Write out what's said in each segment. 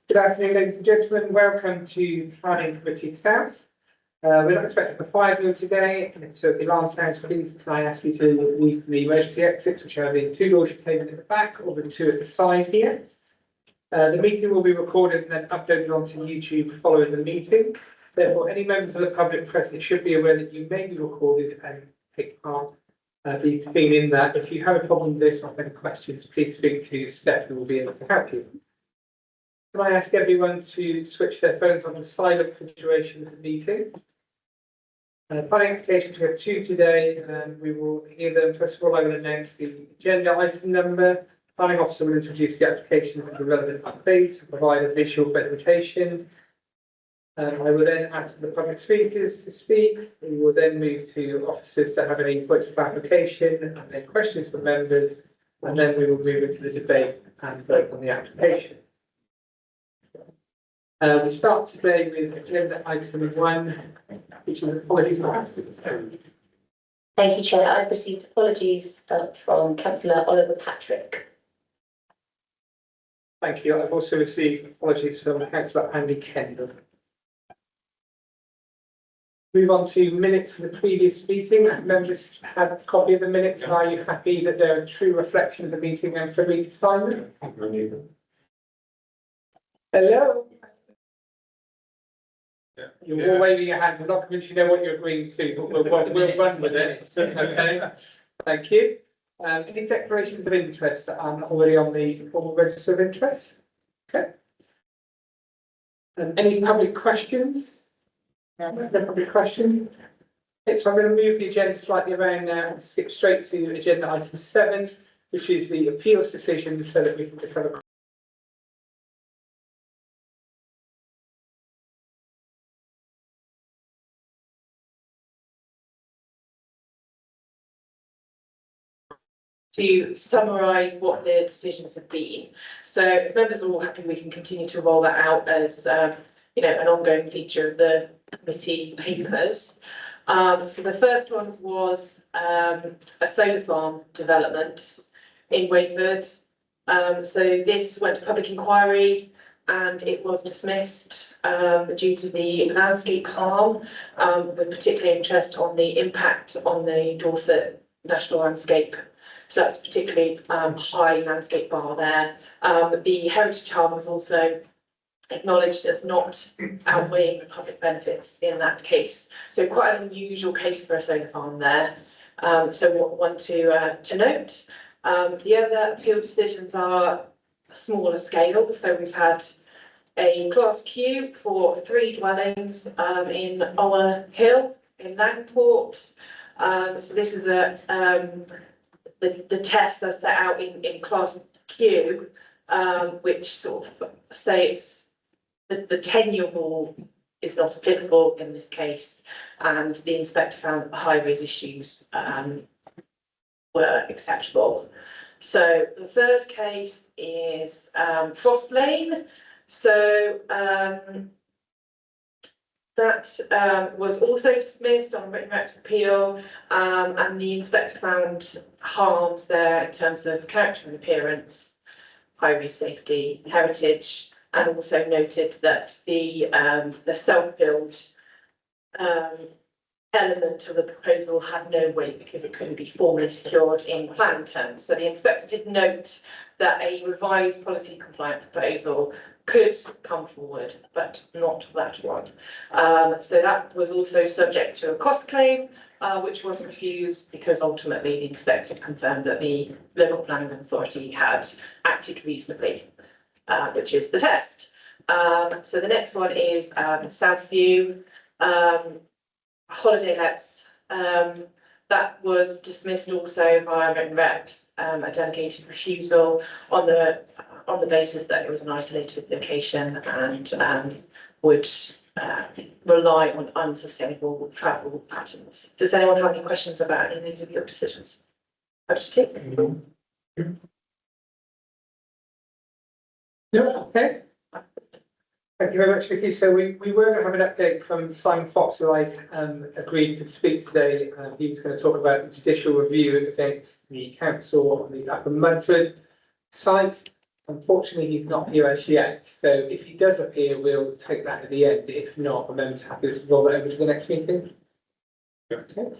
Good afternoon, ladies and gentlemen. Welcome to Planning Committee South. We're not expecting a fire drill today, so if the alarm sounds, please can I ask you to leave the emergency exits, which are the two doors you're taking at the back or the two at the side here. The meeting will be recorded and then uploaded onto YouTube following the meeting. Therefore, any members of the public present should be aware that you may be recorded and take part, be seen in that. If you have a problem with this or have any questions, please speak to Steph, who will be able to help you. Can I ask everyone to switch their phones on to silent for the duration of the meeting? Planning applications, we have two today, and we will hear them. First of all, I will announce the agenda item number. Planning officer will introduce the applications and the relevant updates and provide a visual presentation. I will then ask the public speakers to speak. We will then move to officers that have any points of application and then questions from members, and then we will move into the debate and vote on the application. We start today with agenda item 1, which is apologies for absence. Thank you, Chair. I've received apologies from Councillor Oliver Patrick. Thank you. I've also received apologies from Councillor Andy Kendall. Move on to minutes from the previous meeting. Members have a copy of the minutes. Are you happy that they're a true reflection of the meeting and for me to sign them? Hello? You're all waving your hands. I'm not convinced you know what you're agreeing to, but we'll run with it. Okay. Thank you. Any declarations of interest that are not already on the formal register of interest? Okay. Any public questions? No public questions. Okay, so I'm going to move the agenda slightly around now and skip straight to agenda item 7, which is the appeals decisions, so that we can just have a to summarise what the decisions have been. So if members are all happy, we can continue to roll that out as an ongoing feature of the committee papers. So the first one was a solar farm development in Wayford. So this went to public inquiry and it was dismissed due to the landscape harm, with particular interest on the impact on the Dorset National Landscape. So that's particularly high landscape bar there. The heritage harm was also acknowledged as not outweighing the public benefits in that case. So quite an unusual case for a solar farm there. So one to note. The other appeal decisions are smaller scale. So we've had a Class Q for 3 dwellings in Ower Hill in Langport. So this is the test that's set out in Class Q, which sort of states that the tenure rule is not applicable in this case, and the inspector found that the high-rise issues were acceptable. So the third case is Frost Lane. So that was also dismissed on written reps appeal, and the inspector found harms there in terms of character and appearance, high-risk safety, heritage, and also noted that the self-build element of the proposal had no weight because it couldn't be formally secured in plan terms. So the inspector did note that a revised policy compliant proposal could come forward, but not that one. So that was also subject to a cost claim, which was refused because ultimately the inspector confirmed that the local planning authority had acted reasonably, which is the test. So the next one is Southview holiday lets. That was dismissed also via written reps, a delegated refusal on the basis that it was an isolated location and would rely on unsustainable travel patterns. Does anyone have any questions about any of these appeal decisions? No, okay. Thank you very much, Vicky. So we were going to have an update from Simon Fox, who I agreed could speak today. He was going to talk about the judicial review against the council on the Upper Mudford site. Unfortunately, he's not here as yet, so if he does appear, we'll take that at the end. If not, the member's happy to roll it over to the next meeting. Okay.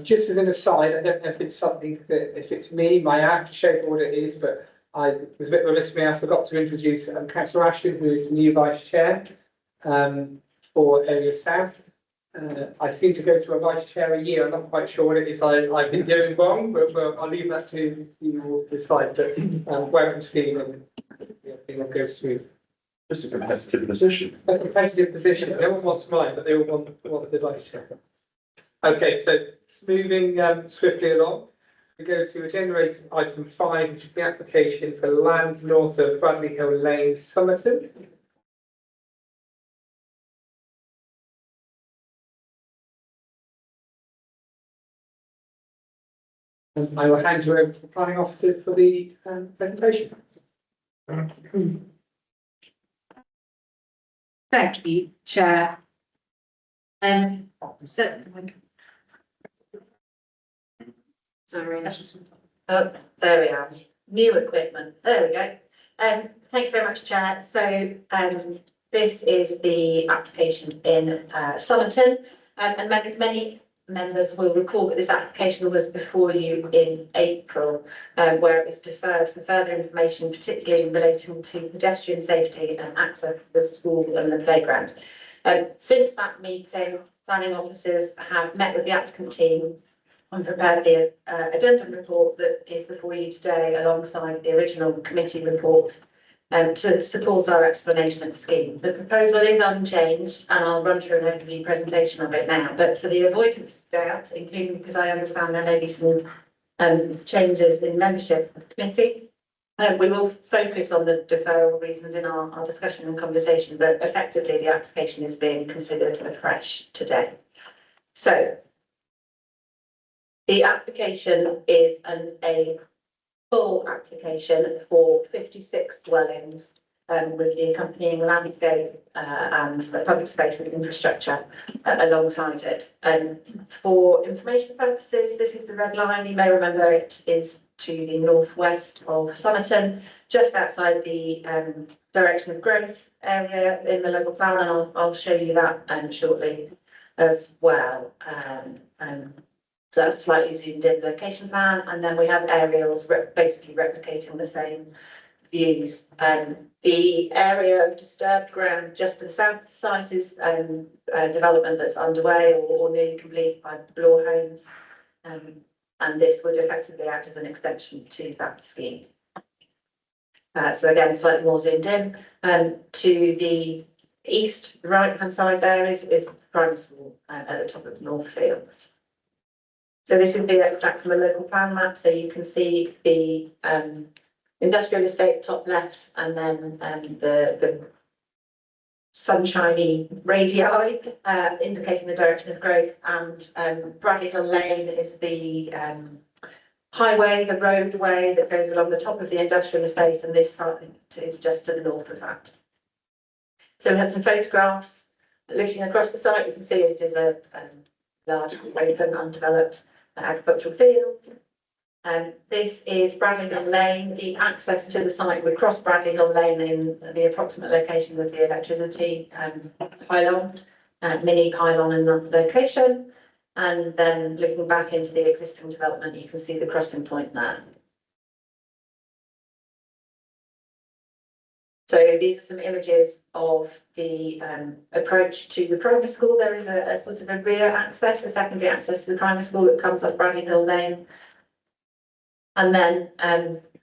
Just as an aside, I don't know if it's something that, if it's me, my act to show what it is, but I was a bit remiss of me, I forgot to introduce Councillor Ashton, who is the new vice chair for Area South. I seem to go through a vice chair a year. I'm not quite sure what it is I've been doing wrong, but I'll leave that to you to decide. But welcome, Steve, and everything goes through. Just a competitive position. A competitive position. No one wants mine, but they all want the vice chair. Okay, so moving swiftly along, we go to agenda item 5, which is the application for land north of Bradley Hill Lane, Somerton. I will hand you over to the planning officer for the presentation. Thank you, Chair. Sorry, Oh, there we are. New equipment. There we go. Thank you very much, Chair. So, this is the application in Somerton, and many members will recall that this application was before you in April, where it was deferred for further information, particularly relating to pedestrian safety and access to the school and the playground. Since that meeting, planning officers have met with the applicant team and prepared the addendum report that is before you today, alongside the original committee report, to support our explanation of the scheme. The proposal is unchanged, and I'll run through an overview presentation of it now. But for the avoidance of doubt, including because I understand there may be some changes in membership of the committee, we will focus on the deferral reasons in our discussion and conversation, but effectively the application is being considered afresh today. So, the application is a full application for 56 dwellings with the accompanying landscape and the public space and infrastructure alongside it. For information purposes, this is the red line. You may remember it is to the northwest of Somerton, just outside the direction of growth area in the local plan, and I'll show you that shortly as well. So that's a slightly zoomed in location plan, and then we have aerials basically replicating the same views. The area of disturbed ground just to the south of the site is a development that's underway or nearly complete by Bloor Homes, and this would effectively act as an extension to that scheme. So again, slightly more zoomed in. To the east, right hand side there is primary school at the top of Northfields. So this would be extract from a local plan map, so you can see the industrial estate top left, and then the sunshiny radii indicating the direction of growth, and Bradley Hill Lane is the highway, the roadway that goes along the top of the industrial estate, and this site is just to the north of that. So we have some photographs. Looking across the site, you can see it is a large, open, undeveloped agricultural field. This is Bradley Hill Lane. The access to the site would cross Bradley Hill Lane in the approximate location of the electricity pylon, mini pylon in that location. And then looking back into the existing development, you can see the crossing point there. So these are some images of the approach to the primary school. There is a sort of a rear access, a secondary access to the primary school that comes up Bradley Hill Lane. And then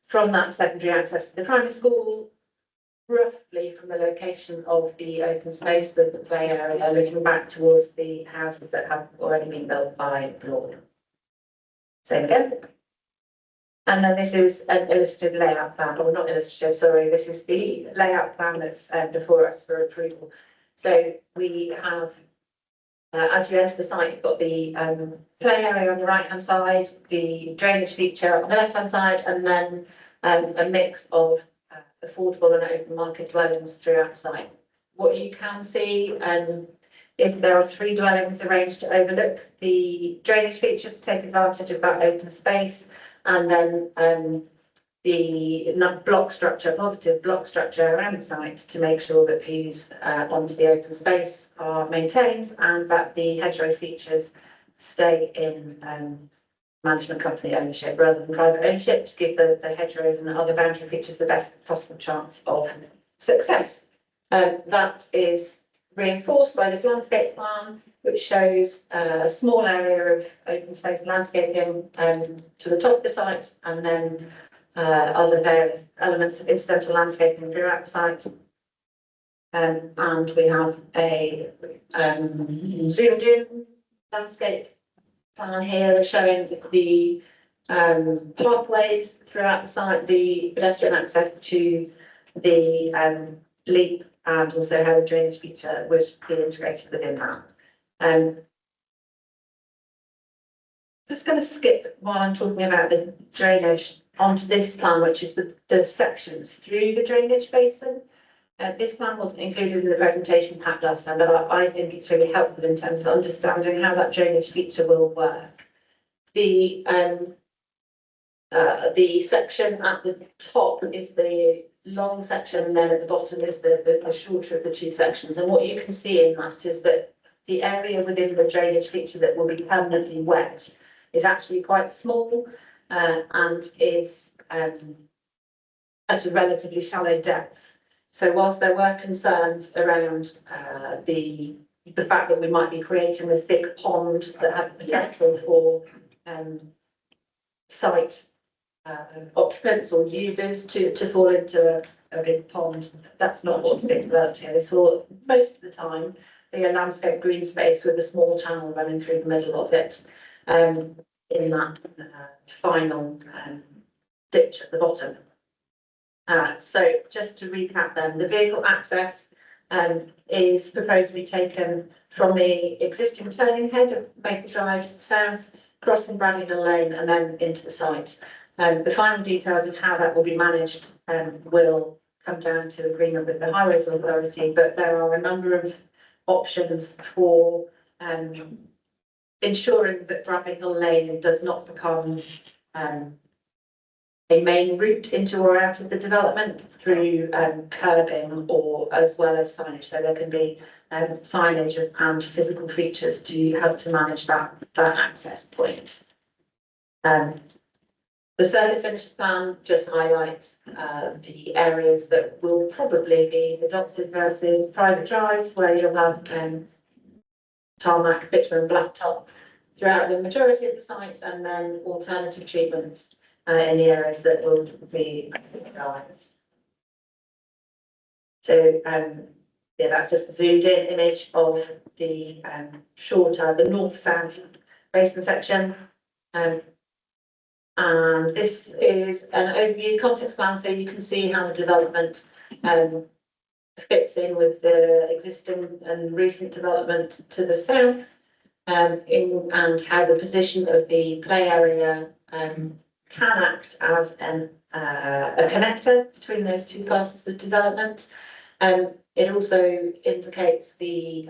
from that secondary access to the primary school, roughly from the location of the open space, the play area, looking back towards the houses that have already been built by Bloor. Same again. And then this is an illustrative layout plan, or not illustrative, sorry, this is the layout plan that's before us for approval. So we have, as you enter the site, you've got the play area on the right-hand side, the drainage feature on the left-hand side, and then a mix of affordable and open market dwellings throughout the site. What you can see is there are 3 dwellings arranged to overlook the drainage feature to take advantage of that open space. And then block structure, positive block structure around the site to make sure that views onto the open space are maintained and that the hedgerow features stay in management company ownership rather than private ownership to give the hedgerows and the other boundary features the best possible chance of success. That is reinforced by this landscape plan, which shows a small area of open space landscaping to the top of the site, and then other various elements of incidental landscaping throughout the site. And we have a zoomed in landscape plan here showing the pathways throughout the site, the pedestrian access to the leap, and also how the drainage feature would be integrated within that. Just going to skip while I'm talking about the drainage onto this plan, which is the sections through the drainage basin. This plan wasn't included in the presentation pack last time, but I think it's really helpful in terms of understanding how that drainage feature will work. The section at the top is the long section, and then at the bottom is the shorter of the two sections. And what you can see in that is that the area within the drainage feature that will be permanently wet is actually quite small and is at a relatively shallow depth. So whilst there were concerns around the fact that we might be creating this big pond that had the potential for site occupants or users to fall into a big pond, that's not what's being developed here. This will most of the time be a landscape green space with a small channel running through the middle of it in that final ditch at the bottom. So just to recap then, the vehicle access is proposed to be taken from the existing turning head of Maple Drive to the south, crossing Bradingham Lane and then into the site. The final details of how that will be managed will come down to agreement with the Highways Authority, but there are a number of options for ensuring that Bradingham Lane does not become a main route into or out of the development through curbing or as well as signage. So there can be signage and physical features to help to manage that access point. The service finishes plan just highlights the areas that will probably be adopted versus private drives, where you'll have tarmac, bitumen, blacktop throughout the majority of the site, and then alternative treatments in the areas that will be drives. So yeah, that's just a zoomed in image of the the north-south basin section. And this is an overview context plan, so you can see how the development fits in with the existing and recent development to the south, and how the position of the play area can act as a connector between those two classes of development. It also indicates the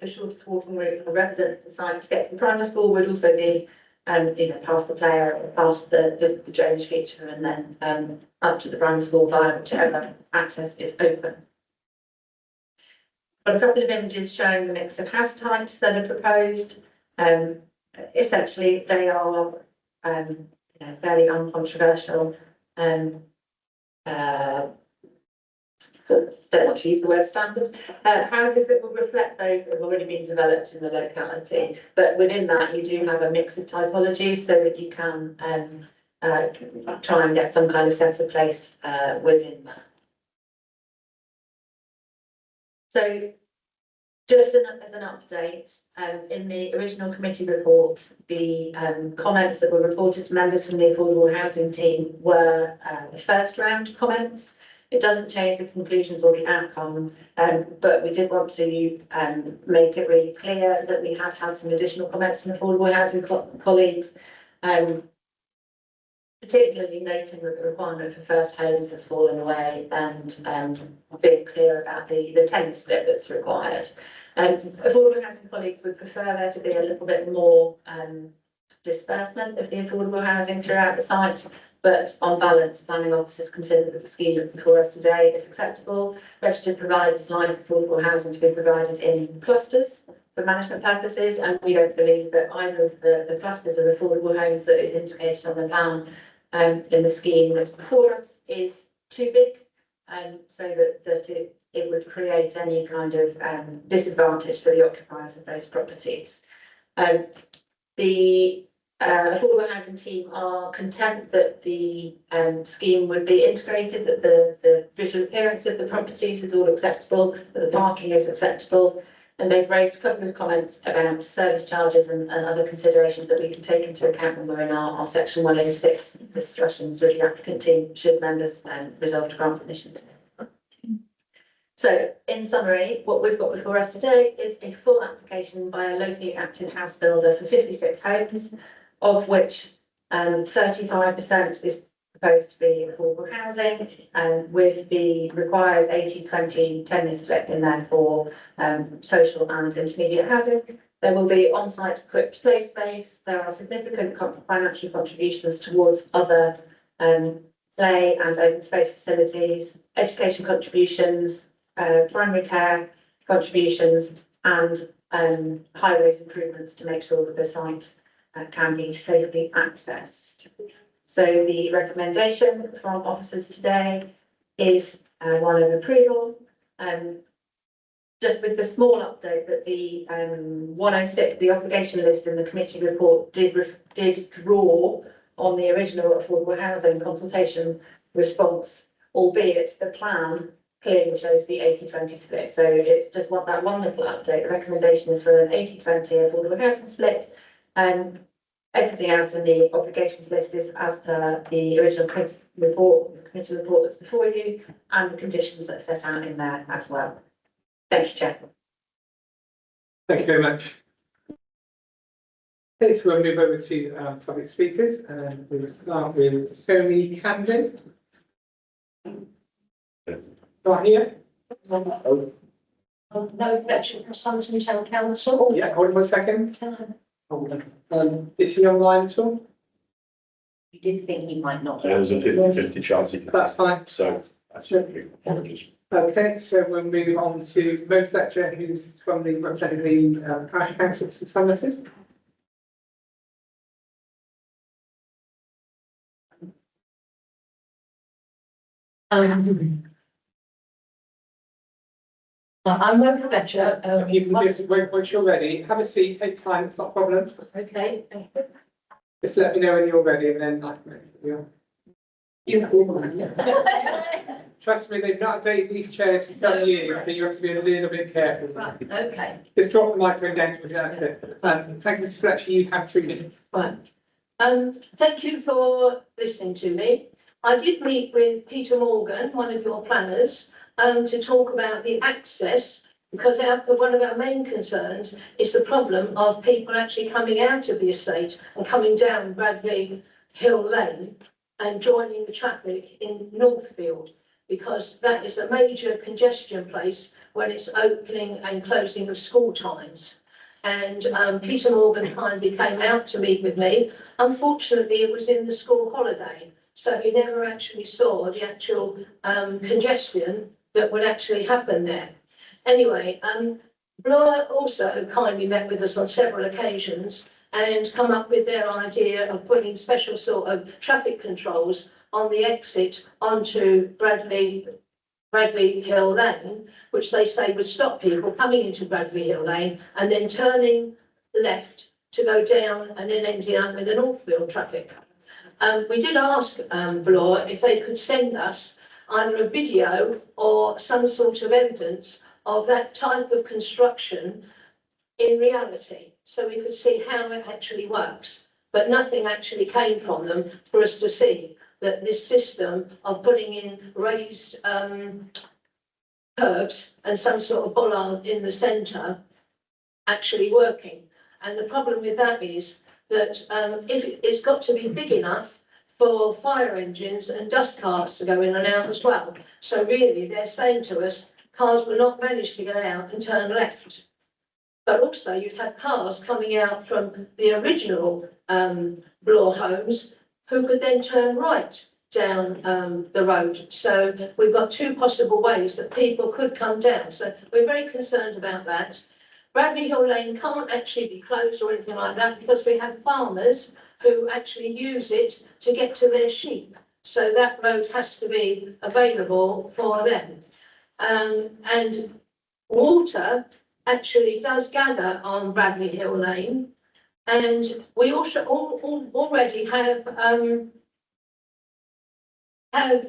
shortest walking route for residents of the site to get from primary school would also be past the play area, past the drainage feature, and then up to the primary school via whichever access is open. Got a couple of images showing the mix of house types that are proposed. Essentially, they are fairly uncontroversial. Don't want to use the word standard, houses that will reflect those that have already been developed in the locality. But within that, you do have a mix of typologies so that you can try and get some kind of sense of place within that. So just as an update, in the original committee report, the comments that were reported to members from the affordable housing team were the first round comments. It doesn't change the conclusions or the outcome, but we did want to make it really clear that we had had some additional comments from affordable housing colleagues, particularly noting that the requirement for first homes has fallen away, and being clear about the tenant split that's required. Affordable housing colleagues would prefer there to be a little bit more disbursement of the affordable housing throughout the site. But on balance, planning officers consider that the scheme that's before us today is acceptable. Registered providers like affordable housing to be provided in clusters for management purposes, and we don't believe that either of the clusters of affordable homes that is indicated on the plan in the scheme that's before us is too big, so that it would create any kind of disadvantage for the occupiers of those properties. The affordable housing team are content that the scheme would be integrated, that the visual appearance of the properties is all acceptable, that the parking is acceptable, and they've raised a couple of comments about service charges and other considerations that we can take into account when we're in our section 106 discussions with the applicant team, should members resolve to grant permission. So, in summary, what we've got before us today is a full application by a locally active house builder for 56 homes, of which 35% is proposed to be affordable housing, with the required 80-20 10-year split in there for social and intermediate housing. There will be on-site equipped play space. There are significant financial contributions towards other play and open space facilities, education contributions, primary care contributions, and highways improvements to make sure that the site can be safely accessed. So the recommendation from officers today is one of approval. Just with the small update that the 106, the obligation list in the committee report did draw on the original affordable housing consultation response, albeit the plan clearly shows the 80-20 split. So it's just want that one little update. The recommendation is for an 80-20 affordable housing split. Everything else in the obligations list is as per the original committee report that's before you, and the conditions that are set out in there as well. Thank you, Chair. Thank you very much. Okay, so we'll move over to public speakers, and we'll start with Tony Camden. Right here. No objection from Somerton Town Council. Yeah, hold on 1 second. Hold on. Is he online at all? We did think he might not. There was a 50-50 chance. That's fine. So that's really apologies. Okay, so we'll move on to Mo Fletcher, who's from the representing the Parish Council for Somerset. I'm Mo Fletcher. You can just, once you're ready, have a seat, take time, it's not a problem. Okay, thank you. Just let me know when you're ready and then I can. Trust me, they've not updated these chairs for some years, but you have to be a little bit careful. Right, okay, Just drop the microphone down to that's it. Thank you, Mr. Fletcher, you have 3 minutes. right. Thank you for listening to me. I did meet with Peter Morgan, one of your planners, to talk about the access, because one of our main concerns is the problem of people actually coming out of the estate and coming down Bradley Hill Lane and joining the traffic in Northfield, because that is a major congestion place when it's opening and closing of school times. And Peter Morgan kindly came out to meet with me. Unfortunately, it was in the school holiday, so he never actually saw the actual congestion that would actually happen there. Anyway, Bloor also kindly met with us on several occasions and come up with their idea of putting special sort of traffic controls on the exit onto Bradley Hill Lane, which they say would stop people coming into Bradley Hill Lane and then turning left to go down and then ending up with the Northfield traffic. We did ask Bloor if they could send us either a video or some sort of evidence of that type of construction in reality, so we could see how it actually works. But nothing actually came from them for us to see that this system of putting in raised curbs and some sort of bollard in the centre actually working. And the problem with that is that if it's got to be big enough for fire engines and dust carts to go in and out as well. So really, they're saying to us, cars will not manage to get out and turn left. But also you'd have cars coming out from the original Bloor Homes, who could then turn right down the road. So we've got two possible ways that people could come down. So we're very concerned about that. Bradley Hill Lane can't actually be closed or anything like that because we have farmers who actually use it to get to their sheep. So that road has to be available for them. And water actually does gather on Bradley Hill Lane. And we also already have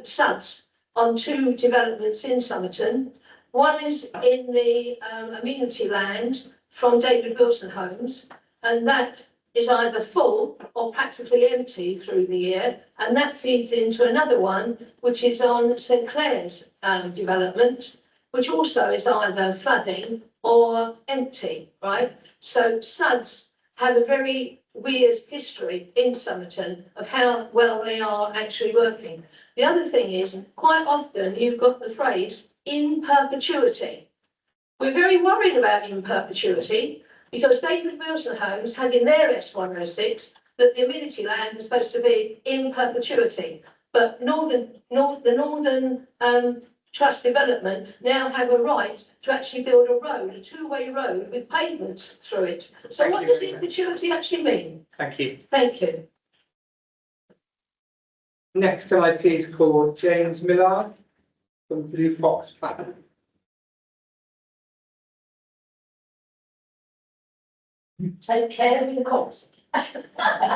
SUDs on two developments in Somerton. One is in the amenity land from David Wilson Homes, and that is either full or practically empty through the year, and that feeds into another one, which is on St Clair's development, which also is either flooding or empty, right? So SUDs have a very weird history in Somerton of how well they are actually working. The other thing is, quite often you've got the phrase in perpetuity. We're very worried about in perpetuity because David Wilson Homes had in their S106 that the amenity land was supposed to be in perpetuity. But the Northern Trust Development now have a right to actually build a road, a two-way road with pavements through it. So Thank what you does very in much. perpetuity actually mean? Thank you. Thank you. Next, can I please call James Millard from Blue Fox Platinum? Take care of the cops.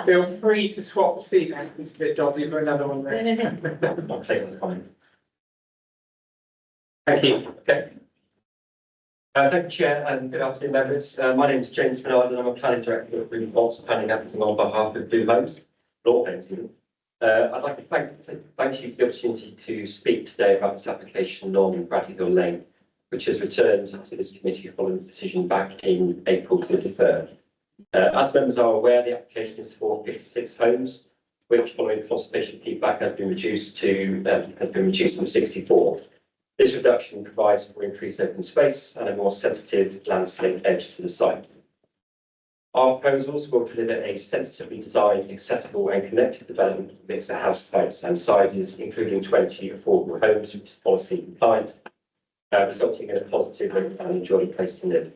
Feel free to swap the seat, it's a bit dodgy for another one there. I'll take the comment. Thank you. Okay. Thank you, Chair, and good afternoon, members. My name is James Bernard, and I'm a planning director at Blue Fox Planning, acting on behalf of Blue Homes, Law Homes. I'd like to thank you for the opportunity to speak today about this application on Bradley Hill Lane, which has returned to this committee following the decision back in April to defer. As members are aware, the application is for 56 homes, which, following consultation feedback, has been reduced from 64. This reduction provides for increased open space and a more sensitive landscape edge to the site. Our proposals will deliver a sensitively designed, accessible and connected development of mix of house types and sizes, including 20 affordable homes, which is policy compliant, resulting in a positive and enjoyable place to live.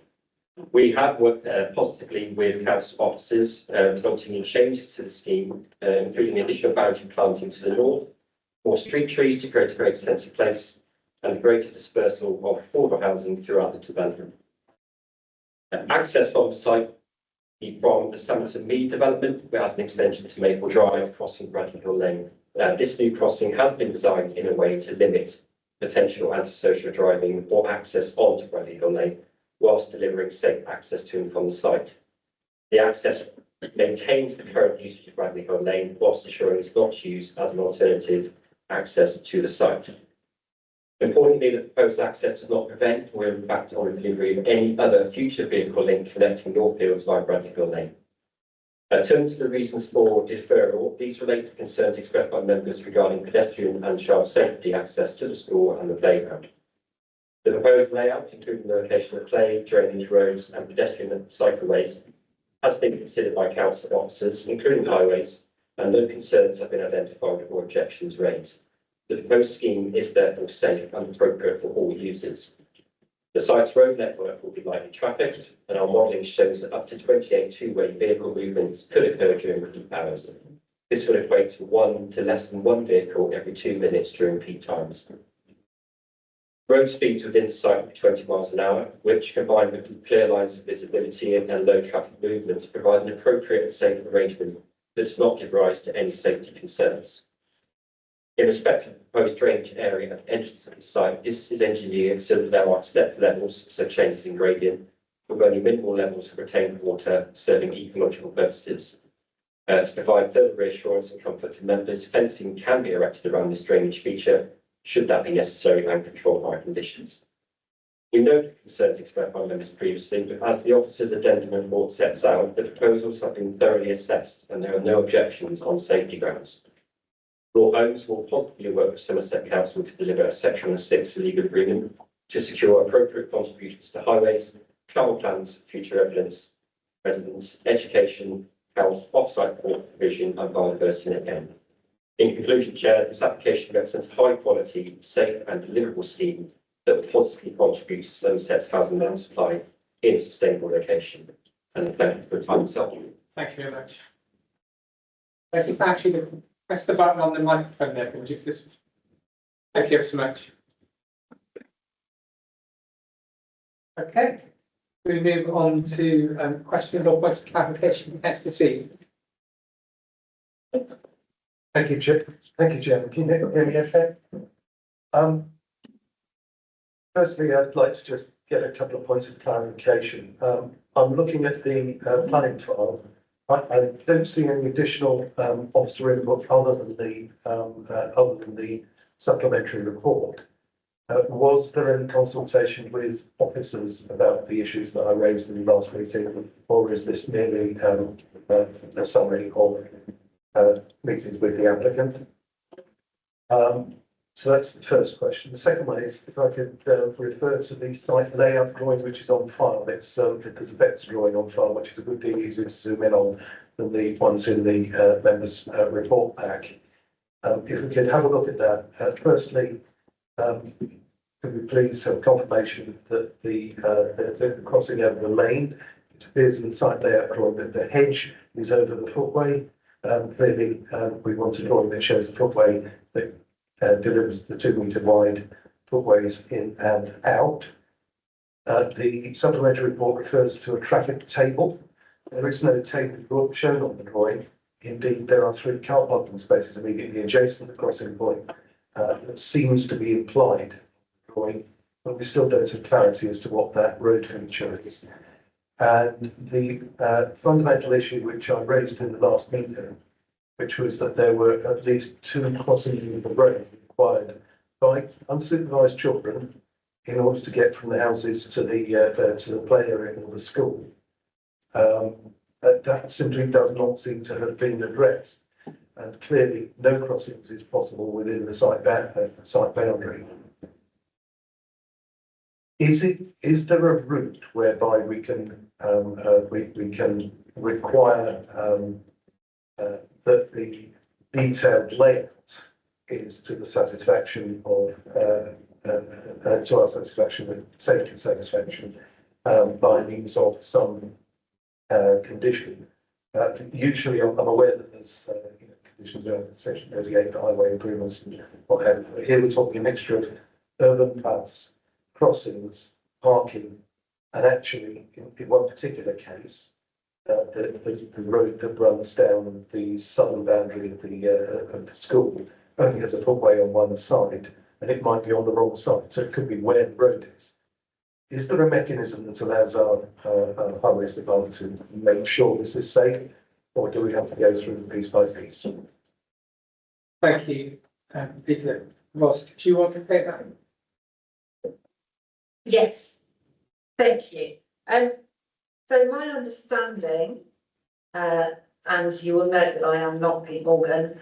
We have worked positively with council officers, resulting in changes to the scheme, including the additional boundary planting to the north, more street trees to create a greater sense of place, and greater dispersal of affordable housing throughout the development. Access from the site from the Somerton Mead development, which has an extension to Maple Drive, crossing Bradley Hill Lane. This new crossing has been designed in a way to limit potential antisocial driving or access onto Bradley Hill Lane, whilst delivering safe access to and from the site. The access maintains the current usage of Bradley Hill Lane, whilst ensuring it's not used as an alternative access to the site. Importantly, the proposed access does not prevent or impact on the delivery of any other future vehicle link connecting Northfields via Bradley Hill Lane. Turning to the reasons for deferral, these relate to concerns expressed by members regarding pedestrian and child safety access to the school and the playground. The proposed layout, including the location of play, drainage roads and pedestrian and cycleways, has been considered by council officers, including highways, and no concerns have been identified or objections raised. The proposed scheme is therefore safe and appropriate for all users. The site's road network will be lightly trafficked, and our modelling shows that up to 28 two-way vehicle movements could occur during peak hours. This would equate to 1 to less than 1 vehicle every 2 minutes during peak times. Road speeds within the site will be 20 miles an hour, which, combined with clear lines of visibility and low traffic movements, provide an appropriate and safe arrangement that does not give rise to any safety concerns. In respect of the proposed drainage area at the entrance of the site, this is engineered so that there are step levels, so changes in gradient, with only minimal levels of retained water serving ecological purposes. To provide further reassurance and comfort to members, fencing can be erected around this drainage feature, should that be necessary and controlled by conditions. We note the concerns expressed by members previously, but as the officer's addendum report sets out, the proposals have been thoroughly assessed and there are no objections on safety grounds. Law Homes will positively work with Somerset Council to deliver a Section 6 legal agreement to secure appropriate contributions to highways, travel plans, future residents, education, house off-site water provision and biodiversity again. In conclusion, Chair, this application represents a high quality, safe and deliverable scheme that will positively contribute to Somerset's housing demand supply in a sustainable location. And thank you for your time and support. Thank you very much. Thank you, actually, press the button on the microphone there, which is this. Thank you ever so much. Okay, we move on to questions or points of clarification from SDC. Thank you, Chair. Thank you, Chairman. Can you hear me okay? Firstly, I'd like to just get a couple of points of clarification. I'm looking at the planning file. I don't see any additional officer input other than the supplementary report. Was there any consultation with officers about the issues that I raised in the last meeting, or is this merely a summary of meetings with the applicant? So that's the first question. The second one is if I could refer to the site layout drawing which is on file. It's there's a VETS drawing on file, which is a good deal easier to zoom in on than the ones in the members' report pack. If we could have a look at that. Firstly, could we please have confirmation that the crossing over the lane, it appears in the site layout drawing that the hedge is over the footway. Clearly, we want a drawing that shows the footway that delivers the 2 metre wide footways in and out. The supplementary report refers to a traffic table. There is no table shown on the drawing. Indeed, there are 3 car parking spaces immediately adjacent to the crossing point. That seems to be implied in the drawing, but we still don't have clarity as to what that road feature is. And the fundamental issue which I raised in the last meeting, which was that there were at least 2 crossings of the road required by unsupervised children in order to get from the houses to the play area or the school. That simply does not seem to have been addressed, and clearly no crossings is possible within the site boundary. Is there a route whereby we can require that the detailed layout is to the satisfaction of to our satisfaction, the safety satisfaction, by means of some condition? Usually, I'm aware that there's conditions around section 38, the highway improvements, and what have you. Here we're talking a mixture of urban paths, crossings, parking, and actually, in one particular case, the road that runs down the southern boundary of the school only has a footway on one side, and it might be on the wrong side, so it could be where the road is. Is there a mechanism that allows our highways department to make sure this is safe, or do we have to go through the piece by piece? Thank you, Peter. Ross, do you want to take that? Yes, thank you. So my understanding, and you will note that I am not Pete Morgan,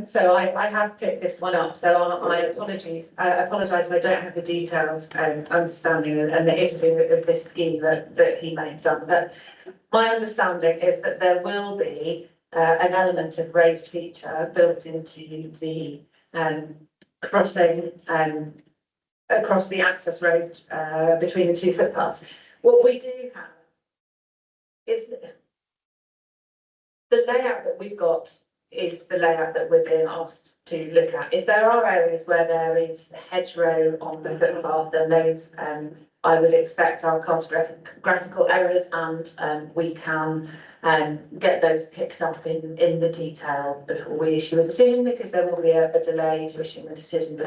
so I have picked this one up. So I apologise if I don't have the detailed understanding and the history of this scheme that he may have done. But my understanding is that there will be an element of raised feature built into the crossing across the access road between the 2 footpaths. What we do have is the layout that we've got is the layout that we're being asked to look at. If there are areas where there is hedgerow on the footpath, then those I would expect our cartographical errors, and we can get those picked up in the detail before we issue a decision, because there will be a delay to issuing the decision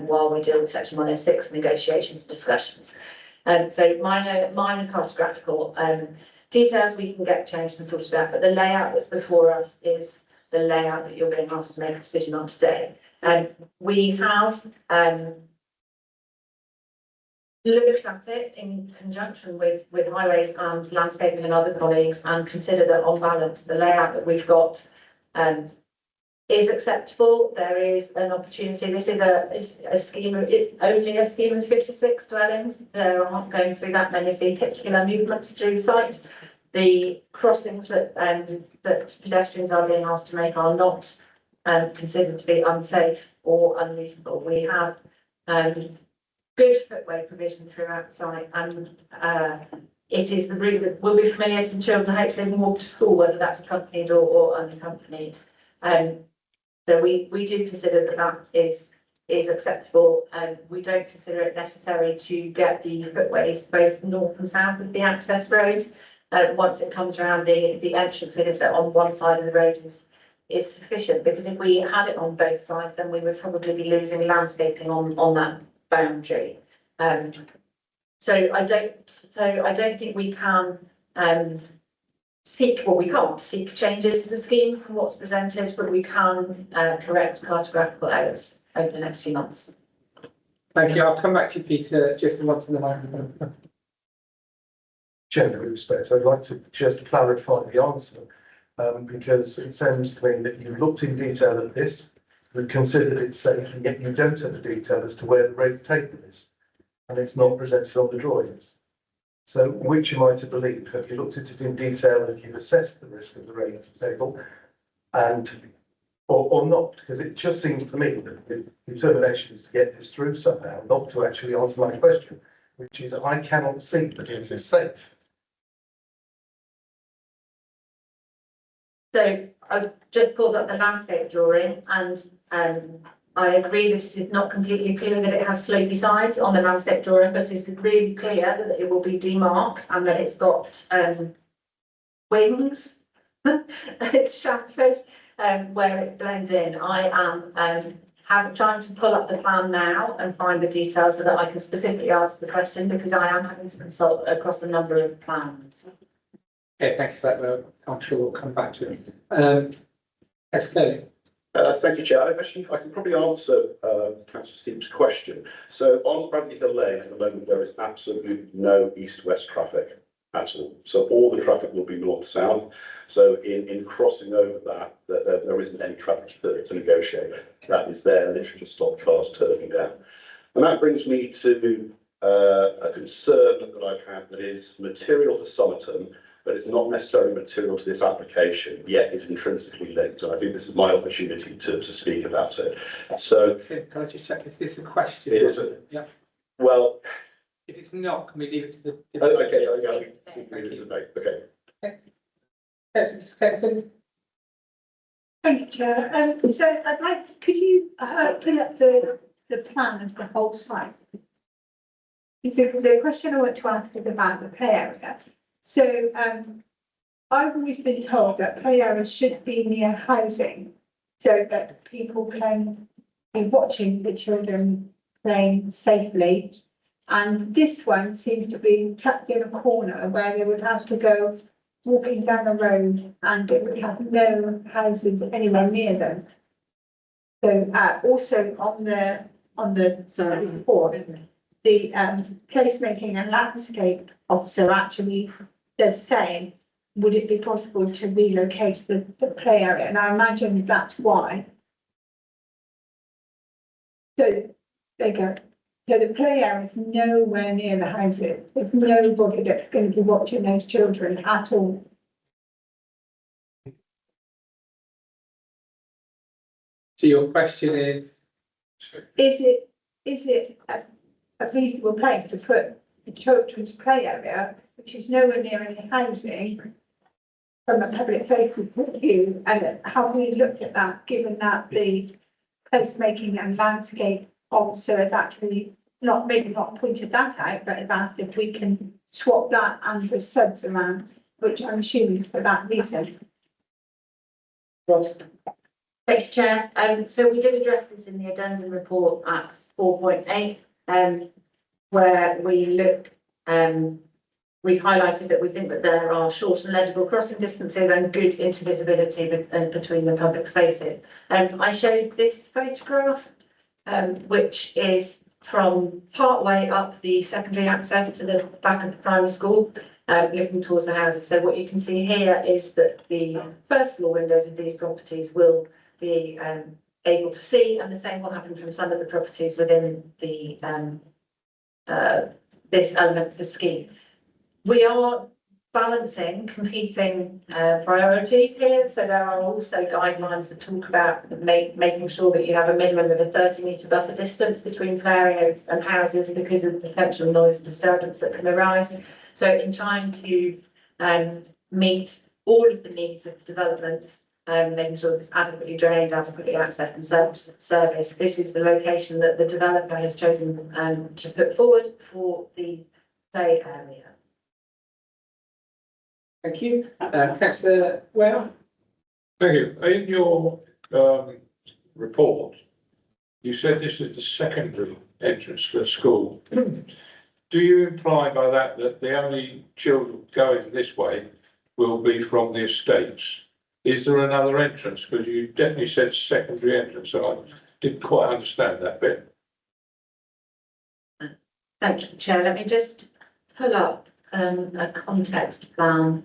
while we deal with Section 106 negotiations and discussions. So minor cartographical details we can get changed and sorted out, but the layout that's before us is the layout that you're being asked to make a decision on today. And we have looked at it in conjunction with highways and landscaping and other colleagues, and consider that on balance the layout that we've got is acceptable. There is an opportunity. This is a scheme. It's only a scheme of 56 dwellings. There aren't going through that many vehicular movements through the site. The crossings that pedestrians are being asked to make are not considered to be unsafe or unreasonable. We have good footway provision throughout the site, and it is the route that will be familiar to the children, hopefully they can walk to school, whether that's accompanied or unaccompanied. So we do consider that that is acceptable, and we don't consider it necessary to get the footways both north and south of the access road. Once it comes around the entrance, if they're on one side of the road is sufficient, because if we had it on both sides, then we would probably be losing landscaping on that boundary. So I don't think we can we can't seek changes to the scheme from what's presented, but we can correct cartographical errors over the next few months. Thank you. I'll come back to you, Peter, just once in the microphone. Chair, with respect, I'd like to just clarify the answer, because it sounds to me that you looked in detail at this, you've considered it safe, and yet you don't have the detail as to where the raised table is, and it's not presented on the drawings. So which am I to believe? Have you looked at it in detail and you've assessed the risk of the raised table, or not? Because it just seems to me that the determination is to get this through somehow, not to actually answer my question, which is I cannot see that it is safe. So I've just pulled up the landscape drawing, and I agree that it is not completely clear that it has slopey sides on the landscape drawing, but it's really clear that it will be demarked and that it's got wings. It's chamfered where it blends in. I am trying to pull up the plan now and find the details so that I can specifically answer the question, because I am having to consult across a number of plans. Okay, thank you for that. I'm sure we'll come back to it. Escalate. Thank you, Chair. I can probably answer Councillor Steep's question. So on Bradley Hill Lane at the moment, there is absolutely no east-west traffic at all. So all the traffic will be north-south. So in crossing over that, there isn't any traffic to negotiate. That is there literally to stop cars turning down. And that brings me to a concern that I've had that is material for Somerton, but it's not necessarily material to this application, yet is intrinsically linked. And I think this is my opportunity to speak about it. So, Tim, can I just check, is this a question? It is a- Yeah. well, If it's not, can we leave it to the? okay, okay. Yes, Mrs. Kenton. Thank you, Chair. So I'd like to, could you pull up the plan of the whole site? So the question I want to ask is about the play area. So I've always been told that play areas should be near housing so that people can be watching the children playing safely. And this one seems to be tucked in a corner where they would have to go walking down the road and it would have no houses anywhere near them. So also on the report, the placemaking and landscape officer actually does say, would it be possible to relocate the play area? And I imagine that's why. So there you go. So the play area is nowhere near the houses. There's nobody that's going to be watching those children at all. So your question is? Is it a reasonable place to put the children's play area, which is nowhere near any housing, from a public safety point of view? And have we looked at that, given that the placemaking and landscape officer has actually maybe not pointed that out, but has asked if we can swap that and the subs around, which I'm assuming for that reason. Ross? Thank you, Chair. So we did address this in the addendum report at 4.8, where we highlighted that we think that there are short and legible crossing distances and good intervisibility between the public spaces. I showed this photograph, which is from part way up the secondary access to the back of the primary school, looking towards the houses. So what you can see here is that the first floor windows of these properties will be able to see, and the same will happen from some of the properties within the this element of the scheme. We are balancing competing priorities here. So there are also guidelines that talk about making sure that you have a minimum of a 30-metre buffer distance between areas and houses because of the potential noise and disturbance that can arise. So in trying to meet all of the needs of development, making sure that it's adequately drained, adequately accessed and serviced, this is the location that the developer has chosen to put forward for the play area. Thank you. Councillor Ware? Thank you. In your report, you said this is the secondary entrance to the school. Do you imply by that that the only children going this way will be from the estates? Is there another entrance? Because you definitely said secondary entrance, so I didn't quite understand that bit. Thank you, Chair. Let me just pull up a context plan.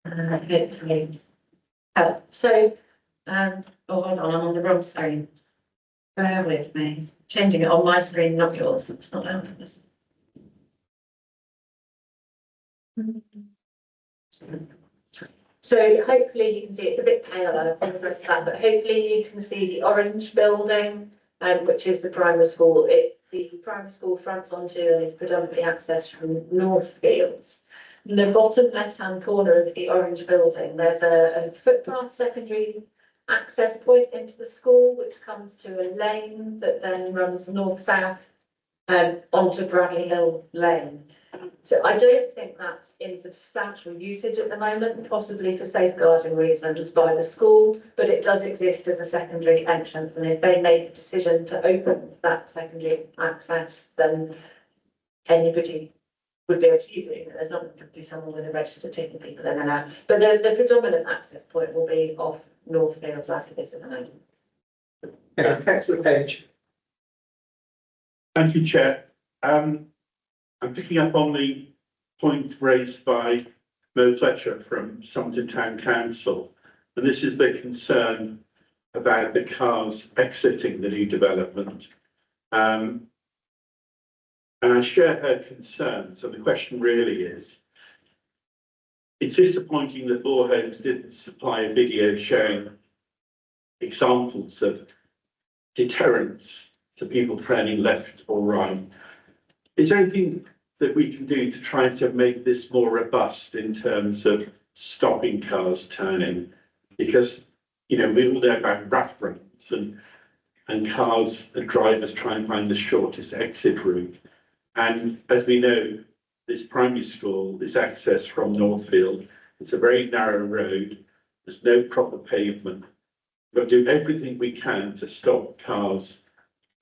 Hopefully. So, oh, hold on, I'm on the wrong screen. Bear with me. Changing it on my screen, not yours. That's not helpful. So hopefully you can see, it's a bit paler on the rest of that, but hopefully you can see the orange building, which is the primary school. The primary school fronts onto and is predominantly accessed from Northfields. In the bottom left-hand corner of the orange building, there's a footpath secondary access point into the school, which comes to a lane that then runs north-south onto Bradley Hill Lane. So I don't think that's in substantial usage at the moment, possibly for safeguarding reasons by the school, but it does exist as a secondary entrance. And if they make the decision to open that secondary access, then anybody would be able to use it. There's not going to be someone with a register taking people in and out. But the predominant access point will be off Northfields as it is at the moment. Councillor Page? Thank you, Chair. I'm picking up on the point raised by Mo Fletcher from Somerton Town Council, and this is the concern about the cars exiting the new development. And I share her concerns. So the question really is, it's disappointing that Law Homes didn't supply a video showing examples of deterrents to people turning left or right. Is there anything that we can do to try to make this more robust in terms of stopping cars turning? Because, you know, we all know about rat runs and cars and drivers try and find the shortest exit route. And as we know, this primary school is accessed from Northfield. It's a very narrow road. There's no proper pavement. We've got to do everything we can to stop cars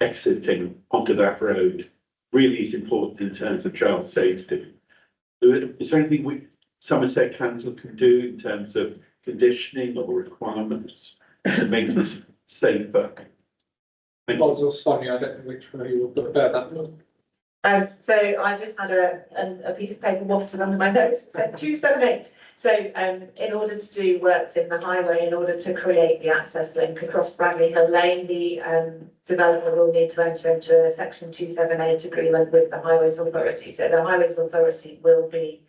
exiting onto that road. Really is important in terms of child safety. Is there anything Somerset Council can do in terms of conditioning or requirements to make this safer? Oz or Sonia, I don't know which way you will prefer that one. So I just had a piece of paper wafted under my nose. It said 278. So in order to do works in the highway, in order to create the access link across Bradley Hill Lane, the developer will need to enter into a section 278 agreement with the Highways Authority. So the Highways Authority will be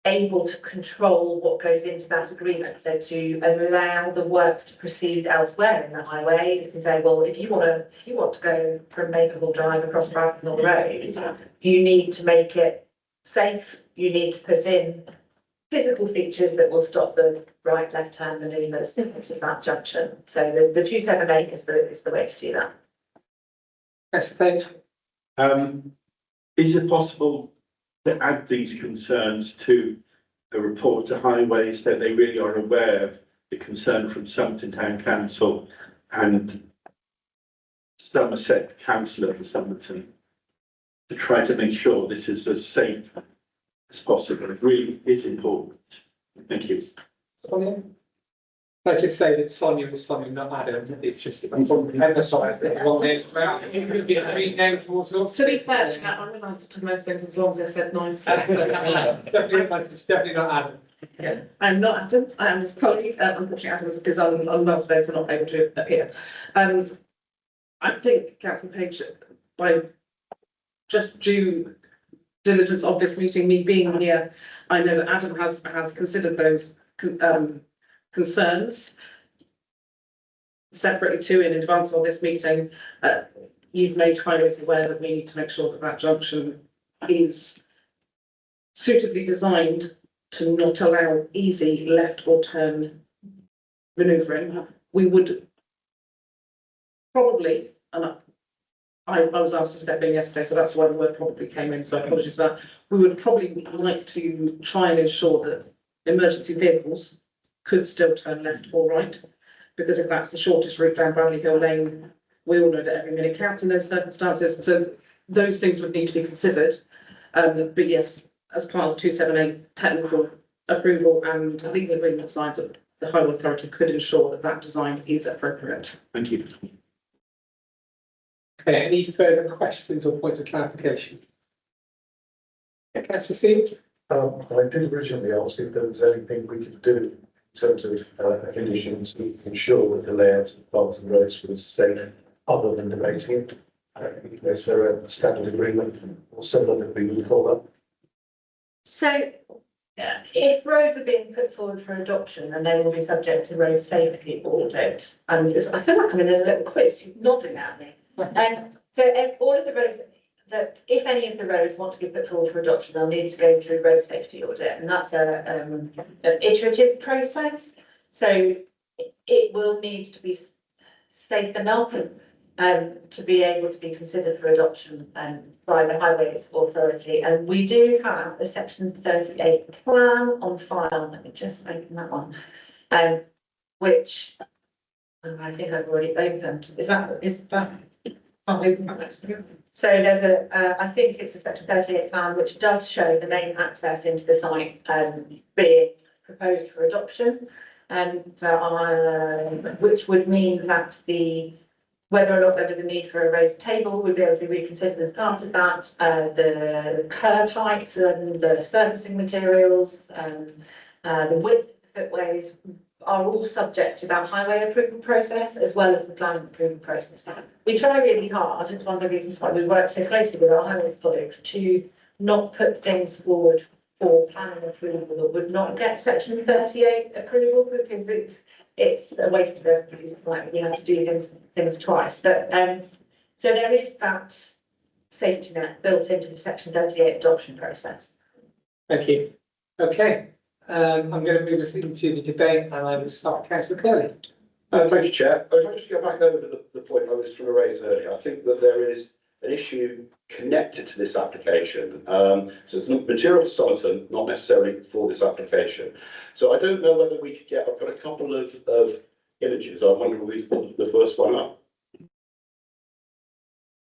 able to control what goes into that agreement. So to allow the works to proceed elsewhere in the highway, you can say, well, if you want to go from Maplehall Drive across Bradnell Road, you need to make it safe. You need to put in physical features that will stop the right, left-hand manoeuvres at that junction. So the 278 is the way to do that. Councillor Page? Is it possible to add these concerns to a report to Highways that they really are aware of the concern from Somerton Town Council and Somerset Councillor for Somerton to try to make sure this is as safe as possible? It really is important. Thank you. Sonia? I just say that Sonia was Sonia, not Adam. It's just I want to emphasise that one is about rename towards us. To be fair, Chair, I'm going to answer to most things as long as I said nice. Definitely not Adam. Yeah, I'm not Adam. I am his colleague. Unfortunately, Adam is because I'm on love today, so not able to appear. I think Councillor Page, by just due diligence of this meeting, me being here, I know that Adam has considered those concerns separately too in advance of this meeting. You've made highways aware that we need to make sure that that junction is suitably designed to not allow easy left or turn manoeuvring. We would probably, and I was asked to step in yesterday, so that's why the word probably came in, so apologies for that. We would probably like to try and ensure that emergency vehicles could still turn left or right, because if that's the shortest route down Bradley Hill Lane, we all know that every minute counts in those circumstances, so those things would need to be considered. But yes, as part of 278 technical approval and legal agreement signs, that the Highway Authority could ensure that that design is appropriate. Thank you. Okay, any further questions or points of clarification? Councillor Seed? I did originally ask if there was anything we could do in terms of conditions to ensure that the layout of parts and roads was safe, other than debating it. Is there a standard agreement or similar that we would call up? So, if roads are being put forward for adoption, and they will be subject to road safety audit, and I feel like I'm in a little quiz, she's nodding at me. So all of the roads that, if any of the roads want to be put forward for adoption, they'll need to go through road safety audit, and that's an iterative process. So it will need to be safe enough to be able to be considered for adoption by the Highways Authority. And we do have a section 38 plan on file. Let me just open that one, which I think I've already opened. Is that? So there's I think it's a section 38 plan which does show the main access into the site being proposed for adoption, and which would mean that whether or not there was a need for a raised table would be able to be reconsidered as part of that. The curb heights and the surfacing materials and the width of the footways are all subject to that highway approval process, as well as the planning approval process. We try really hard, it's one of the reasons why we work so closely with our highways colleagues, to not put things forward for planning approval that would not get section 38 approval, because it's a waste of everybody's time. You have to do things twice. But so there is that safety net built into the section 38 adoption process. Thank you. Okay, I'm going to move us into the debate, and I will start. Councillor Curley. Thank you, Chair. If I just go back over the point I was trying to raise earlier, I think that there is an issue connected to this application. So it's material for Somerton, not necessarily for this application. So I don't know whether we could get, I've got a couple of images. I wonder if we could put the first one up.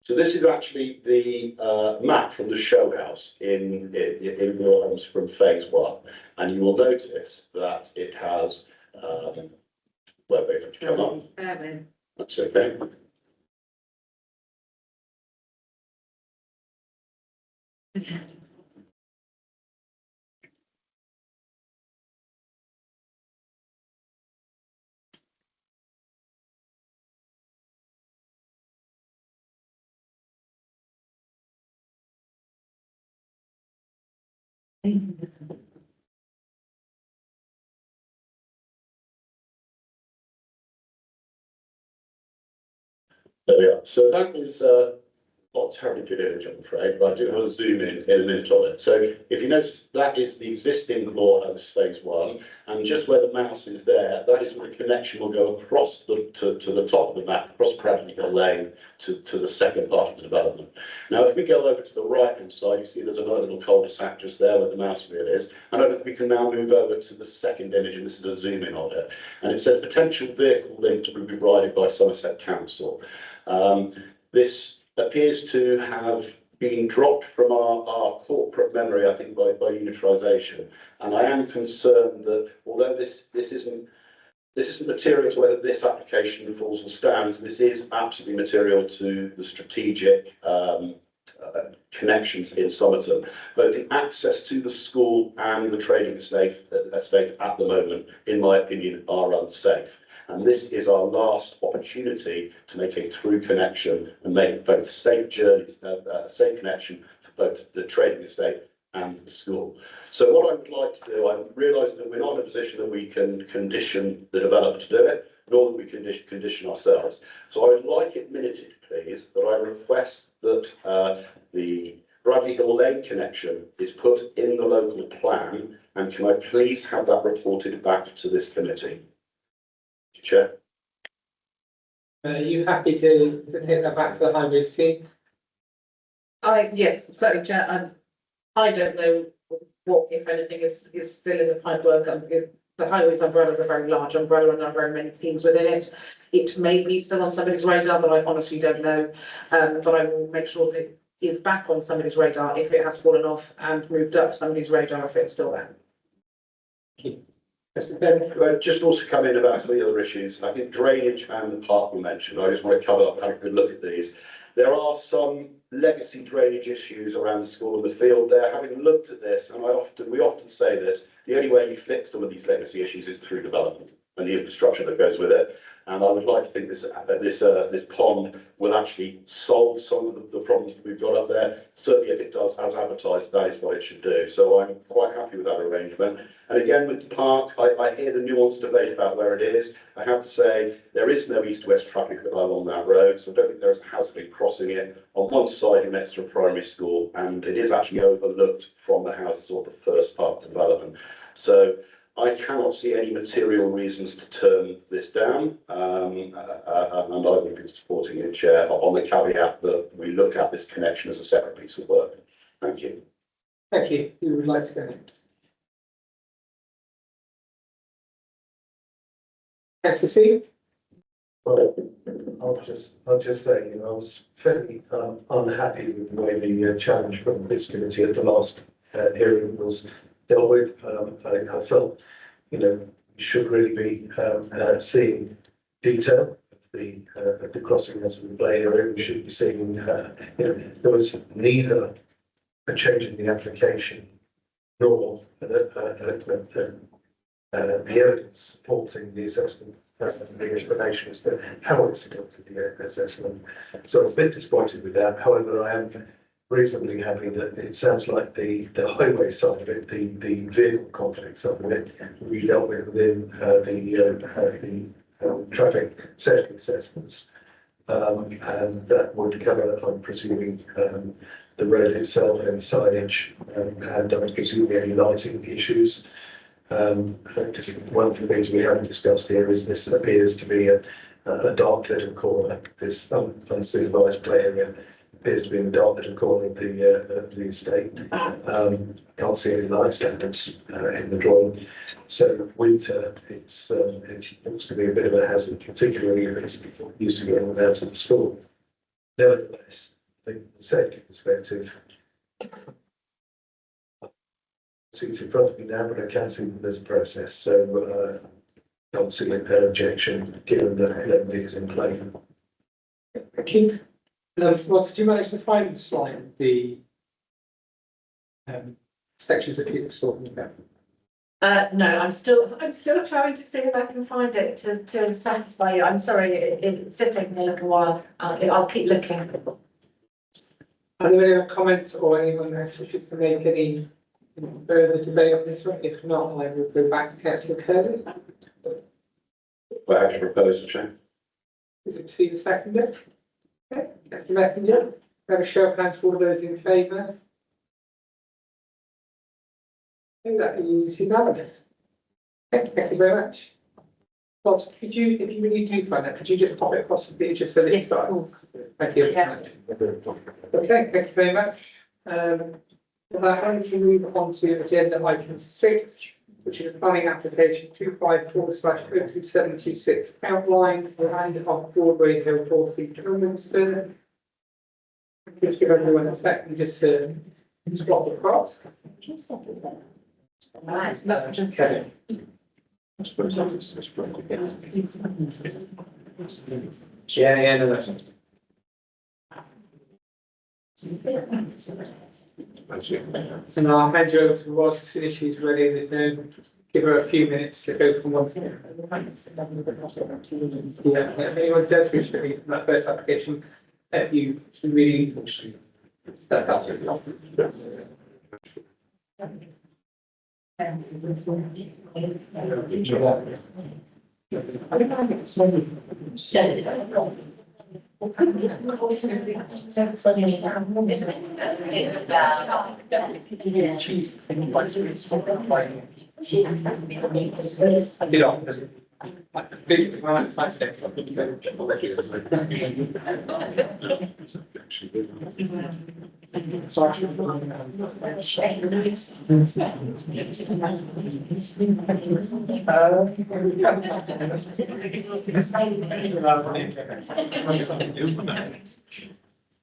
So this is actually the map from the show house in your homes from phase 1. And you will notice that it has, where they come up. That's okay. There we are. So that is not a terribly good image, I'm afraid, but I do have a zoom in a minute on it. So if you notice, that is the existing law house phase 1, and just where the mouse is there, that is where the connection will go across to the top of the map, across Bradley Hill Lane to the second part of the development. Now, if we go over to the right-hand side, you see there's another little cul-de-sac just there where the mouse wheel is. And we can now move over to the second image, and this is a zoom in of it. And it says potential vehicle link to be provided by Somerset Council. This appears to have been dropped from our corporate memory, I think, by unitarisation. And I am concerned that although this isn't material to whether this application falls or stands, this is absolutely material to the strategic connections in Somerton. Both the access to the school and the trading estate at the moment, in my opinion, are unsafe. And this is our last opportunity to make a through connection and make both safe journeys, safe connection for both the trading estate and the school. So what I would like to do, I realise that we're not in a position that we can condition the developer to do it, nor that we can condition ourselves. So I would like it minuted, please, that I request that the Bradley Hill Lane connection is put in the local plan, and can I please have that reported back to this committee? Chair. Are you happy to take that back to the highway scheme? Yes, certainly, Chair, I don't know what, if anything, is still in the pipework. The highways umbrella is a very large umbrella and there are very many things within it. It may be still on somebody's radar, but I honestly don't know. But I will make sure that it is back on somebody's radar if it has fallen off, and moved up somebody's radar if it's still there. Just also come in about some of the other issues. I think drainage and the park were mentioned. I just want to cover up, have a good look at these. There are some legacy drainage issues around the school and the field there. Having looked at this, and we often say this, the only way you fix some of these legacy issues is through development and the infrastructure that goes with it. And I would like to think this pond will actually solve some of the problems that we've got up there. Certainly, if it does, as advertised, that is what it should do. So I'm quite happy with that arrangement. And again, with the park, I hear the nuanced debate about where it is. I have to say, there is no east-west traffic along that road, so I don't think there's a hazard in crossing it. On one side, you're next to a primary school, and it is actually overlooked from the houses or the first part of the development. So I cannot see any material reasons to turn this down, and I will be supporting it, Chair, on the caveat that we look at this connection as a separate piece of work. Thank you. Thank you. Who would like to go next? Councillor C. Well, I'll just say, I was fairly unhappy with the way the challenge from this committee at the last hearing was dealt with. I felt, we should really be seeing detail of the crossing as the play area. We should be seeing, there was neither a change in the application nor the evidence supporting the assessment, the explanation as to how it's supported the assessment. So I was a bit disappointed with that. However, I am reasonably happy that it sounds like the highway side of it, the vehicle conflict side of it, we dealt with within the traffic safety assessments. And that would cover, I'm presuming, the road itself, any signage, and I'm presuming any lighting issues. Because one of the things we haven't discussed here is this appears to be a dark little corner. This unsupervised play area appears to be in the dark little corner of the estate. Can't see any light standards in the drawing. So winter, it looks to be a bit of a hazard, particularly if it's used to going out of the school. Nevertheless, I think from the safety perspective, it's in front of me now, but I can see that there's a process, so can't see an objection given that it is in play. Thank you. Well, did you manage to find the slide, the sections that Peter was talking about? No, I'm still trying to see if I can find it to satisfy you. I'm sorry, it's just taking me a little while. I'll keep looking. Are there any other comments or anyone else wishes to make any further debate on this one? If not, I will go back to Councillor Kirby. Well, I propose, Chair. Is it to the seconder? Okay, Councillor Messenger. Have a show of hands for all those in favour. Okay, that is unanimous. Thank you very much. Well, could you, if you really do find that, could you just pop it across the page just so that it's done? Thank you. Yeah. Okay, thank you very much. Well, I'm going to move on to agenda item 6, which is a planning application 254/02726 outline land off Broadway Hill, Broadfleet, Ilminster. Just give everyone a second just to spot the cross. Right, That's okay. Yeah, no, that's not. And I'll hand you over to Roz as soon as she's ready. Then give her a few minutes to go from one thing. Yeah, if anyone does wish to read from that first application, if you really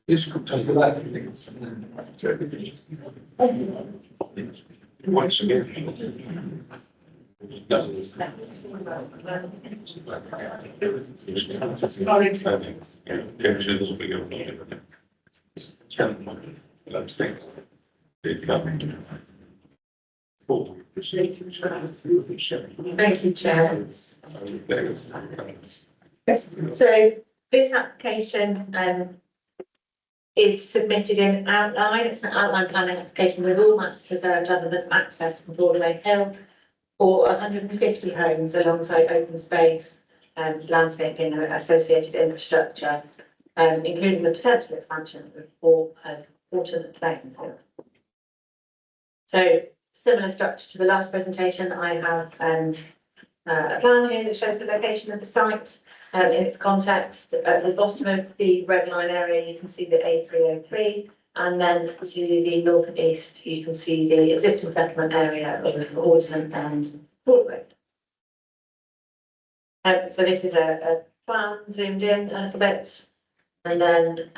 This could take a lot. Once again. Thank you, Chair. So this application is submitted in outline. It's an outline planning application with all matters reserved other than access from Broadway Hill for 150 homes alongside open space and landscaping and associated infrastructure, including the potential expansion of Horton Lane. So similar structure to the last presentation, I have a plan here that shows the location of the site in its context. At the bottom of the red line area, you can see the A303, and then to the north and east, you can see the existing settlement area of Horton and Broadway. So this is a plan zoomed in a little bit, and then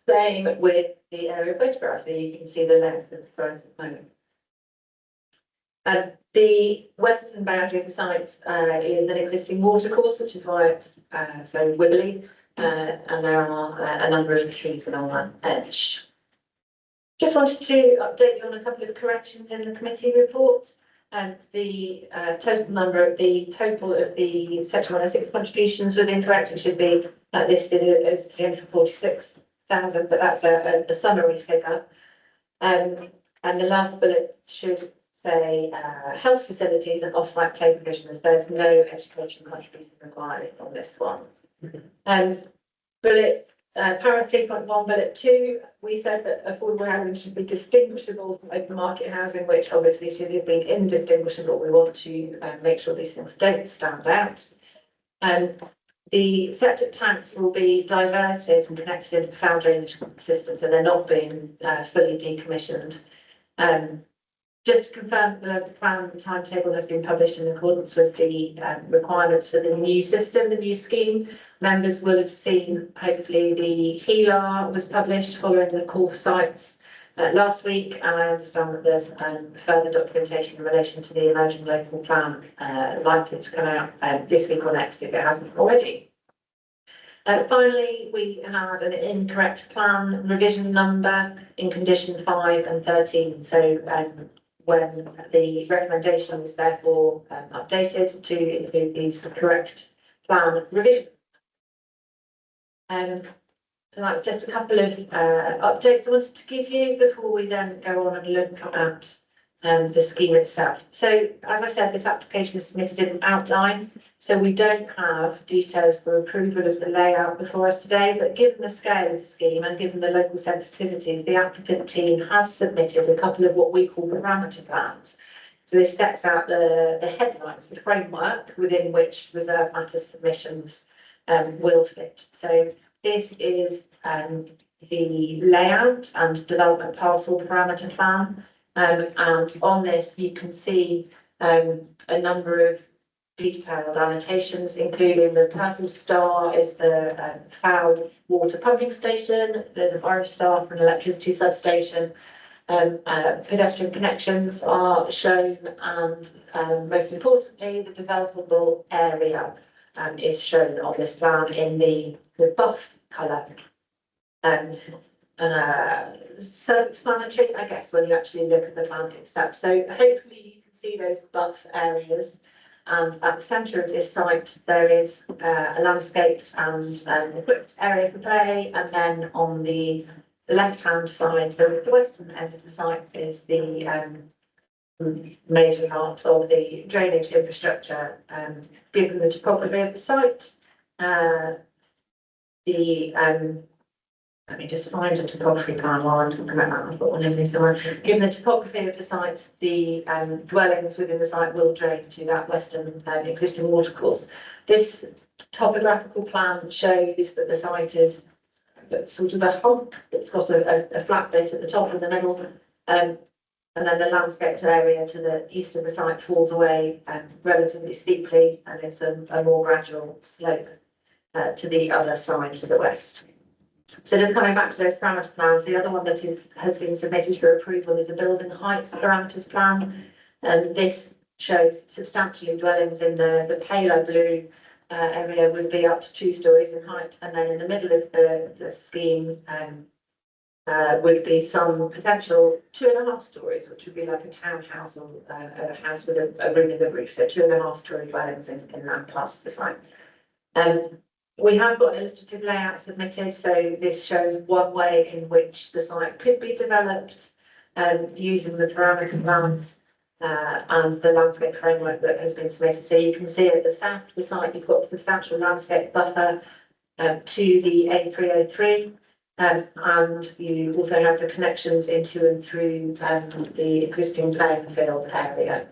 same with the area photograph, so you can see the length of the site at the moment. The western boundary of the site is an existing watercourse, which is why it's so wibbly, and there are a number of trees along that edge. Just wanted to update you on a couple of corrections in the committee report. The total of the Section 106 contributions was incorrect. It should be listed as 346,000, but that's a summary figure. And the last bullet should say health facilities and off-site play provisions. There's no education contribution required on this one. Bullet paragraph 3.1, bullet 2, we said that affordable housing should be distinguishable from open market housing, which obviously should have been indistinguishable. We want to make sure these things don't stand out. The septic tanks will be diverted and connected into the foul drainage system, so they're not being fully decommissioned. Just to confirm, the plan timetable has been published in accordance with the requirements for the new system, the new scheme. Members will have seen, hopefully, the HELAR was published following the call for sites last week, and I understand that there's further documentation in relation to the emerging local plan likely to come out this week or next if it hasn't already. Finally, we had an incorrect plan revision number in condition 5 and 13. So when the recommendation is therefore updated to include these correct plan revision. So that's just a couple of updates I wanted to give you before we then go on and look at the scheme itself. So as I said, this application is submitted in outline, so we don't have details for approval of the layout before us today, but given the scale of the scheme and given the local sensitivity, the applicant team has submitted a couple of what we call parameter plans. So this sets out the headlines, the framework within which reserve matter submissions will fit. So this is the layout and development parcel parameter plan. And on this, you can see a number of detailed annotations, including the purple star is the foul water pumping station. There's a forest star for an electricity substation. Pedestrian connections are shown, and most importantly, the developable area is shown on this plan in the buff colour. Self-explanatory, I guess, when you actually look at the plan itself. So hopefully you can see those buff areas, and at the centre of this site there is a landscaped and equipped area for play, and then on the the left-hand side, the western end of the site is the major part of the drainage infrastructure. Given the topography of the site, let me just find a topography plan while I'm talking about that. I've got one in this one. Given the topography of the sites, the dwellings within the site will drain to that western existing watercourse. This topographical plan shows that the site is sort of a hump. It's got a flat bit at the top of the middle, and then the landscaped area to the east of the site falls away relatively steeply, and it's a more gradual slope to the other side to the west. So just coming back to those parameter plans, the other one that has been submitted for approval is a building heights parameters plan. And this shows substantially dwellings in the paler blue area would be up to 2 stories in height. And then in the middle of the scheme would be some potential 2.5 stories, which would be like a townhouse or a house with a room in the roof. So 2.5 story dwellings in that part of the site. We have got an illustrative layout submitted, so this shows one way in which the site could be developed using the parameter plans and the landscape framework that has been submitted. So you can see at the south of the site, you've got a substantial landscape buffer to the A303, and you also have the connections into and through the existing playing field area.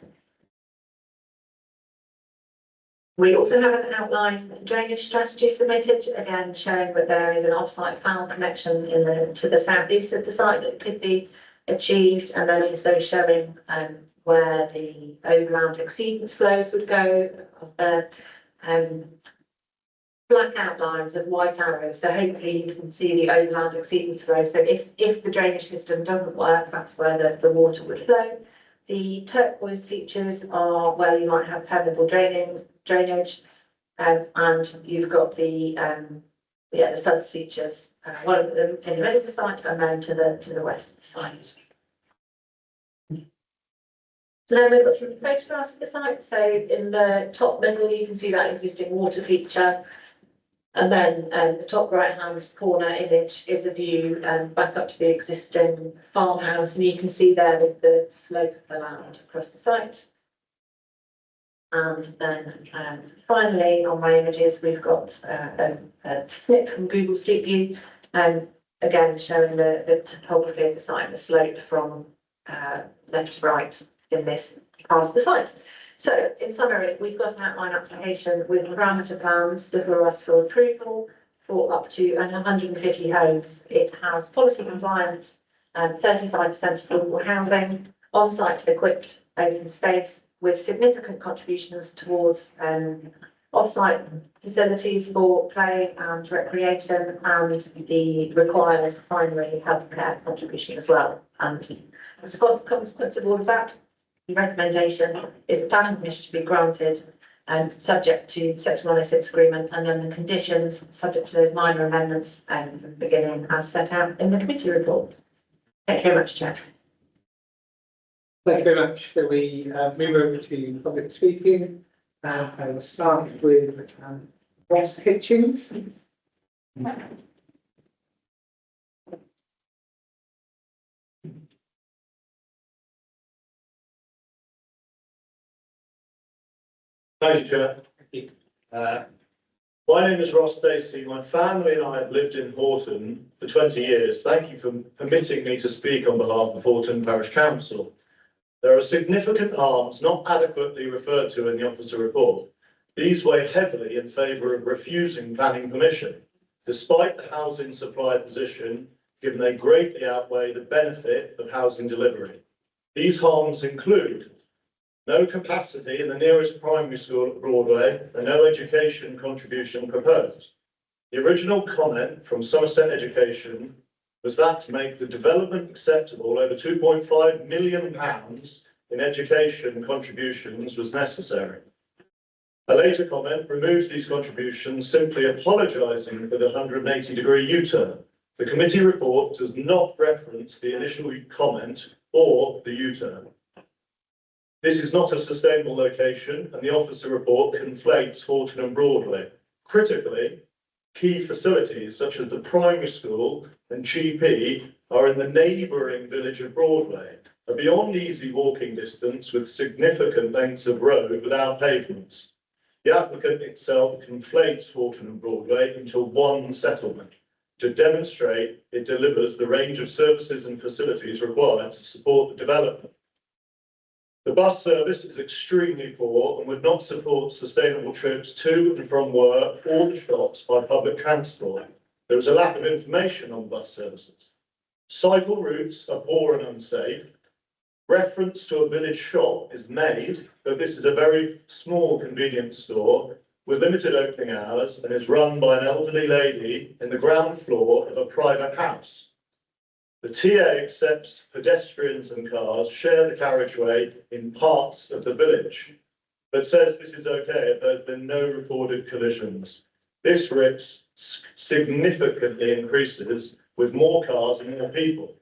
We also have an outline drainage strategy submitted, again showing that there is an off-site foul connection to the southeast of the site that could be achieved, and then also showing where the overland exceedance flows would go. The black outlines of white arrows, so hopefully you can see the overland exceedance flows. So if the drainage system doesn't work, that's where the water would flow. The turquoise features are where you might have permeable drainage, and you've got the subs features, one of them in the middle of the site and then to the west of the site. So then we've got some photographs of the site. So in the top middle, you can see that existing water feature. And then the top right-hand corner image is a view back up to the existing farmhouse. And you can see there the slope of the land across the site. And then finally, on my images, we've got a snip from Google Street View, again showing the topography of the site, the slope from left to right in this part of the site. So in summary, we've got an outline application with parameter plans before us for approval for up to 150 homes. It has policy compliant, 35% affordable housing, on-site equipped open space, with significant contributions towards off-site facilities for play and recreation, and the required primary healthcare contribution as well. And as a consequence of all of that, the recommendation is the planning permission to be granted subject to Section 106 agreement, and then the conditions subject to those minor amendments beginning as set out in the committee report. Thank you very much, Chair. Thank you very much. So we move over to public speaking. I will start with Ross Hitchings. Thank you, Chair. My name is Ross Stacey. My family and I have lived in Horton for 20 years. Thank you for permitting me to speak on behalf of Horton Parish Council. There are significant harms not adequately referred to in the officer report. These weigh heavily in favour of refusing planning permission, despite the housing supply position, given they greatly outweigh the benefit of housing delivery. These harms include no capacity in the nearest primary school at Broadway and no education contribution proposed. The original comment from Somerset Education was that to make the development acceptable, over £2.5 million in education contributions was necessary. A later comment removes these contributions, simply apologising for the 180-degree U-turn. The committee report does not reference the initial comment or the U-turn. This is not a sustainable location, and the officer report conflates Horton and Broadway. Critically, key facilities such as the primary school and GP are in the neighbouring village of Broadway, are beyond easy walking distance with significant lengths of road without pavements. The applicant itself conflates Horton and Broadway into one settlement to demonstrate it delivers the range of services and facilities required to support the development. The bus service is extremely poor and would not support sustainable trips to and from work or the shops by public transport. There is a lack of information on bus services. Cycle routes are poor and unsafe. Reference to a village shop is made, but this is a very small convenience store with limited opening hours and is run by an elderly lady in the ground floor of a private house. The TA accepts pedestrians and cars share the carriageway in parts of the village, but says this is okay if there have been no recorded collisions. This risk significantly increases with more cars and more people.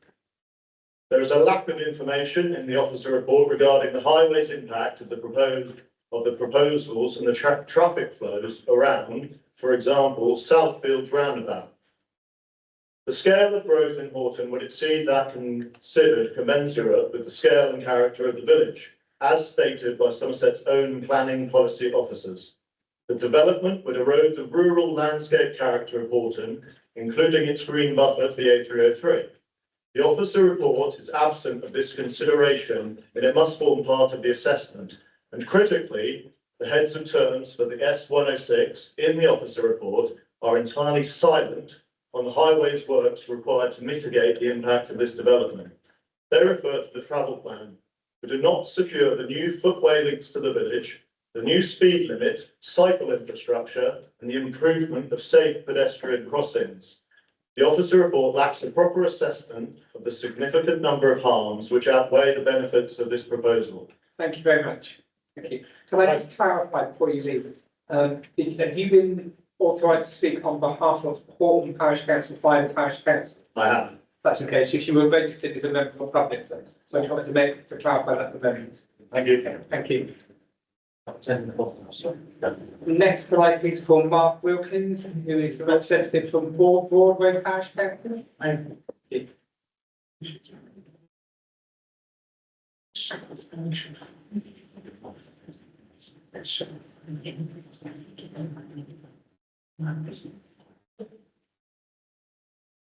There is a lack of information in the officer report regarding the highway's impact of the proposals and the traffic flows around, for example, Southfields roundabout. The scale of growth in Horton would exceed that considered commensurate with the scale and character of the village, as stated by Somerset's own planning policy officers. The development would erode the rural landscape character of Horton, including its green buffer to the A303. The officer report is absent of this consideration, and it must form part of the assessment. And critically, the heads of terms for the S106 in the officer report are entirely silent on the highways works required to mitigate the impact of this development. They refer to the travel plan, but do not secure the new footway links to the village, the new speed limit, cycle infrastructure, and the improvement of safe pedestrian crossings. The officer report lacks a proper assessment of the significant number of harms which outweigh the benefits of this proposal. Thank you very much. Thank you. Can I just clarify before you leave? Have you been authorised to speak on behalf of Horton Parish Council, Five Parish Council? I have. That's okay. So she will register as a member for public. So I just wanted to clarify that amendment. Thank you. Thank you. Next, could I please call Mark Wilkins, who is the representative from Broadway Parish Council? Thank you.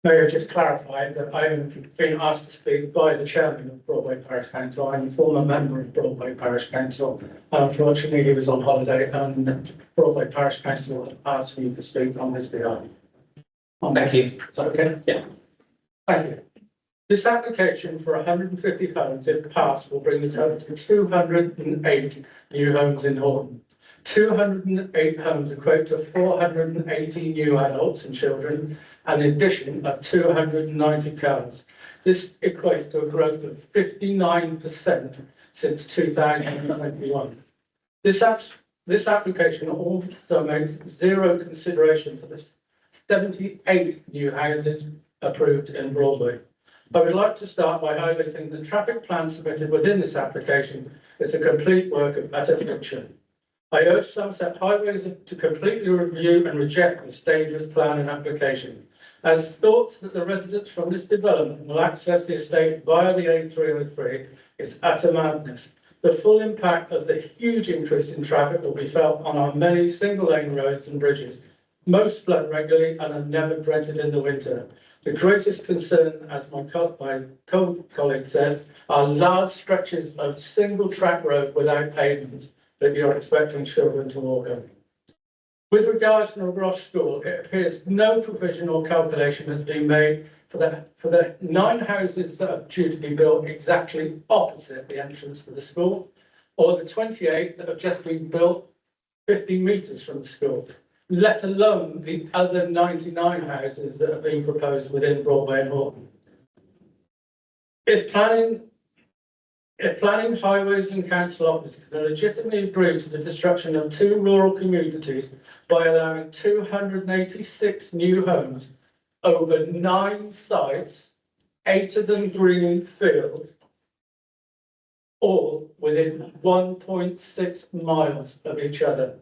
May I just clarify that I have been asked to speak by the chairman of Broadway Parish Council. I'm a former member of Broadway Parish Council. Unfortunately, he was on holiday and Broadway Parish Council asked me to speak on his behalf. Thank you. Is that okay? Yeah. Thank you. This application for 150 homes, if passed, will bring the total to 208 new homes in Horton. 208 homes equate to 480 new adults and children, and an addition of 290 cars. This equates to a growth of 59% since 2021. This application also makes zero consideration for the 78 new houses approved in Broadway. I would like to start by highlighting the traffic plan submitted within this application is a complete work of utter fiction. I urge Somerset Highways to completely review and reject the stages plan and application, as thoughts that the residents from this development will access the estate via the A303 is utter madness. The full impact of the huge increase in traffic will be felt on our many single-lane roads and bridges. Most flood regularly and are never drenching in the winter. The greatest concern, as my colleague said, are large stretches of single-track road without pavement that you're expecting children to walk on. With regards to Roche School, it appears no provision or calculation has been made for the 9 houses that are due to be built exactly opposite the entrance to the school, or the 28 that have just been built 50 metres from the school, let alone the other 99 houses that have been proposed within Broadway and Horton. If planning, highways and council officers can legitimately agree to the destruction of 2 rural communities by allowing 286 new homes over 9 sites, 8 of them green field, all within 1.6 miles of each other.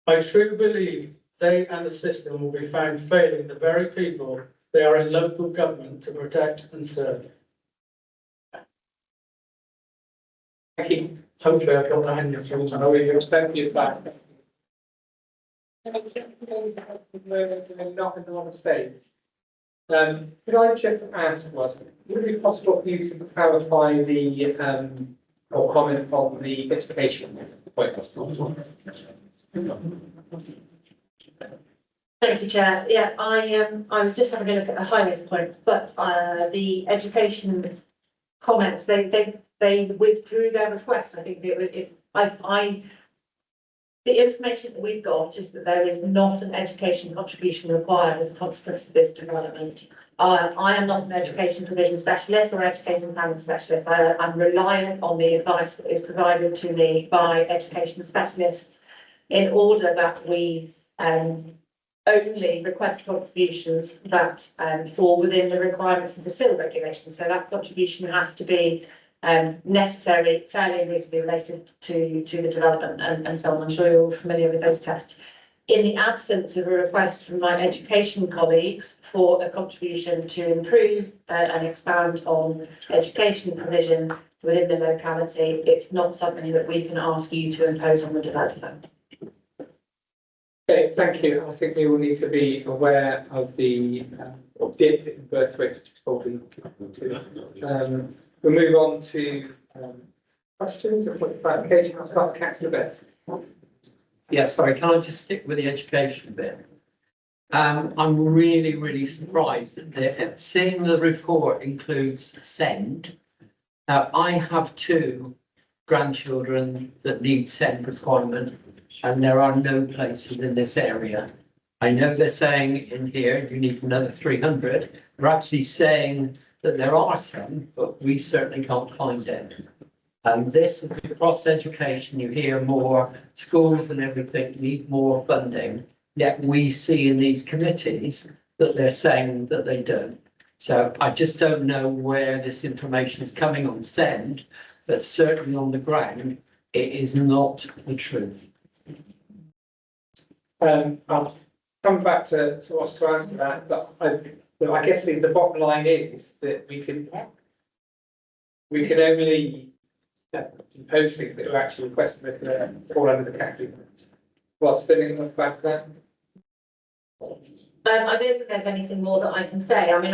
I truly believe they and the system will be found failing the very people they are in local government to protect and serve. Thank you. Hopefully I've got that in your thoughts. I know we thank you for that. Not on the stage. Could I just ask, would it be possible for you to clarify the, or comment on the education point? Thank you, Chair. Yeah, I was just having a look at the highest point, but the education comments, they withdrew their request. I think the information that we've got is that there is not an education contribution required as a consequence of this development. I am not an education provision specialist or education planning specialist. I'm reliant on the advice that is provided to me by education specialists in order that we only request contributions that fall within the requirements of the SIL regulation. So that contribution has to be necessary, fairly reasonably related to the development and so on. I'm sure you're all familiar with those tests. In the absence of a request from my education colleagues for a contribution to improve and expand on education provision within the locality, it's not something that we can ask you to impose on the developer. Okay, thank you. I think we will need to be aware of the dip in birth rate, which is probably. We'll move on to questions or points of clarification. I'll start with Councillor Best. Yeah, sorry, can I just stick with the education bit? I'm really surprised that seeing the report includes SEND. Now, I have 2 grandchildren that need SEND requirement, and there are no places in this area. I know they're saying in here you need another 300. They're actually saying that there are some, but we certainly can't find it. This is across education. You hear more schools and everything need more funding, yet we see in these committees that they're saying that they don't. So I just don't know where this information is coming on SEND, but certainly on the ground, it is not the truth. I'll come back to us to answer that, but I guess the bottom line is that we can only impose things that are actually requested with the fall under the category. Well, spinning back to that. I don't think there's anything more that I can say. I mean,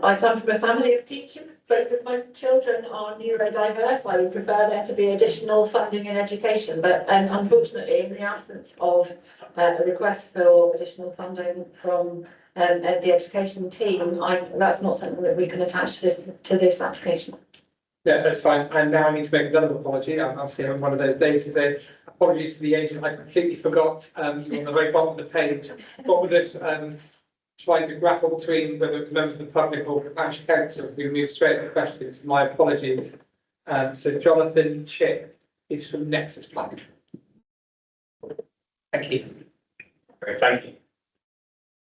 I come from a family of teachers, both of my children are neurodiverse. I would prefer there to be additional funding in education, but unfortunately, in the absence of a request for additional funding from the education team, that's not something that we can attach to this application. Yeah, that's fine. And now I need to make another apology. I'm obviously on one of those days today. Apologies to the agent. I completely forgot you're on the very bottom of the page. What with this trying to grapple between whether it's members of the public or the parish council, we move straight to questions. My apologies. So Jonathan Chick is from Nexus Planning. Thank you. Great, thank you.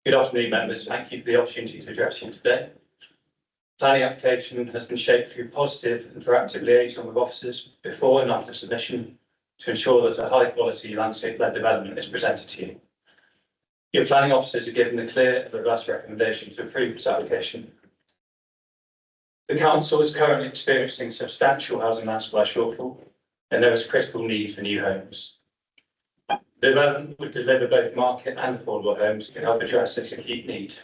Good afternoon, members. Thank you for the opportunity to address you today. Planning application has been shaped through positive and proactive liaison with officers before and after submission to ensure that a high quality landscape-led development is presented to you. Your planning officers are given the clear and robust recommendation to approve this application. The council is currently experiencing substantial housing land supply shortfall, and there is a critical need for new homes. The development would deliver both market and affordable homes to help address this acute need,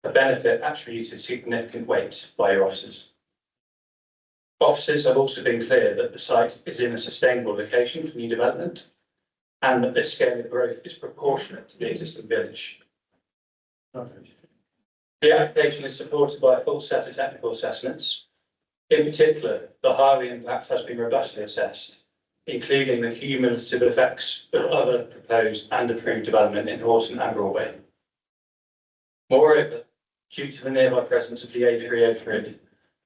a benefit attributed significant weight by your officers. Officers have also been clear that the site is in a sustainable location for new development, and that this scale of growth is proportionate to the existing village. The application is supported by a full set of technical assessments. In particular, the highway impact has been robustly assessed, including the cumulative effects of other proposed and approved development in Horton and Broadway. Moreover, due to the nearby presence of the A303,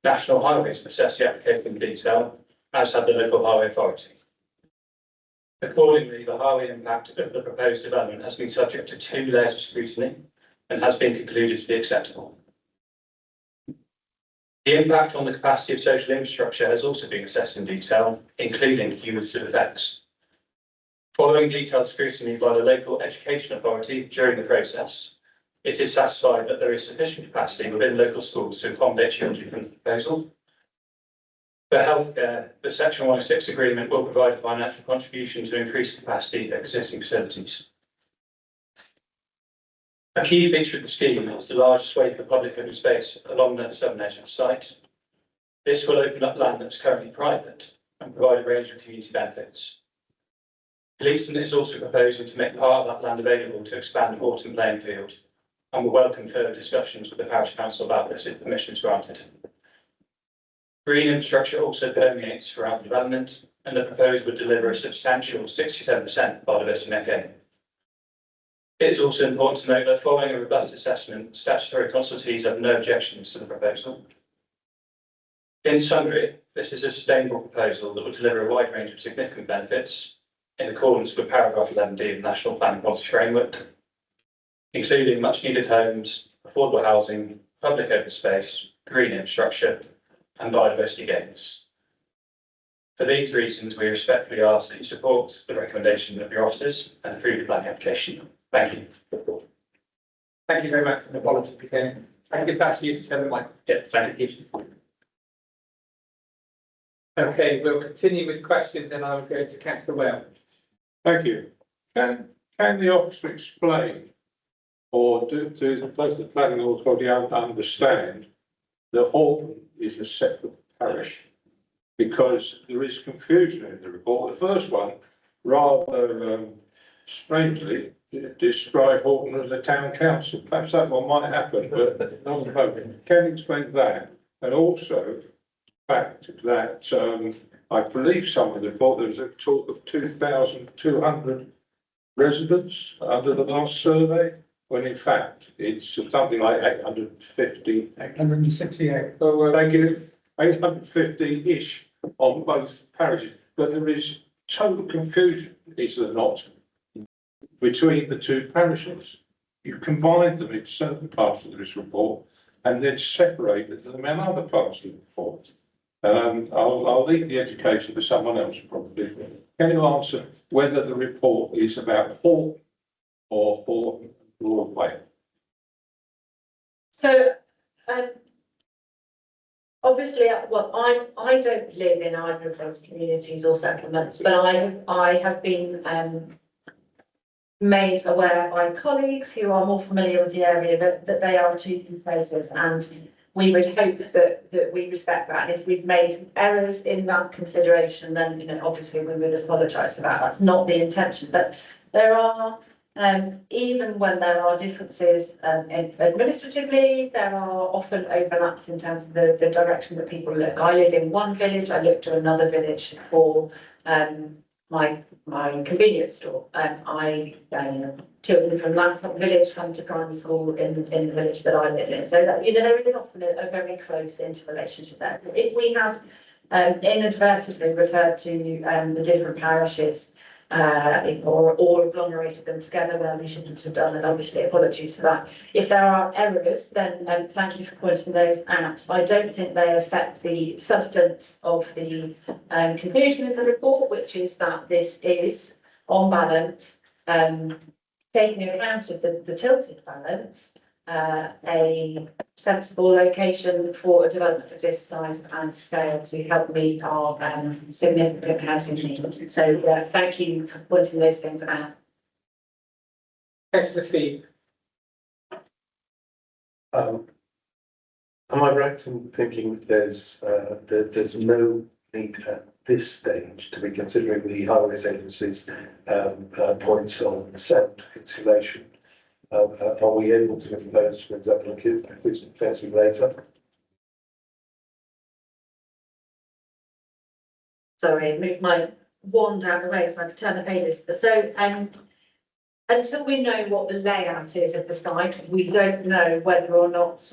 National Highways assessed the application in detail, as had the local highway authority. Accordingly, the highway impact of the proposed development has been subject to 2 layers of scrutiny and has been concluded to be acceptable. The impact on the capacity of social infrastructure has also been assessed in detail, including cumulative effects. Following detailed scrutiny by the local education authority during the process, it is satisfied that there is sufficient capacity within local schools to accommodate children from the proposal. For healthcare, the Section 106 agreement will provide a financial contribution to increase capacity at existing facilities. A key feature of the scheme is the large swathe of public open space along the southern edge of the site. This will open up land that is currently private and provide a range of community benefits. Gleeson is also proposing to make part of that land available to expand Horton playing field, and will welcome further discussions with the parish council about this if permission is granted. Green infrastructure also permeates throughout development, and the proposal would deliver a substantial 67% biodiversity net gain. It is also important to note that following a robust assessment, statutory consultees have no objections to the proposal. In summary, this is a sustainable proposal that will deliver a wide range of significant benefits in accordance with paragraph 11D of the National Planning Policy Framework, including much needed homes, affordable housing, public open space, green infrastructure, and biodiversity gains. For these reasons, we respectfully ask that you support the recommendation of your officers and approve the planning application. Thank you. Thank you very much for the apology again. I can give back to you, Chairman Michael. Yeah, thank you. Okay, we'll continue with questions and I will go to Councillor Wales. Thank you. Can the officer explain, or does the planning authority understand that Horton is a separate parish? Because there is confusion in the report. The first one, rather strangely, described Horton as a town council. Perhaps that one might happen, but not at the moment. Can you explain that? And also, the fact that I believe some of the report there was a talk of 2,200 residents under the last survey, when in fact it's something like 850. 868. So thank you. 850-ish on both parishes, but there is total confusion, is there not, between the two parishes? You combine them in certain parts of this report and then separated them in other parts of the report. I'll leave the education to someone else probably. Can you answer whether the report is about Horton or Horton Broadway? So, obviously, well, I don't live in either of those communities or settlements, but I have been made aware by colleagues who are more familiar with the area that they are two different places, and we would hope that we respect that. And if we've made errors in that consideration, then obviously we would apologise for that. That's not the intention, but there are. Even when there are differences administratively, there are often overlaps in terms of the direction that people look. I live in one village, I look to another village for my convenience store. Children from that village come to primary school in the village that I live in. So that, there is often a very close interrelationship there. So if we have inadvertently referred to the different parishes or agglomerated them together where we shouldn't have done, and obviously apologies for that. If there are errors, then thank you for pointing those out. I don't think they affect the substance of the conclusion in the report, which is that this is, on balance, taking account of the tilted balance, a sensible location for a development of this size and scale to help meet our significant housing needs. So thank you for pointing those things out. Councillor C. Am I right in thinking that there's no need at this stage to be considering the Highways Agency's points on sound insulation? Are we able to impose, for example, acoustic fencing later? Sorry, move my wand out of the way so I can turn the pages. So until we know what the layout is of the site, we don't know whether or not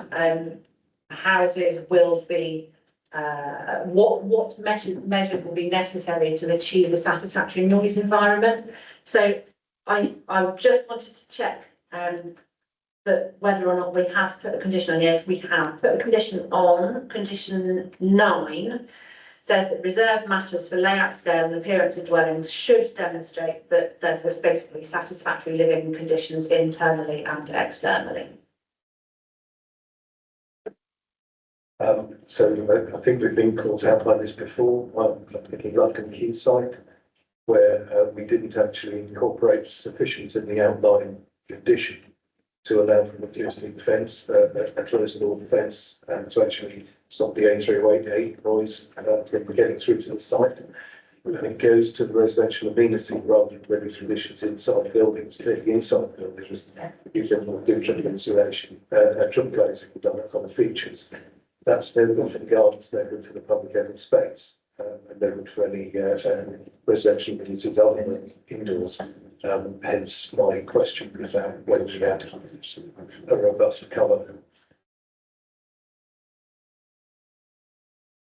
houses will be what measures will be necessary to achieve a satisfactory noise environment. So I just wanted to check that whether or not we have put a condition on. Yes, we have put a condition on, condition 9, says that reserved matters for layout, scale and appearance of dwellings should demonstrate that there's basically satisfactory living conditions internally and externally. So I think we've been caught out by this before, I'm thinking London Quayside, where we didn't actually incorporate sufficient in the outline condition to allow for an acoustic fence, a closed door fence, and to actually stop the A308 noise from getting through to the site. And it goes to the residential amenity rather than living conditions inside buildings. Clearly inside buildings, you can do triple insulation, triple glazing, direct common features. That's no good for the gardens, no good for the public open space, and no good for any residential amenities other than indoors. Hence my question about whether we had a robust cover.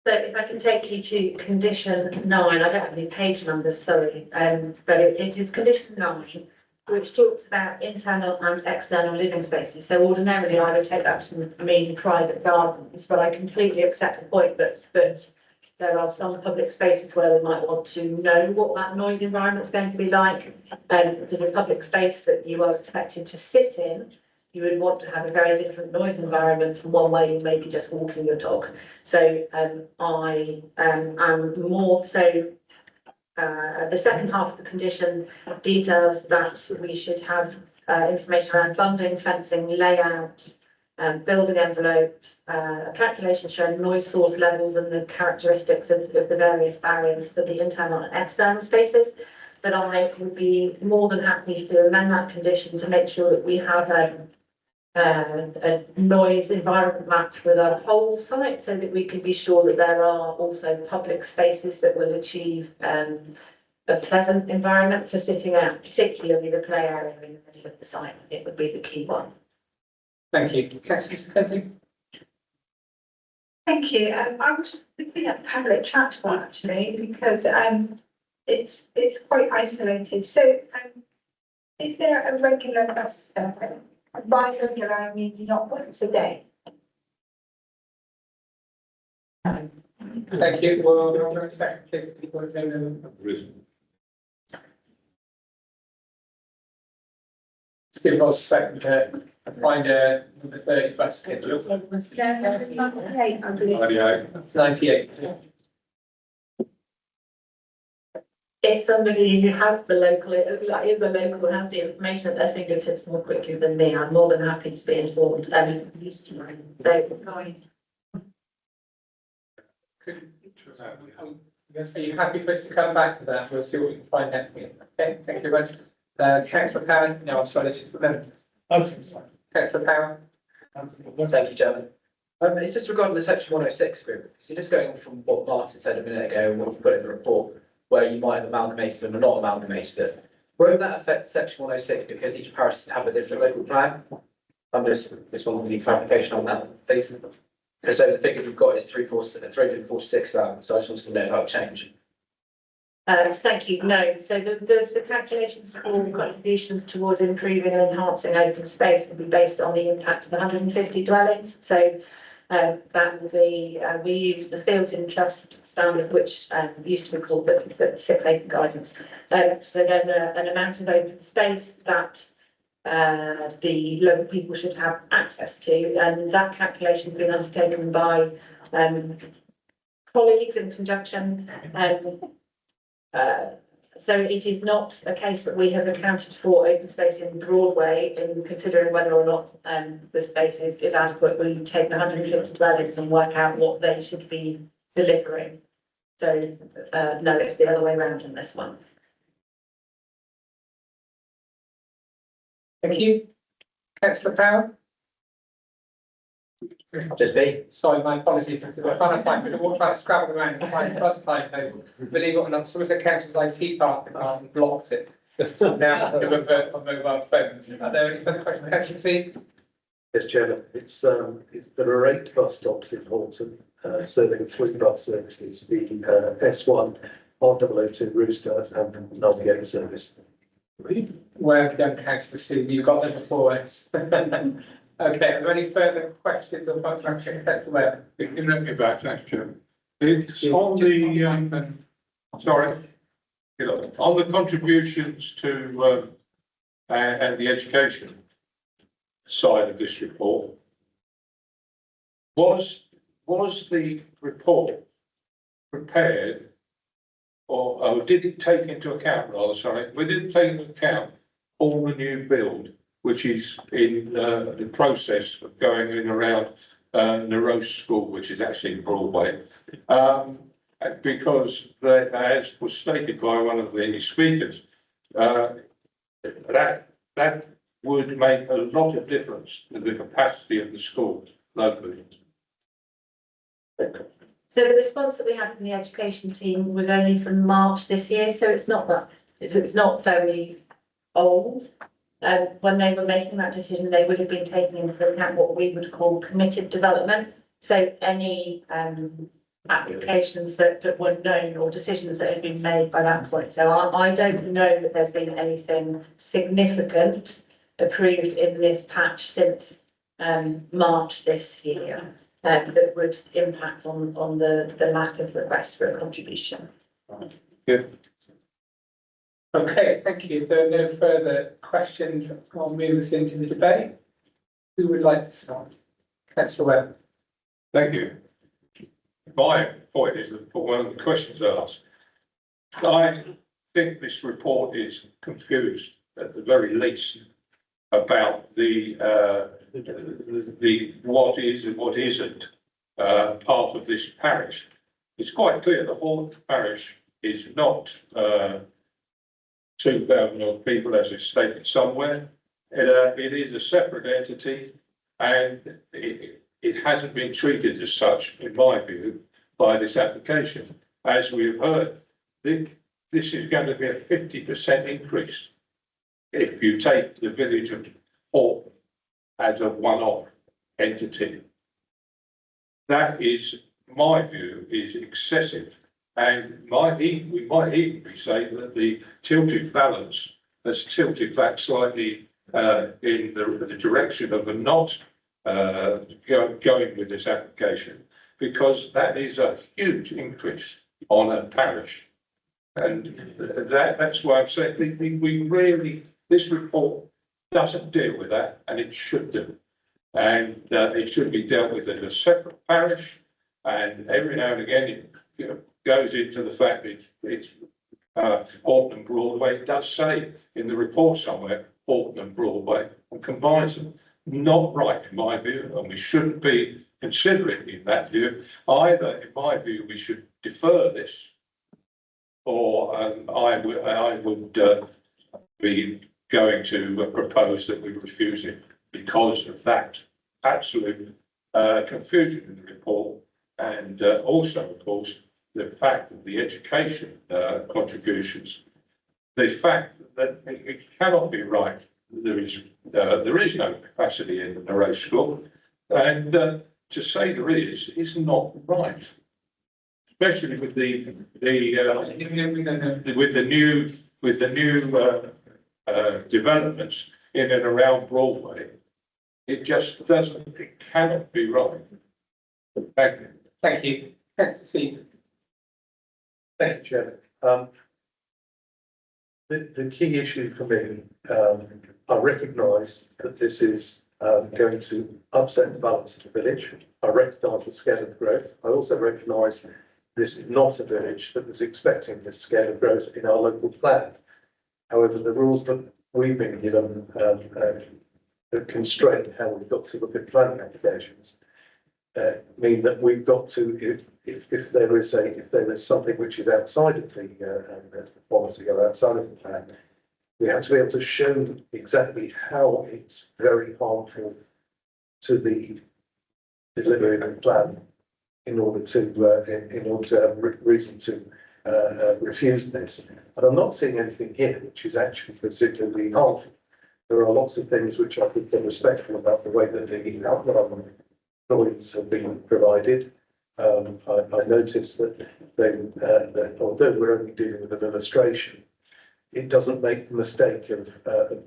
So if I can take you to condition 9, I don't have any page numbers, sorry, but it is condition 9, which talks about internal and external living spaces. So ordinarily I would take that to mean private gardens, but I completely accept the point that there are some public spaces where we might want to know what that noise environment is going to be like. Because a public space that you are expected to sit in, you would want to have a very different noise environment from one where you may be just walking your dog. So I am more so. The second half of the condition details that we should have information around bunding, fencing, layout, building envelopes, calculations showing noise source levels and the characteristics of the various barriers for the internal and external spaces. But I would be more than happy to amend that condition to make sure that we have a noise environment map for the whole site so that we can be sure that there are also public spaces that will achieve a pleasant environment for sitting out, particularly the play area in the middle of the site. It would be the key one. Thank you. Councillor Spencer? Thank you. I was looking at public transport actually because it's quite isolated. So is there a regular bus service? By regular, I mean not once a day. Thank you. Well, we're on the second case. People have been Let's give us a second to find a number 30 bus schedule. It's 98. If somebody who has the local, is a local, has the information at their fingertips more quickly than me, I'm more than happy to be informed. So, Are you happy for us to come back to that? We'll see what we can find next week. Okay, thank you very much. Councillor Power? No, I'm sorry, this is for members. Councillor Power? Thank you, Chairman. It's just regarding the section 106 group. So just going from what Martin said a minute ago and what you put in the report, where you might have amalgamated them or not amalgamated it. Won't that affect section 106 because each parish have a different local plan? I'm just wanting clarification on that, please. Because so the figure we've got is 346,000, so I just wanted to know how it changed. Thank you. No, so the calculations for contributions towards improving and enhancing open space will be based on the impact of the 150 dwellings. So that will be, we use the Fields in Trust standard, which used to be called the 6 acre guidance. So there's an amount of open space that the local people should have access to, and that calculation has been undertaken by colleagues in conjunction. So it is not a case that we have accounted for open space in Broadway in considering whether or not the space is adequate. We take the 150 dwellings and work out what they should be delivering. So no, it's the other way around on this one. Thank you. Councillor Power? Just me. Sorry, my apologies. We're trying to find, we're all trying to scrabble around and find the bus timetable. Believe it or not, some of the council's IT department blocks it. So now to revert on mobile phones. Are there any further questions? Councillor Fee? Yes, Chairman. There are 8 bus stops in Horton, serving 3 bus services: the S1, R002 Rooster, and Nottingham service. Well done, Councillor Fee. You've got them before us. Okay, are there any further questions or comments from Councillor Webb? You can let me back, thanks, Chairman. It's on the, sorry, on the contributions to, and the education side of this report. Was the report prepared or did it take into account, rather, sorry, we didn't take into account all the new build, which is in the process of going in around Narose School, which is actually in Broadway. Because as was stated by one of the speakers, that would make a lot of difference to the capacity of the schools locally. So the response that we had from the education team was only from March this year, so it's not very old. When they were making that decision, they would have been taking into account what we would call committed development. So any applications that were known or decisions that had been made by that point. So I don't know that there's been anything significant approved in this patch since March this year that would impact on the lack of request for a contribution. Good. Okay, thank you. If there are no further questions, I'll move us into the debate. Who would like to start? Councillor Webb. Thank you. My point is that for one of the questions asked, I think this report is confused at the very least about the what is and what isn't part of this parish. It's quite clear the whole parish is not 2,000 odd people, as is stated somewhere. It is a separate entity, and it hasn't been treated as such, in my view, by this application. As we have heard, this is going to be a 50% increase if you take the village of Horton as a one-off entity. That is, my view, is excessive. And we might even be saying that the tilted balance has tilted back slightly in the direction of a not going with this application, because that is a huge increase on a parish. And that's why I'm saying we really, this report doesn't deal with that, and it should do. And it should be dealt with as a separate parish, and every now and again it goes into the fact that it's Horton and Broadway. It does say in the report somewhere Horton and Broadway, and combines them. Not right in my view, and we shouldn't be considering in that view. Either, in my view, we should defer this, or I would be going to propose that we refuse it because of that absolute confusion in the report, and also, of course, the fact that the education contributions, the fact that it cannot be right. There is no capacity in the Narose School, and to say there is not right, especially with the new developments in and around Broadway. It just doesn't. It cannot be right. Thank you. Thank you. Councillor Stephen. Thank you, Chairman. The key issue for me, I recognise that this is going to upset the balance of the village. I recognise the scale of the growth. I also recognise this is not a village that was expecting this scale of growth in our local plan. However, the rules that we've been given that constrain how we've got to look at planning applications mean that we've got to, if there is something which is outside of the policy or outside of the plan, we have to be able to show exactly how it's very harmful to the delivery of the plan in order to have reason to refuse this. And I'm not seeing anything here which is actually particularly harmful. There are lots of things which I think are respectful about the way that the outline drawings have been provided. I noticed that that although we're only dealing with an illustration, it doesn't make the mistake of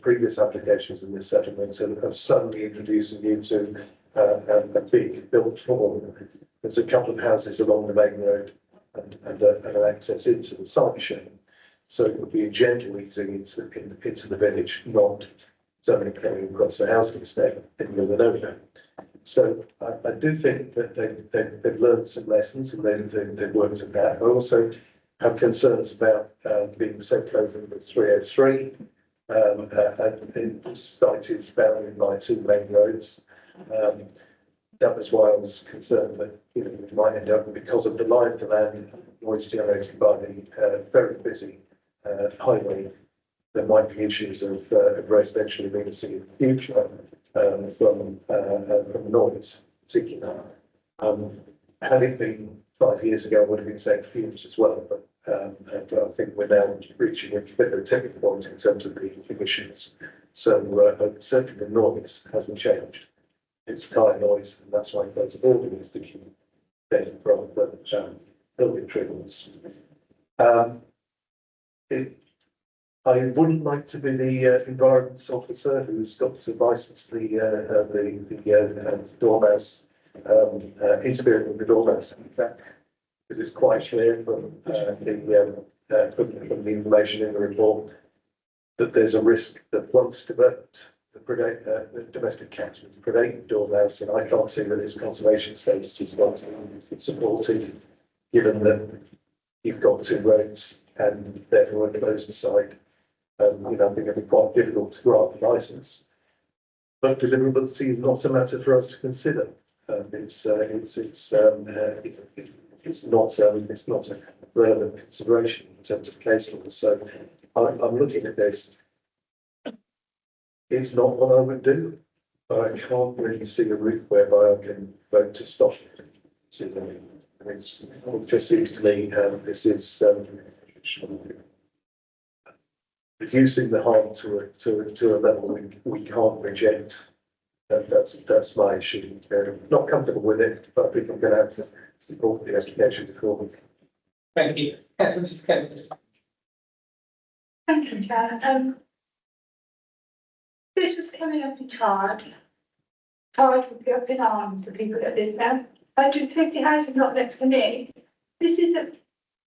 previous applications in this settlement of suddenly introducing you to a big built form. There's a couple of houses along the main road and an access into the site shown. So it would be a gentle easing into the village, not somebody coming across the housing estate in the middle of nowhere. So I do think that they've learned some lessons and they've worked at that. I also have concerns about being so close to the 303. And the site is bounded by two main roads. That was why I was concerned that, you know, we might end up, because of the lie of the land, noise generated by the very busy highway, there might be issues of residential amenity in the future from noise, particularly. Had it been 5 years ago, I would have been saying fumes as well, but I think we're now reaching a bit of a tipping point in terms of the emissions. So certainly the noise hasn't changed. It's tire noise, and that's why photoboarding is the key thing from the building triggers. I wouldn't like to be the environment officer who's got to license the dormouse, interfering with the dormouse act, because it's quite clear from the information in the report that there's a risk that once developed, the domestic cats would predate the dormouse, and I can't see that its conservation status is well supported, given that you've got two roads and therefore a closed site. I think it'd be quite difficult to grant the licence. But deliverability is not a matter for us to consider. It's not a relevant consideration in terms of case law. So I'm looking at this. It's not what I would do, but I can't really see a route whereby I can vote to stop it. So, it just seems to me this is reducing the harm to a level we can't reject. That's my issue. Not comfortable with it, but I think I'm going to have to support the application to call. Thank you. Councillor Mrs. Kenton. Thank you, Chair. This was coming up in Tard. Tard would be up in arms, the people that live there. 150 houses not next to me. This is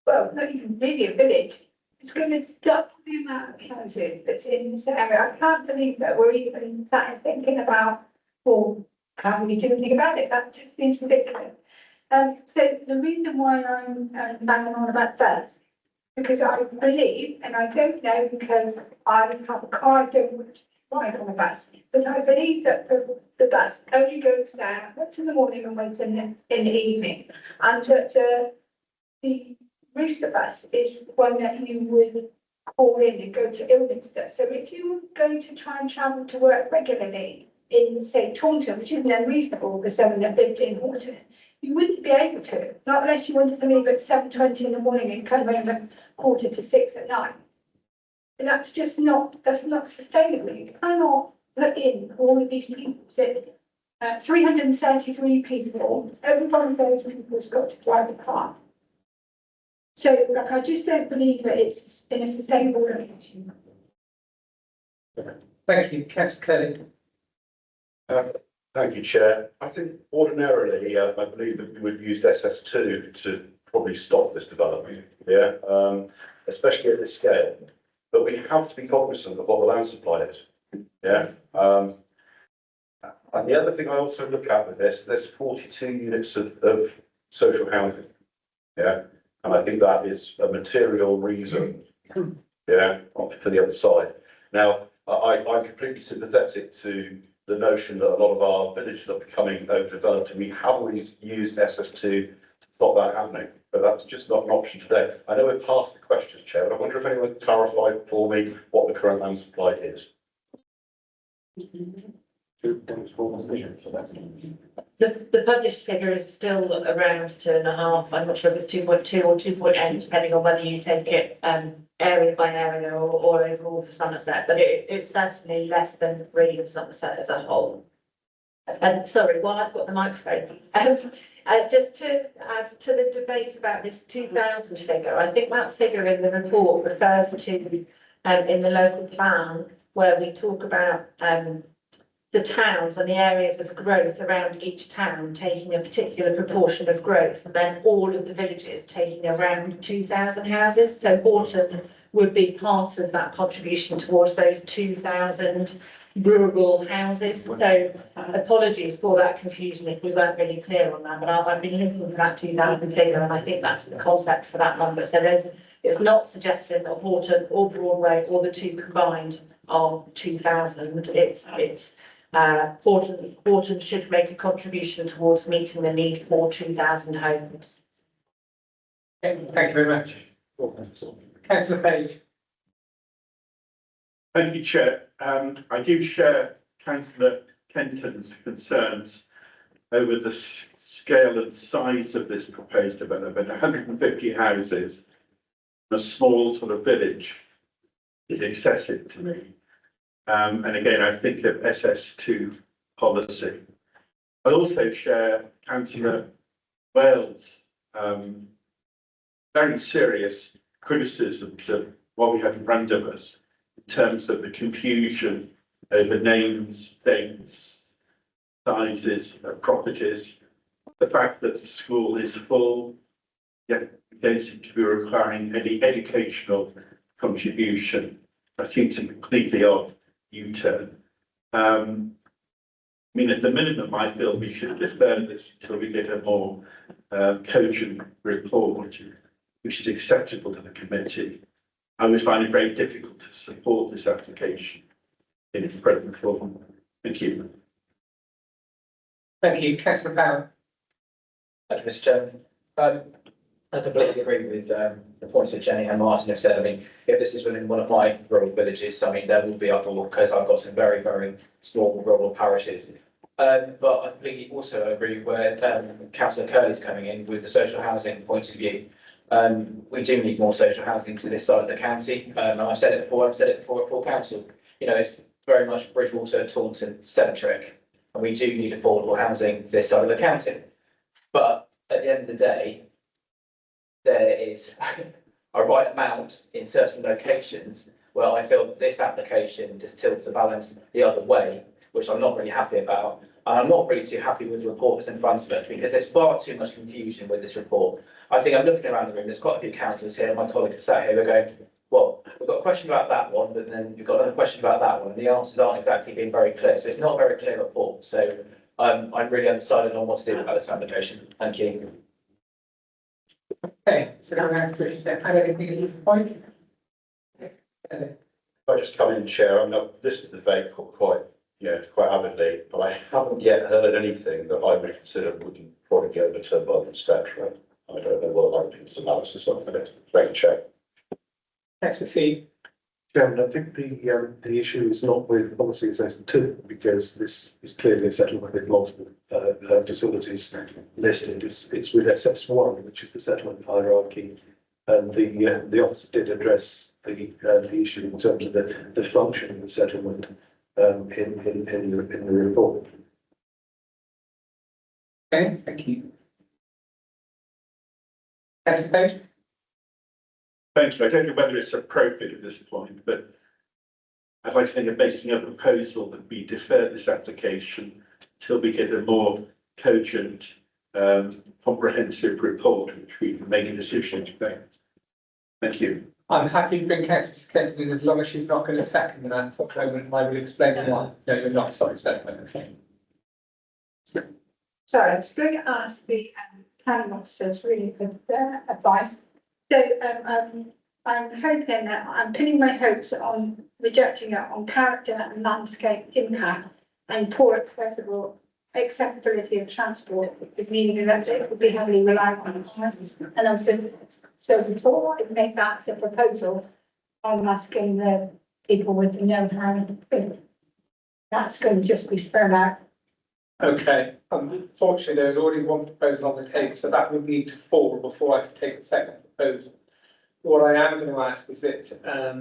not even really a village. It's going to double the amount of houses that's in this area. I can't believe that we're even sat here thinking about, well, can't we do anything about it? That just seems ridiculous. So the reason why I'm banging on about bus, because I believe, and I don't know because I have a car, I don't ride on a bus, but I believe that the bus only goes down once in the morning and once in the evening, and that the Rooster bus is one that you would call in and go to Ilminster. So if you were going to try and travel to work regularly in, say, Taunton, which isn't unreasonable for someone that lived in Horton, you wouldn't be able to, not unless you wanted to leave at 7:20 in the morning and come home at 5:45 at night. And that's just not sustainable. You cannot put in all of these people. So, 333 people, every one of those people has got to drive a car. So I just don't believe that it's in a sustainable location. Thank you. Councillor Kelly. Thank you, Chair. I think ordinarily, I believe that we would use SS2 to probably stop this development, especially at this scale. But we have to be cognizant of what the land supply is, And the other thing I also look at with this, there's 42 units of social housing, And I think that is a material reason, for the other side. Now, I'm completely sympathetic to the notion that a lot of our villages are becoming overdeveloped, and we haven't used SS2 to stop that happening. But that's just not an option today. I know we're past the questions, Chair, but I wonder if anyone can clarify for me what the current land supply is. The published figure is still around 2.5. I'm not sure if it's 2.2 or 2.8, depending on whether you take it area by area or overall for Somerset, but it's certainly less than 3 of Somerset as a whole. And sorry, while I've got the microphone, just to add to the debate about this 2,000 figure, I think that figure in the report refers to in the local plan where we talk about the towns and the areas of growth around each town taking a particular proportion of growth, and then all of the villages taking around 2,000 houses. So Horton would be part of that contribution towards those 2,000 rural houses. So apologies for that confusion if we weren't really clear on that, but I've been looking for that 2,000 figure, and I think that's the context for that number. So it's not suggesting that Horton or Broadway or the two combined are 2,000. It's Horton should make a contribution towards meeting the need for 2,000 homes. Thank you very much. Councillor Page. Thank you, Chair. I do share Councillor Kenton's concerns over the scale and size of this proposed development. 150 houses in a small sort of village is excessive to me. And again, I think of SS2 policy. I also share Councillor Wales' very serious criticisms of what we have in front of us in terms of the confusion over names, dates, sizes of properties, the fact that the school is full, yet don't seem to be requiring any educational contribution. That seems a completely odd U-turn. I mean, at the minimum, I feel we should defer this until we get a more cogent report, which is acceptable to the committee. I would find it very difficult to support this application in its present form. Thank you. Thank you. Councillor Power. Thank you, Mr. Chairman. I completely agree with the points that Jenny and Martin have said. I mean, if this is within one of my rural villages, I mean, there will be other, because I've got some very, very small rural parishes. But I completely also agree where Councillor Curley's coming in with the social housing point of view. We do need more social housing to this side of the county. And I've said it before at full council. You know, it's very much Bridgewater, Taunton centric, and we do need affordable housing this side of the county. But at the end of the day, there is a right amount in certain locations where I feel this application just tilts the balance the other way, which I'm not really happy about. And I'm not really too happy with the report that's in front of us, because there's far too much confusion with this report. I think I'm looking around the room, there's quite a few councillors here, and my colleagues are sat here, we're going, well, we've got a question about that one, but then you've got another question about that one, and the answers aren't exactly being very clear. So it's not a very clear report. So I'm really undecided on what to do about this application. Thank you. Okay, so now I'm going to add anything at this point. I just come in, Chair. I'm not, this is the debate quite avidly, but I haven't yet heard anything that I would consider wouldn't probably be overturned by the spectrum. I don't know what other people's analysis of it. Thank you, Chair. Let's proceed. Chairman, I think the issue is not with policy assessment 2, because this is clearly a settlement with multiple facilities listed. It's with SS1, which is the settlement hierarchy, and the officer did address the issue in terms of the function of the settlement in the report. Okay, thank you. Councillor Page. Thank you. I don't know whether it's appropriate at this point, but I'd like to think of making a proposal that we defer this application till we get a more cogent, comprehensive report, which we can make a decision today. Thank you. I'm happy to bring Councillor Kenton in as long as she's not going to second that for a moment, and I will explain why. No, you're not, sorry, second. Okay. Sorry, I was going to ask the planning officers really for their advice. So I'm hoping that I'm pinning my hopes on rejecting it on character and landscape impact and poor accessibility of transport, meaning that it would be heavily reliant on it. And I was going to, so before I make that as a proposal, I'm asking the people with no hand, that's going to just be spread out. Okay, unfortunately, there's already one proposal on the table, so that would need to fall before I can take a second proposal. What I am going to ask is that I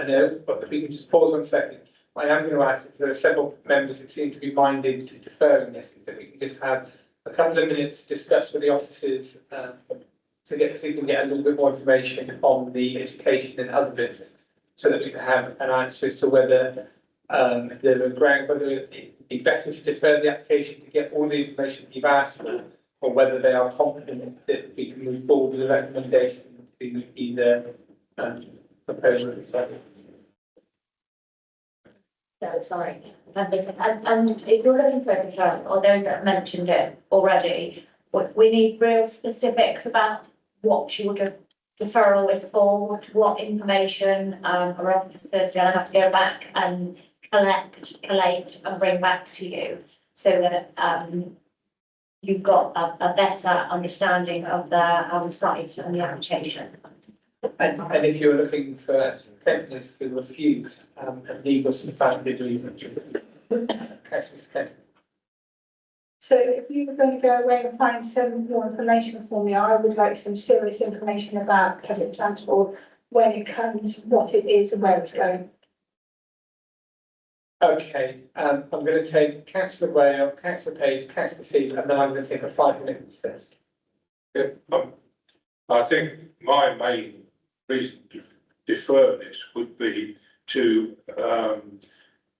know, but we can just pause 1 second. I am going to ask if there are several members that seem to be minded to deferring this, is that we can just have a couple of minutes to discuss with the officers so we can get a little bit more information on the education and other bits, so that we can have an answer as to whether the ground, whether it'd be better to defer the application to get all the information you've asked for, or whether they are confident that we can move forward with a recommendation to either proposal. So, sorry, and if you're looking for a deferral, or those that have mentioned it already, we need real specifics about what your deferral is for, what information, or officers gonna have to go back and collate and bring back to you, so that, you've got a better understanding of the site and the application. And if you're looking for companies to refuse, and legal and family reasons. So if you were going to go away and find some more information for me, I would like some serious information about public transport, when it comes, what it is and where it's going. Okay, I'm going to take Councillor Whale, Councillor Page, Councillor Seaver, and then I'm going to take a 5-minute recess. I think my main reason to defer this would be to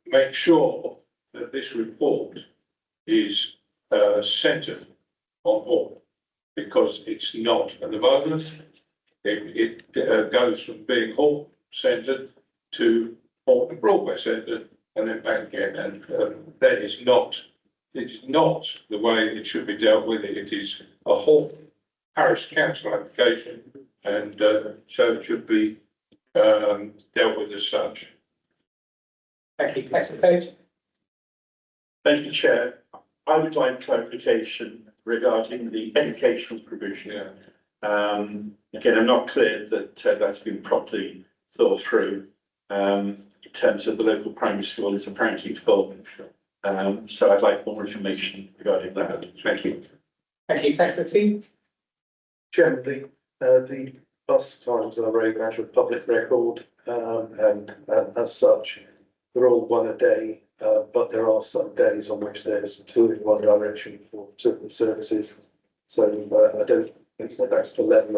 make sure that this report is centred on all, because it's not at the moment. It goes from being Hall centred to Horton Broadway centred, and then back again, and that is not, it's not the way it should be dealt with. It is a whole parish council application, and so it should be dealt with as such. Thank you, Councillor Page. Thank you, Chair. I would like clarification regarding the educational provision. Again, I'm not clear that that's been properly thought through. In terms of the local primary school is apparently full. So I'd like more information regarding that. Thank you. Thank you, Councillor Seaver. Generally, the bus times are very much a public record, and as such, they're all one a day, but there are some days on which there's 2 in one direction for certain services. So I don't think that that's the level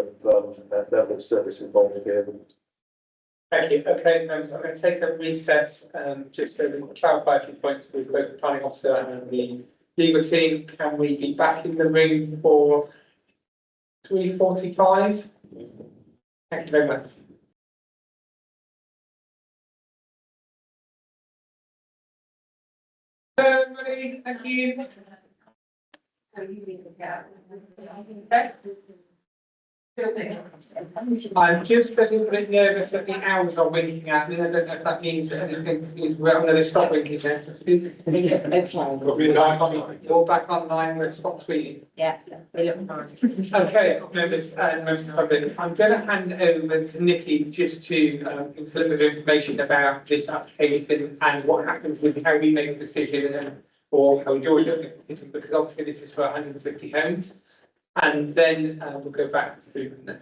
of service involved here. Thank you. Okay, members, I'm going to take a recess, just to clarify a few points with both the planning officer and the legal team. Can we be back in the room for 3:45? Thank you very much. Hello, everybody. Thank you. I'm just a little bit nervous that the hours are winking at me. I don't know if that means anything. Well, I'm going to stop winking now. You're back online. We'll stop tweeting. Yeah. Okay, members of the public, I'm going to hand over to Nikki just to give a little bit of information about this application and what happens with how we make a decision, or how George makes a decision, because obviously this is for 150 homes. And then we'll go back through them.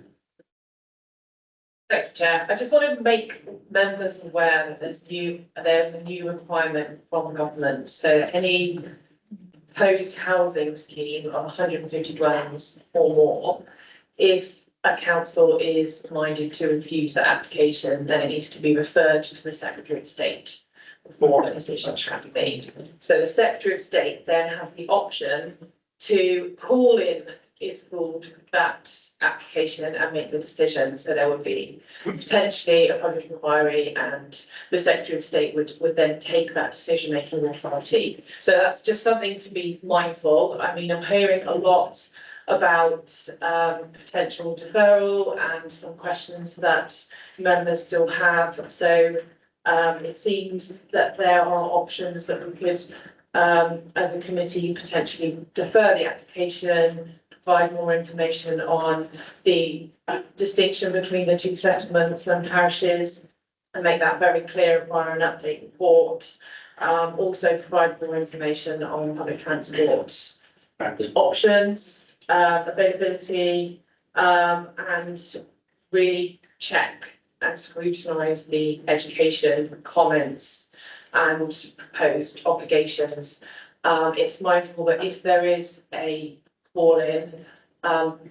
Thank you, Chair. I just want to make members aware that there's a new requirement from government. So any proposed housing scheme of 150 dwellings or more, if a council is minded to refuse that application, then it needs to be referred to the Secretary of State before a decision can be made. So the Secretary of State then has the option to call in, it's called, that application and make the decision. So there would be potentially a public inquiry, and the Secretary of State would then take that decision-making authority. So that's just something to be mindful. I mean, I'm hearing a lot about potential deferral and some questions that members still have. So it seems that there are options that we could, as a committee, potentially defer the application, provide more information on the distinction between the two settlements and parishes, and make that very clear via an update report. Also provide more information on public transport options, availability, and really check and scrutinise the education comments and proposed obligations. It's mindful that if there is a call-in,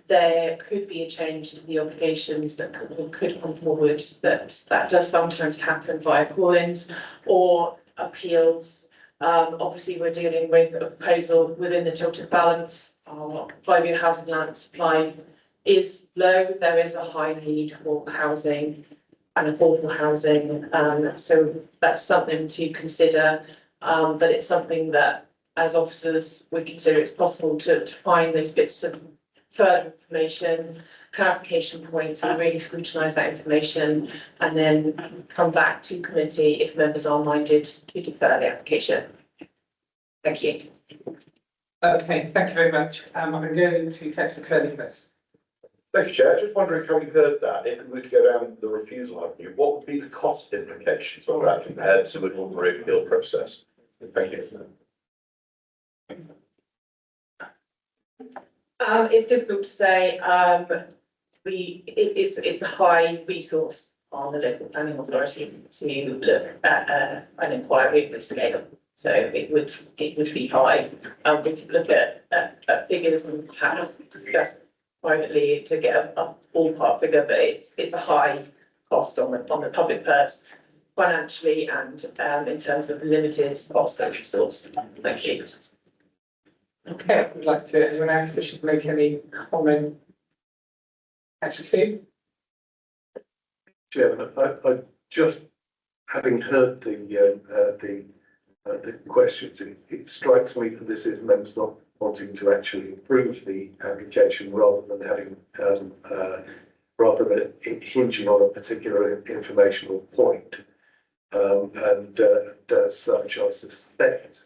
there could be a change to the obligations that could come forward. That does sometimes happen via call-ins, or appeals. Obviously, we're dealing with a proposal within the tilted balance. Our 5-year housing land supply is low. There is a high need for housing and affordable housing. So that's something to consider. But it's something that, as officers, we consider it's possible to find those bits of further information, clarification points, and really scrutinise that information, and then come back to committee if members are minded to defer the application. Thank you. Okay, thank you very much. I'm going to go into Councillor Curley first. Thank you, Chair. Just wondering how we heard that. If we were to go down the refusal avenue, what would be the cost implications of that compared to an ordinary appeal process? Thank you. It's difficult to say. It's a high resource on the local planning authority to look at an inquiry of this scale. So it would be high. We could look at figures and perhaps discuss privately to get a ballpark figure, but it's a high cost on the public purse financially and in terms of limited cost and resource. Thank you. Okay, I would like to, anyone else wish to make any comment? Councillor Steve? Chairman, I just, having heard the questions, it strikes me that this is members not wanting to actually approve the application rather than having, rather than it hinging on a particular informational point. And as such, I suspect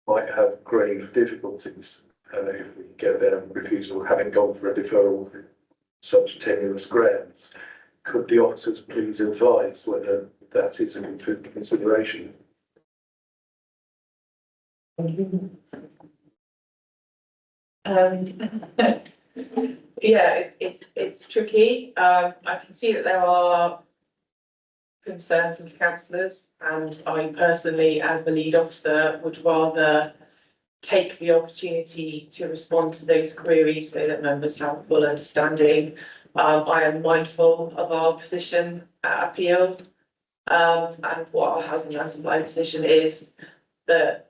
might have grave difficulties if we go down refusal, having gone for a deferral on such tenuous grounds. Could the officers please advise whether that is an consideration? Yeah, it's tricky. I can see that there are concerns of councillors, and I personally, as the lead officer, would rather take the opportunity to respond to those queries so that members have a full understanding. I am mindful of our position at appeal, and what our housing and supply position is. The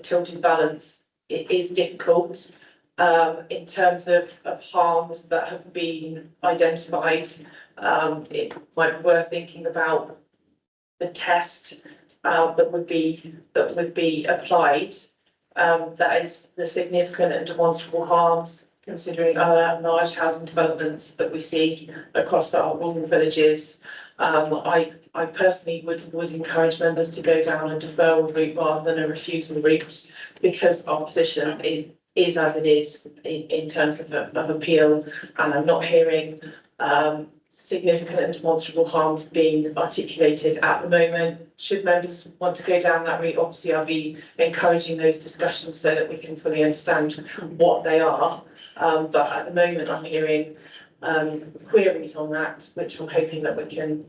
tilted balance, it is difficult in terms of harms that have been identified. It might be worth thinking about the test that would be applied. That is the significant and demonstrable harms, considering other large housing developments that we see across our rural villages. I personally would encourage members to go down a deferral route rather than a refusal route, because our position is as it is in terms of appeal, and I'm not hearing significant and demonstrable harms being articulated at the moment. Should members want to go down that route, obviously I'll be encouraging those discussions so that we can fully understand what they are. But at the moment, I'm hearing queries on that, which I'm hoping that we can,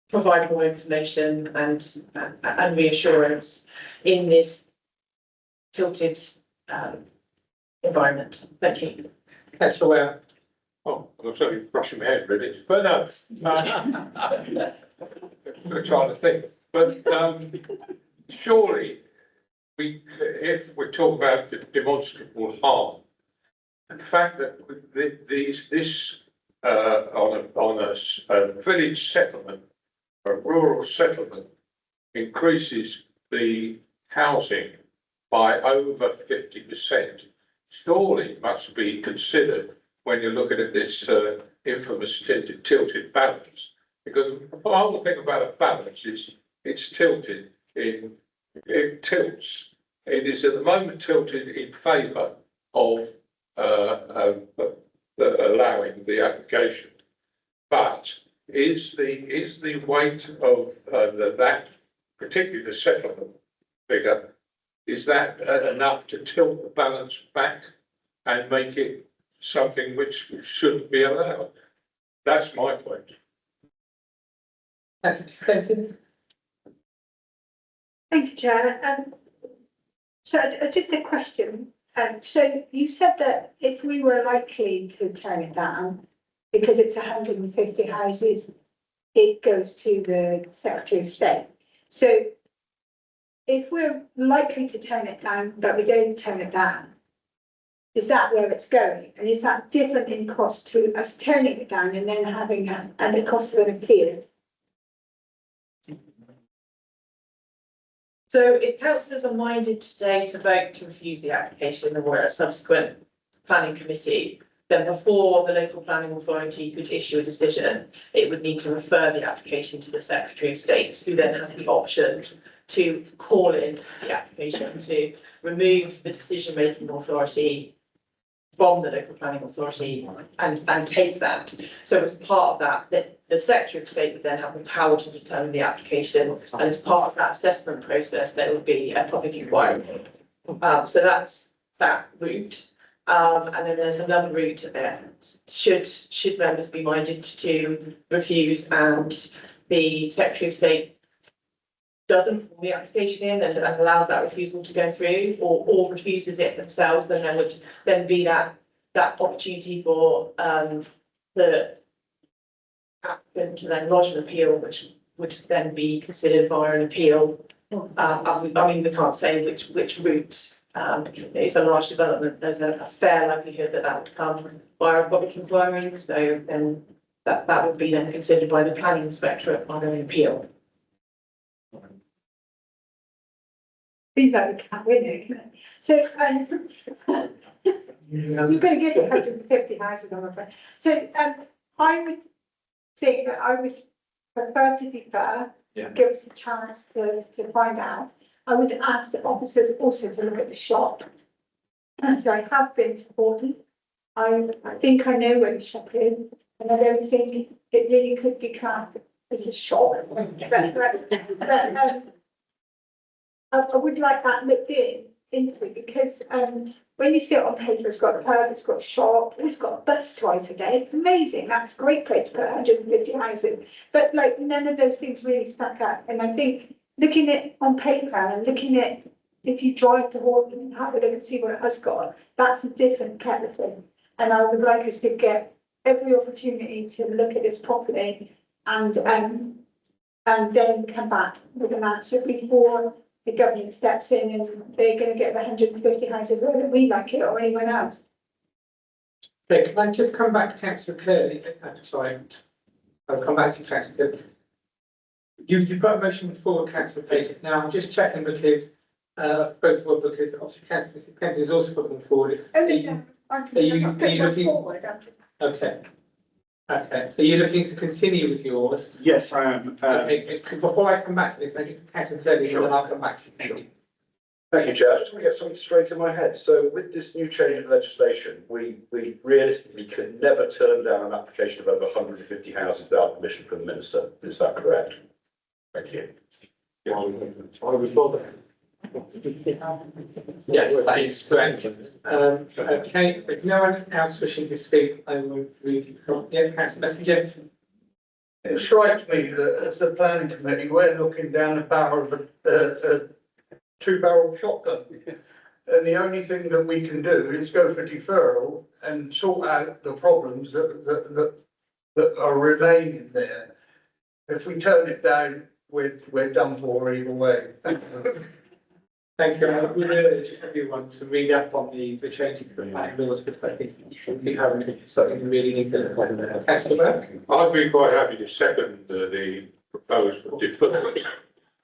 provide more information and reassurance in this tilted environment. Thank you. Councillor Ware. Oh, I'm certainly brushing my head really, but no. I'm trying to think, but surely if we talk about the demonstrable harm, the fact that this on a village settlement, a rural settlement, increases the housing by over 50%, surely must be considered when you're looking at this infamous tilted balance. Because the whole thing about a balance is it's tilted it tilts. It is at the moment tilted in favour of allowing the application. But is the weight of that, particularly the settlement figure, is that enough to tilt the balance back and make it something which should be allowed? That's my point. That's expensive. Thank you, Chair. So just a question. So you said that if we were likely to turn it down, because it's 150 houses, it goes to the Secretary of State. So if we're likely to turn it down, but we don't turn it down, is that where it's going? And is that different in cost to us turning it down and then having and the cost of an appeal? So if councillors are minded today to vote to refuse the application or a subsequent planning committee, then before the local planning authority could issue a decision, it would need to refer the application to the Secretary of State, who then has the option to call in the application to remove the decision-making authority from the local planning authority and take that. So as part of that, the Secretary of State would then have the power to determine the application, and as part of that assessment process, there would be a public inquiry. So that's that route. And then there's another route there. Should members be minded to refuse and the Secretary of State doesn't pull the application in and allows that refusal to go through, or refuses it themselves, then there would then be that opportunity for the applicant to then lodge an appeal, which would then be considered via an appeal. I mean, we can't say which route. It's a large development. There's a fair likelihood that would come via a public inquiry. So then that would be then considered by the planning inspectorate on an appeal. Seems like we can't win it. So, you're going to get 150 houses on the front. So, I would think that I would prefer to defer, give us a chance to find out. I would ask the officers also to look at the shop. And so I have been to Horton. I think I know where the shop is, and I don't think it really could be classed as a shop. I would like that looked into it, because when you see it on paper, it's got a pub, it's got a shop, it's got a bus twice a day. It's amazing. That's a great place to put 150 houses. But like, none of those things really stuck out. And I think looking at on paper and looking at, if you drive to Horton and have a look and see what it has got, that's a different kettle of thing. And I would like us to get every opportunity to look at this properly and then come back with an answer before the government steps in and they're going to get 150 houses, whether we like it or anyone else. Okay, can I just come back to Councillor Curley? Sorry, I'll come back to Councillor Curley. You've got a motion before Councillor Page. Now I'm just checking because, first of all, because obviously Councillor Kennedy is also putting forward. Are you looking? Okay. Okay, are you looking to continue with yours? Yes, I am. Okay, before I come back to this, maybe Councillor Curley, and then I'll come back to you. Thank you, Chair. I just want to get something straight in my head. So with this new change in legislation, we realistically can never turn down an application of over 150 houses without permission from the Minister. Is that correct? Thank you. Yeah, that is correct. Okay, if no one else wishing to speak, I will read from, Councillor Messenger. It strikes me that as the planning committee, we're looking down the barrel of a two-barrel shotgun. And the only thing that we can do is go for deferral and sort out the problems that are remaining there. If we turn it down, we're done for either way. Thank you. I would urge everyone to read up on the changes to the planning laws, because I think you have something you really need to look at. Councillor Burke? I'd be quite happy to second the proposed deferral.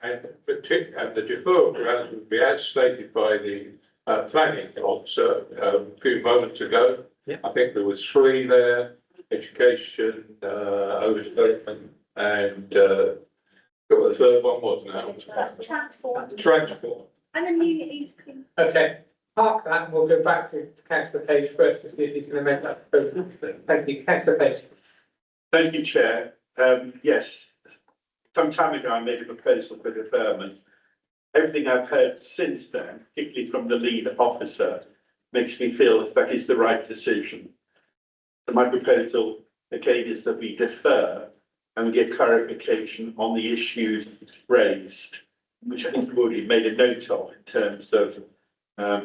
And the deferral grant would be as stated by the planning officer a few moments ago. I think there was 3 there: education, overdevelopment, and what the third one was now? Transport. And amenities. Okay, park that, and we'll go back to Councillor Page first to see if he's going to make that proposal. Thank you, Councillor Page. Thank you, Chair. Yes, some time ago I made a proposal for deferment. Everything I've heard since then, particularly from the lead officer, makes me feel that is the right decision. So my proposal, again, is that we defer and we get clarification on the issues raised, which I think we've already made a note of in terms of, do I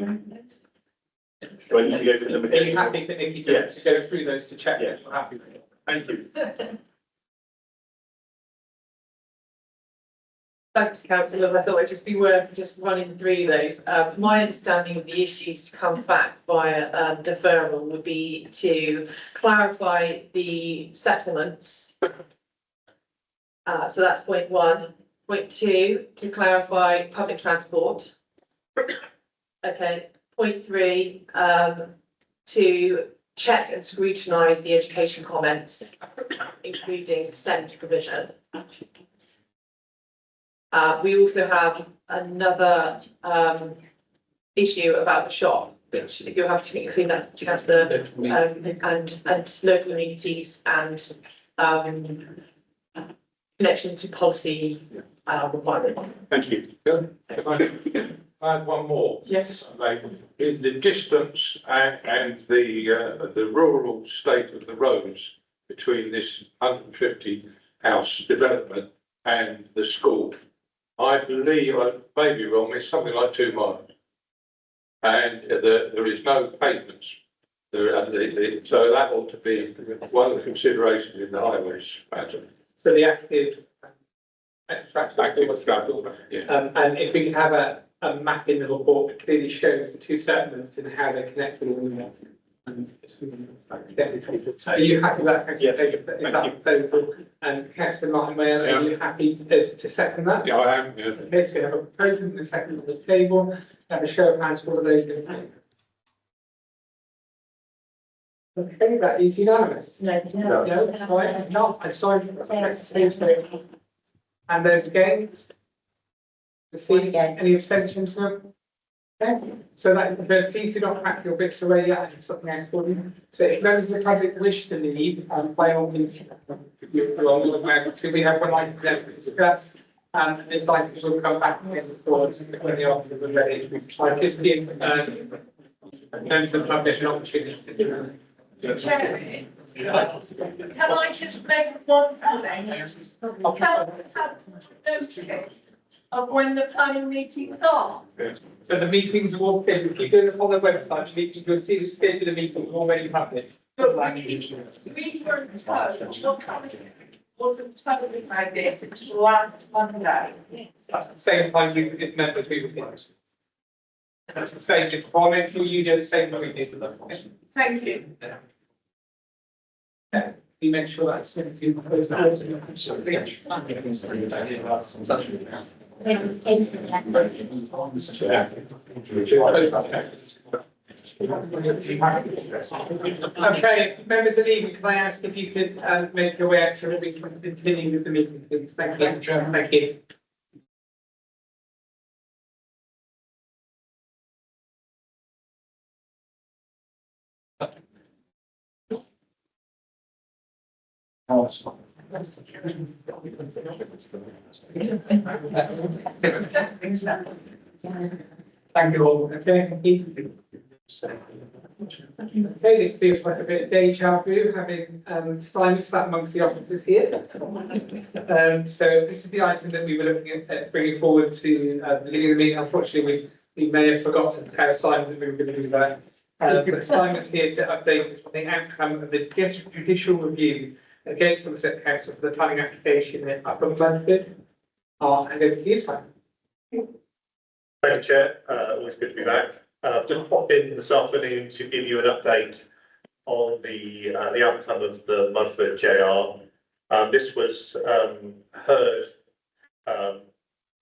need to go through them again? Are you happy for Nikki to go through those to check that you're happy with it? Thank you. Thanks, councillors. I thought it'd just be worth just running through those. My understanding of the issues to come back via deferral would be to clarify the settlements. So that's point one. Point two, to clarify public transport. Okay. Point three, to check and scrutinise the education comments, including SEND provision. We also have another issue about the shop, which you'll have to include that, Councillor, and local amenities and connection to policy requirement. Thank you. If I had one more. Yes. In the distance and the rural state of the roads between this 150 house development and the school, I believe, I may be wrong, it's something like 2 miles. And there is no pavements. So that ought to be one of the considerations in the highways matter. So the active Yeah. and if we can have a map in the report that clearly shows the two settlements and how they're connected with one another. So are you happy with that, Councillor Taylor? Is that proposal? And Councillor Martin Mayor, are you happy to second that? Yeah, I am, yeah. Okay, so we have a proposal and a second on the table, and a show of hands for all of those in favour. Okay, that is unanimous. No, sorry, no, I'm sorry. And those against? Any abstentions? No? Okay, so that is the vote. Please do not pack your bits away yet. I have something else for you. So if members of the public wish to leave, by all means, you're more than welcome to. We have one item left to discuss. And this item will come back again forwards when the articles are ready. I just give members of the public an opportunity. Can I just make one comment? Can I have notice of when the planning meetings are? So the meetings are all fixed. If you go on the website, you'll see the schedule of meetings already published. But we weren't told, not coming, wasn't told about this until last Monday. At the same time, if members we were closed. That's the same, if parliamentary, you do the same way we did with them. Thank you. Yeah, you make sure that's going to close the house. Okay, members of the evening, can I ask if you could make your way out so that we can continue with the meeting, please? Thank you. Thank you. Thank you all. Okay, thank you. Okay, this feels like a bit of deja vu, having Simon sat amongst the officers here. So this is the item that we were looking at bringing forward to the beginning of the meeting. Unfortunately, we may have forgotten to tell Simon that we were going to do that. But Simon's here to update us on the outcome of the judicial review against Somerset Council for the planning application in Upper Blandford. I'll hand over to you, Simon. Thank you, Chair. Always good to be back. Just popped in this afternoon to give you an update on the outcome of the Mudford JR. This was heard a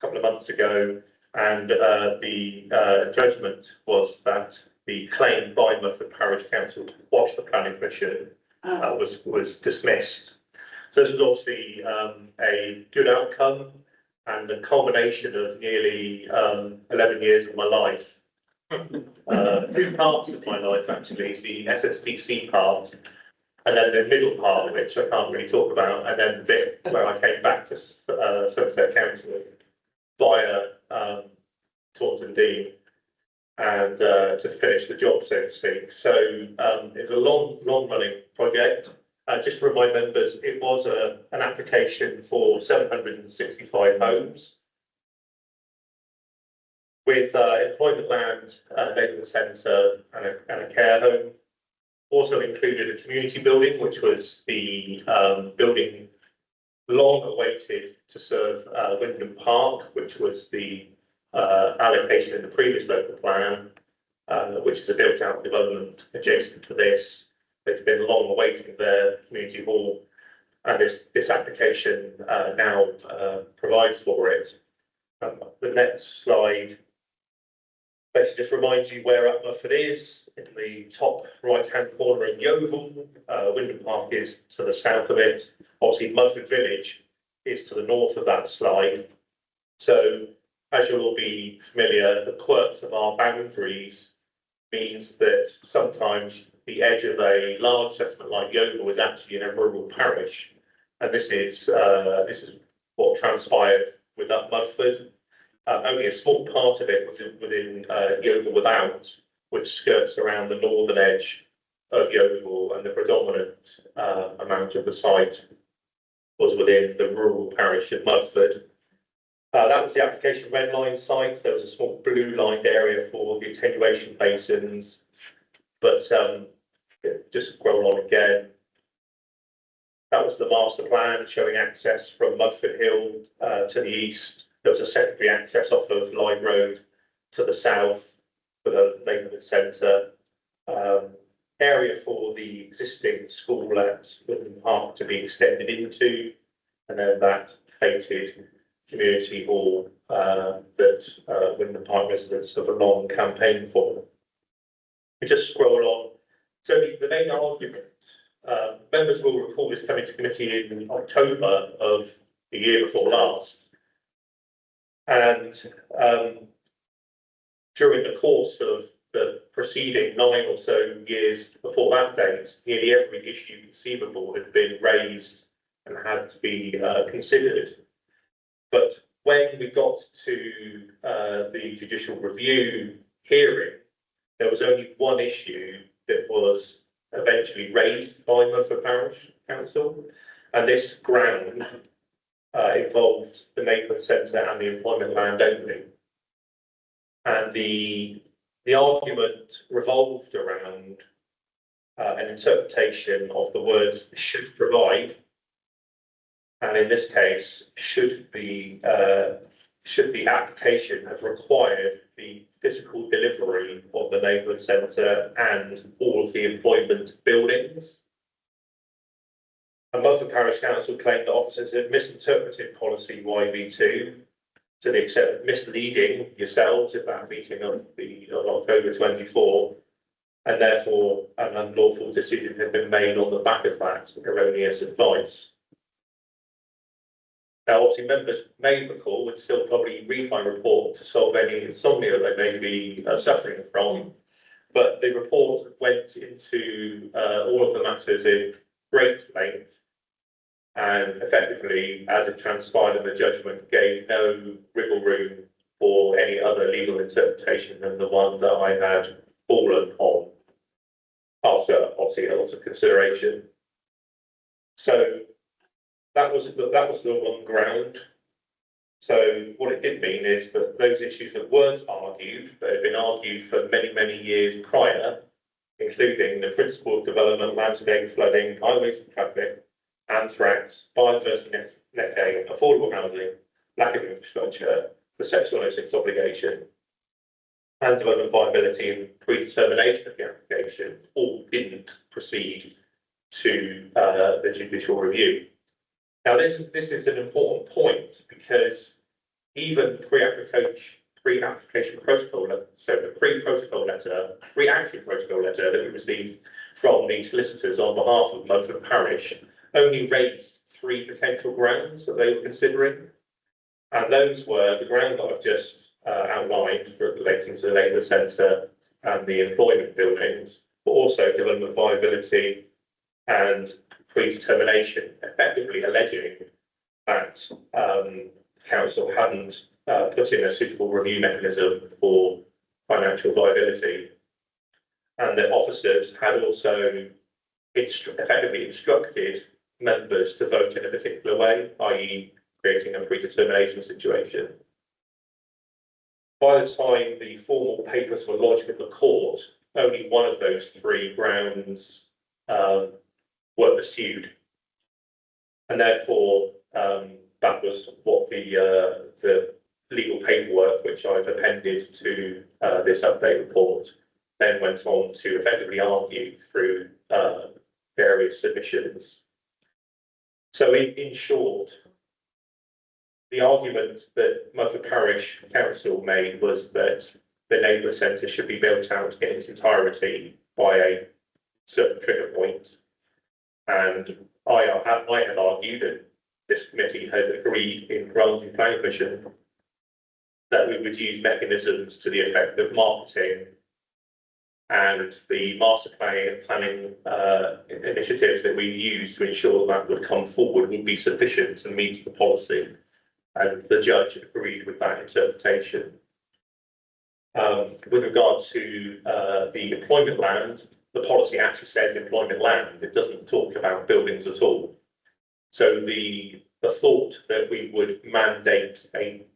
couple of months ago, and the judgment was that the claim by Mudford Parish Council to quash the planning permission was dismissed. So this was obviously a good outcome and a culmination of nearly 11 years of my life. 2 parts of my life actually, the SSDC part, and then the middle part, which I can't really talk about, and then the bit where I came back to Somerset Council via Taunton Dean, and to finish the job, so to speak. So it's a long running project. Just to remind members, it was an application for 765 homes with employment land, neighbourhood centre and a care home. Also included a community building, which was the building long awaited to serve Wyndham Park, which was the allocation in the previous local plan, which is a built out development adjacent to this. It's been long awaiting their community hall, and this application now provides for it. The next slide basically just reminds you where Upmurford is. In the top right-hand corner in Yeovil, Wyndham Park is to the south of it. Obviously, Mudford Village is to the north of that slide. So, as you'll all be familiar, the quirks of our boundaries means that sometimes the edge of a large settlement like Yeovil is actually in a rural parish, and this is what transpired with Upmurford. Only a small part of it was within Yeovil Without, which skirts around the northern edge of Yeovil, and the predominant amount of the site was within the rural parish of Mudford. That was the application red line site. There was a small blue lined area for the attenuation basins, but just scroll on again. That was the master plan showing access from Mudford Hill to the east. There was a secondary access off of Lyde Road to the south for the neighbourhood centre. Area for the existing school at Wyndham Park to be extended into, and then that fated community hall that Wyndham Park residents have a long campaign for. We just scroll on. So the main argument, members will recall this coming to committee in October of the year before last. And during the course of the preceding 9 or so years before that date, nearly every issue conceivable had been raised and had to be considered. But when we got to the judicial review hearing, there was only one issue that was eventually raised by Mudford Parish Council, and this ground involved the neighbourhood centre and the employment land only. And the argument revolved around an interpretation of the words should provide, and in this case, should the application have required the physical delivery of the neighbourhood centre and all of the employment buildings. And Mudford Parish Council claimed that officers had misinterpreted policy YV2 to the extent of misleading yourselves at that meeting on October 24, and therefore an unlawful decision had been made on the back of that erroneous advice. Now, obviously, members may recall and still probably read my report to solve any insomnia they may be suffering from, but the report went into all of the matters in great length, and effectively, as it transpired in the judgment, gave no wriggle room for any other legal interpretation than the one that I had fallen on after obviously a lot of consideration. So that was the one ground. So what it did mean is that those issues that weren't argued, that had been argued for many, many years prior, including the principle of development, landscape, flooding, highways and traffic, anthrax, biodiversity net gain, affordable housing, lack of infrastructure, the Section 106 obligation, and development viability and predetermination of the application all didn't proceed to the judicial review. Now, this is an important point because even pre-application protocol, so the pre-action protocol letter that we received from the solicitors on behalf of Mudford Parish only raised 3 potential grounds that they were considering. And those were the ground that I've just outlined relating to the labour centre and the employment buildings, but also development viability and predetermination, effectively alleging that council hadn't put in a suitable review mechanism for financial viability, and that officers had also effectively instructed members to vote in a particular way, i.e. creating a predetermination situation. By the time the formal papers were lodged with the court, only one of those 3 grounds were pursued. And therefore, that was what the legal paperwork, which I've appended to this update report, then went on to effectively argue through various submissions. So in short, the argument that Mudford Parish Council made was that the neighbourhood centre should be built out in its entirety by a certain trigger point. And I had argued, and this committee had agreed in granting planning permission, that we would use mechanisms to the effect of marketing and the master planning initiatives that we use to ensure that would come forward would be sufficient to meet the policy. And the judge agreed with that interpretation. With regard to the employment land, the policy actually says employment land. It doesn't talk about buildings at all. So the thought that we would mandate a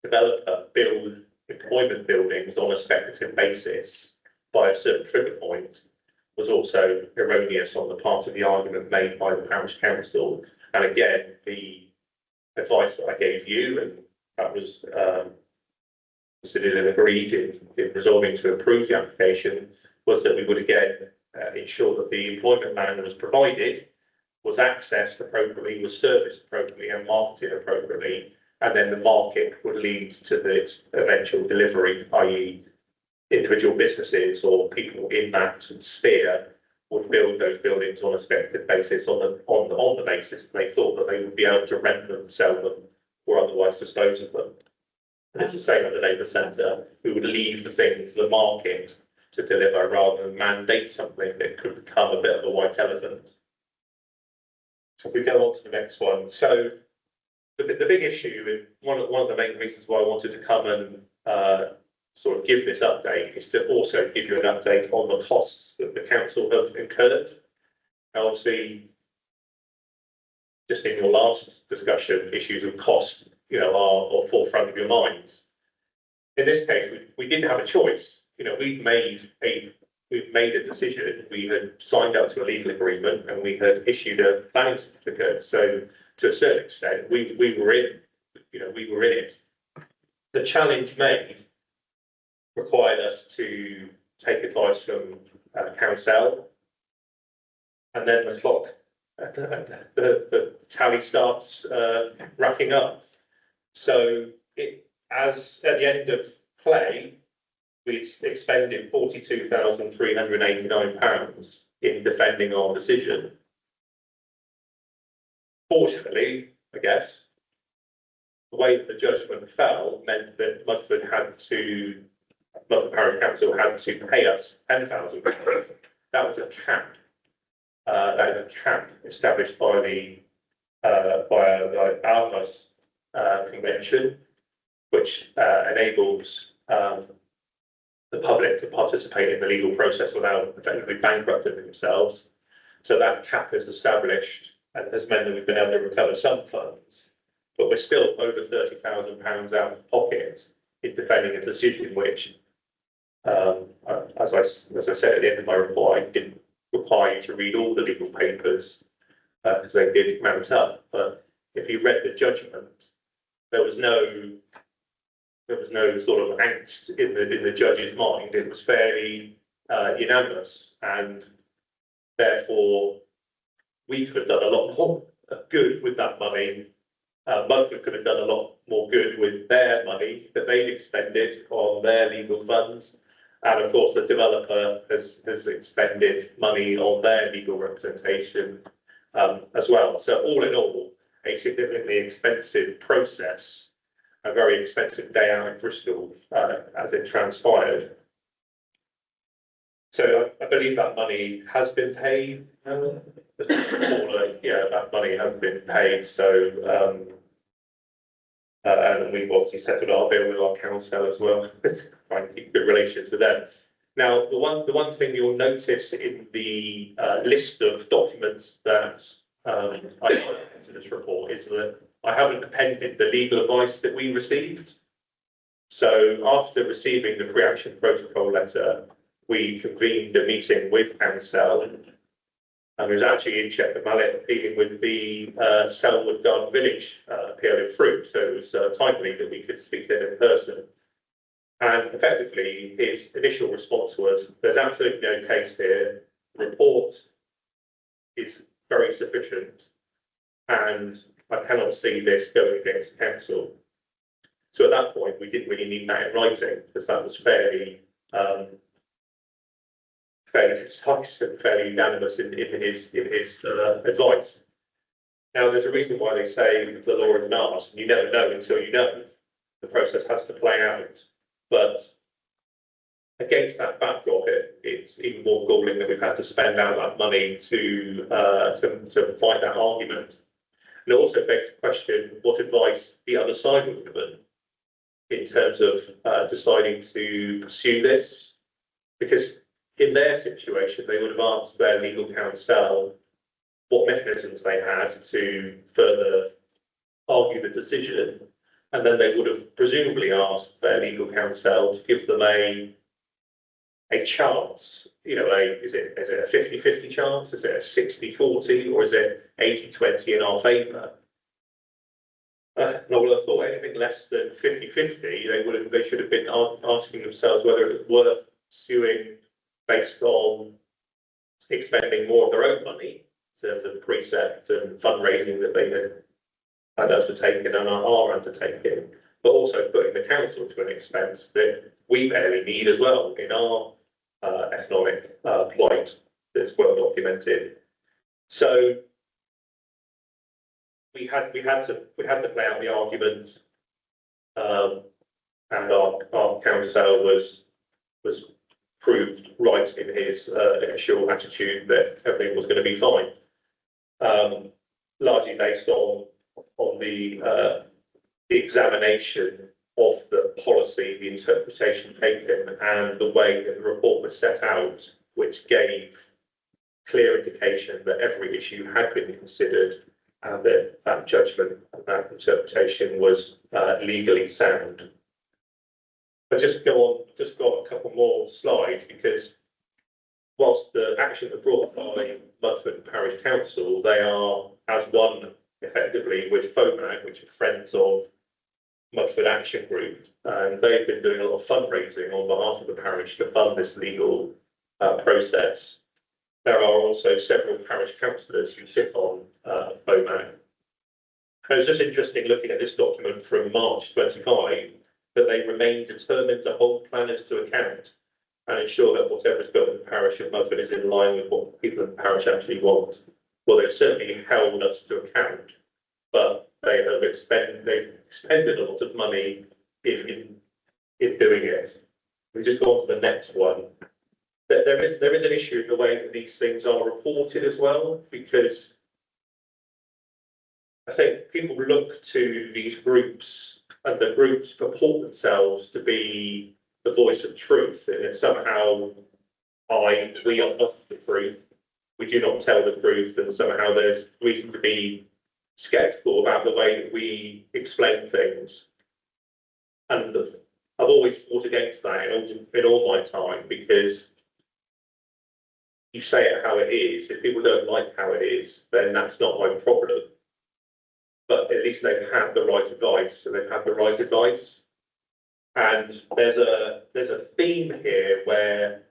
developer build employment buildings on a speculative basis by a certain trigger point was also erroneous on the part of the argument made by the parish council. And again, the advice that I gave you, and that was considered and agreed in resolving to approve the application, was that we would again ensure that the employment land was provided, was accessed appropriately, was serviced appropriately and marketed appropriately, and then the market would lead to its eventual delivery, i.e. individual businesses or people in that sphere would build those buildings on a speculative basis on the basis that they thought that they would be able to rent them, sell them, or otherwise dispose of them. And it's the same at the neighbour centre. We would leave the thing to the market to deliver rather than mandate something that could become a bit of a white elephant. So if we go on to the next one. So the big issue, and one of the main reasons why I wanted to come and sort of give this update is to also give you an update on the costs that the council have incurred. Now, obviously, just in your last discussion, issues of cost, are forefront of your minds. In this case, we didn't have a choice. We've made a decision. We had signed up to a legal agreement and we had issued a planning certificate. So to a certain extent, we were in it. The challenge made required us to take advice from council, and then the clock, the tally starts racking up. So as at the end of play, we'd expended £42,389 in defending our decision. Fortunately, I guess, the way that the judgment fell meant that Mudford Parish Council had to pay us £10,000. That was a cap. That is a cap established by the Almas Convention, which enables the public to participate in the legal process without effectively bankrupting themselves. So that cap is established and has meant that we've been able to recover some funds, but we're still over £30,000 out of pocket in defending a decision which, as I said at the end of my report, I didn't require you to read all the legal papers because they did mount up. But if you read the judgment, there was no sort of angst in the judge's mind. It was fairly unanimous, and therefore we could have done a lot more good with that money. Mudford could have done a lot more good with their money that they'd expended on their legal funds. And of course, the developer has expended money on their legal representation as well. So all in all, a significantly expensive process, a very expensive day out in Bristol as it transpired. So I believe that money has been paid. That money has been paid. So and we've obviously settled our bill with our council as well. Trying to keep good relations with them. Now, the one thing you'll notice in the list of documents that I put into this report is that I haven't appended the legal advice that we received. So after receiving the pre-action protocol letter, we convened a meeting with council And there's actually in Shepherd Mallet dealing with the Selwood Garden Village appeal in fruit, so it was timely that we could speak to him in person. And effectively, his initial response was, there's absolutely no case here, the report is very sufficient, and I cannot see this going against council. So at that point, we didn't really need that in writing, because that was fairly concise and fairly unanimous in his advice. Now, there's a reason why they say the law is an art, and you never know until you know. The process has to play out. But against that backdrop, it's even more galling that we've had to spend out that money to fight that argument. And it also begs the question what advice the other side would have given in terms of deciding to pursue this. Because in their situation, they would have asked their legal counsel what mechanisms they had to further argue the decision. And then they would have presumably asked their legal counsel to give them a chance. You know, is it a 50-50 chance? Is it a 60-40? Or is it 80-20 in our favour? And I would have thought anything less than 50-50, they should have been asking themselves whether it was worth suing based on expending more of their own money in terms of precept and fundraising that they had undertaken and are undertaking, but also putting the council to an expense that we barely need as well in our economic plight that's well documented. So we had to play out the argument, and our counsel was proved right in his initial attitude that everything was going to be fine, largely based on the examination of the policy, the interpretation taken, and the way that the report was set out, which gave clear indication that every issue had been considered and that that judgment and that interpretation was legally sound. But just got a couple more slides, because whilst the action was brought by Mudford Parish Council, they are as one effectively with FOMAG, which are friends of Mudford Action Group, and they've been doing a lot of fundraising on behalf of the parish to fund this legal process. There are also several parish councillors who sit on FOMAG. And it's just interesting looking at this document from March 25 that they remain determined to hold planners to account and ensure that whatever is built in the parish of Mudford is in line with what people in the parish actually want. Well, they've certainly held us to account, but they have expended a lot of money in doing it. We just go on to the next one. There is an issue in the way that these things are reported as well, because I think people look to these groups and the groups purport themselves to be the voice of truth, and if somehow we are not the truth, we do not tell the truth, and somehow there's reason to be sceptical about the way that we explain things. And I've always fought against that in all my time, because you say it how it is. If people don't like how it is, then that's not my problem. But at least they've had the right advice, so they've had the right advice. And there's a theme here where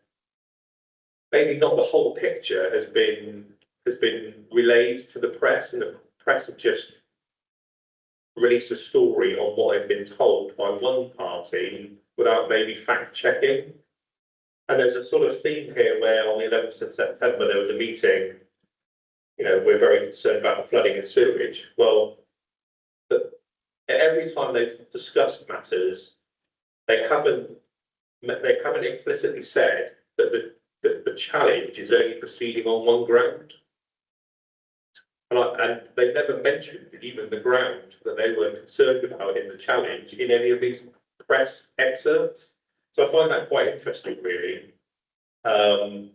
maybe not the whole picture has been relayed to the press, and the press have just released a story on what they've been told by one party without maybe fact checking. And there's a sort of theme here where on the 11th of September there was a meeting, we're very concerned about the flooding and sewage. Well, every time they've discussed matters, they haven't explicitly said that the challenge is only proceeding on one ground. And they've never mentioned even the ground that they were concerned about in the challenge in any of these press excerpts. So I find that quite interesting, really. And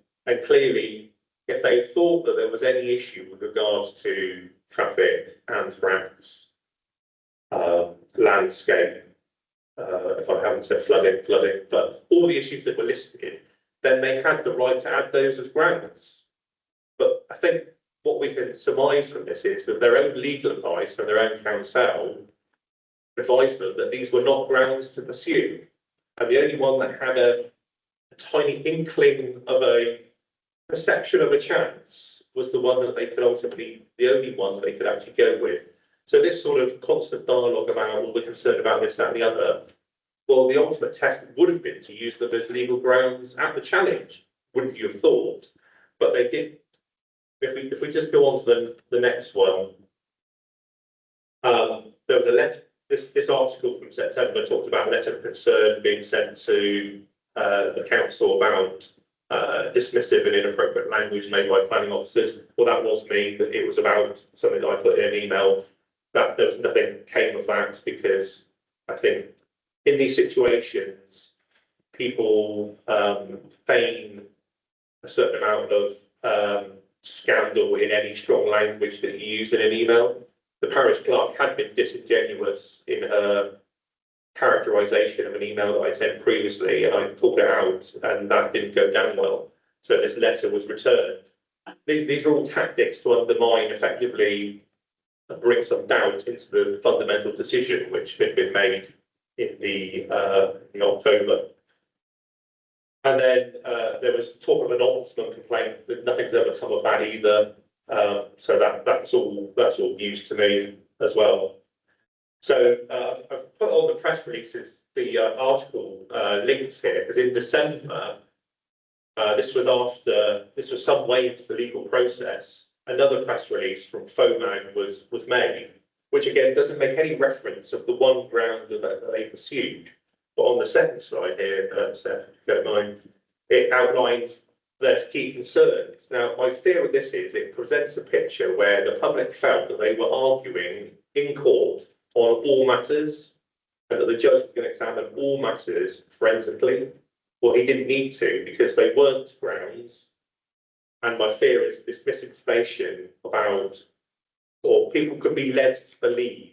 clearly, if they thought that there was any issue with regards to traffic, anthrax, landscape, if I haven't said flooding, but all the issues that were listed, then they had the right to add those as grounds. But I think what we can surmise from this is that their own legal advice from their own counsel advised them that these were not grounds to pursue. And the only one that had a tiny inkling of a perception of a chance was the one that they could ultimately, the only one that they could actually go with. So this sort of constant dialogue about, well, we're concerned about this, that, and the other. Well, the ultimate test would have been to use them as legal grounds at the challenge, wouldn't you have thought? But they didn't. If we just go on to the next one, there was a letter. This article from September talked about a letter of concern being sent to the council about dismissive and inappropriate language made by planning officers. Well, that was me, but it was about something that I put in an email. That there was nothing came of that, because I think in these situations, people feign a certain amount of scandal in any strong language that you use in an email. The parish clerk had been disingenuous in her characterisation of an email that I sent previously, and I pulled it out, and that didn't go down well. So this letter was returned. These are all tactics to undermine, effectively, and bring some doubt into the fundamental decision which had been made in October. And then there was talk of an ombudsman complaint, but nothing's ever come of that either. So that's all news to me as well. So I've put on the press releases the article links here, because in December, this was some way into the legal process. Another press release from FOMAG was made, which again doesn't make any reference of the one ground that they pursued. But on the second slide here, Steph, if you don't mind, it outlines their key concerns. Now, my fear of this is it presents a picture where the public felt that they were arguing in court on all matters, and that the judge was going to examine all matters forensically. Well, he didn't need to, because they weren't grounds. And my fear is this misinformation about, or people could be led to believe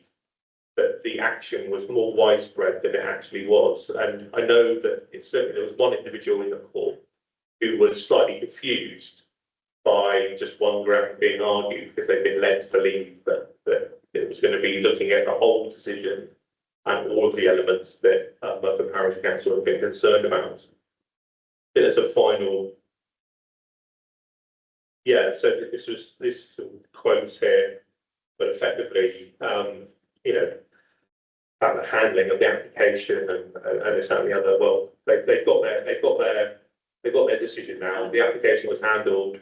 that the action was more widespread than it actually was. And I know that certainly there was one individual in the court who was slightly confused by just one ground being argued, because they've been led to believe that it was going to be looking at the whole decision and all of the elements that the parish council have been concerned about. There's a final. Yeah, so this quotes here, but effectively, about the handling of the application and this and the other. Well, they've got their decision now. The application was handled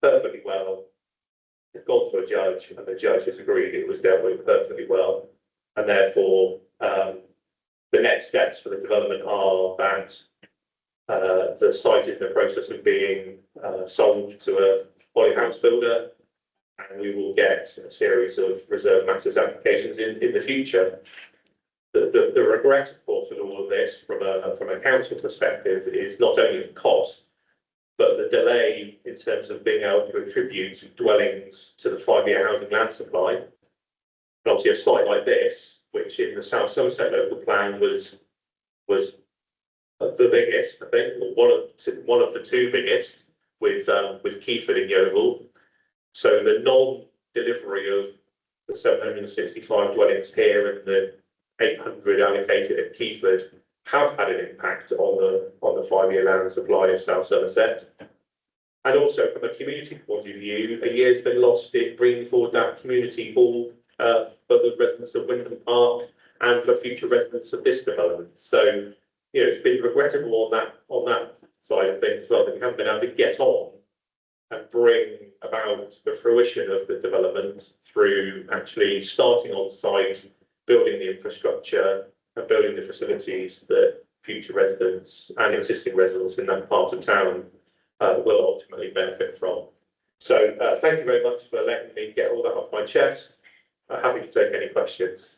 perfectly well. It's gone to a judge, and the judge has agreed it was dealt with perfectly well, and therefore the next steps for the development are that the site is in the process of being sold to a polyhouse builder, and we will get a series of reserve matters applications in the future. The regret, of course, with all of this from a council perspective is not only the cost, but the delay in terms of being able to attribute dwellings to the 5-year housing land supply. And obviously a site like this, which in the South Somerset local plan was the biggest, I think, or one of the two biggest, with Keyford and Yeovil. So the non-delivery of the 765 dwellings here and the 800 allocated at Keyford have had an impact on the 5-year land supply of South Somerset. And also from a community point of view, a year's been lost in bringing forward that community hall for the residents of Wyndham Park and for future residents of this development. So, it's been regrettable on that side of things as well, that we haven't been able to get on and bring about the fruition of the development through actually starting on site, building the infrastructure and building the facilities that future residents and existing residents in that part of town will ultimately benefit from. So thank you very much for letting me get all that off my chest. Happy to take any questions.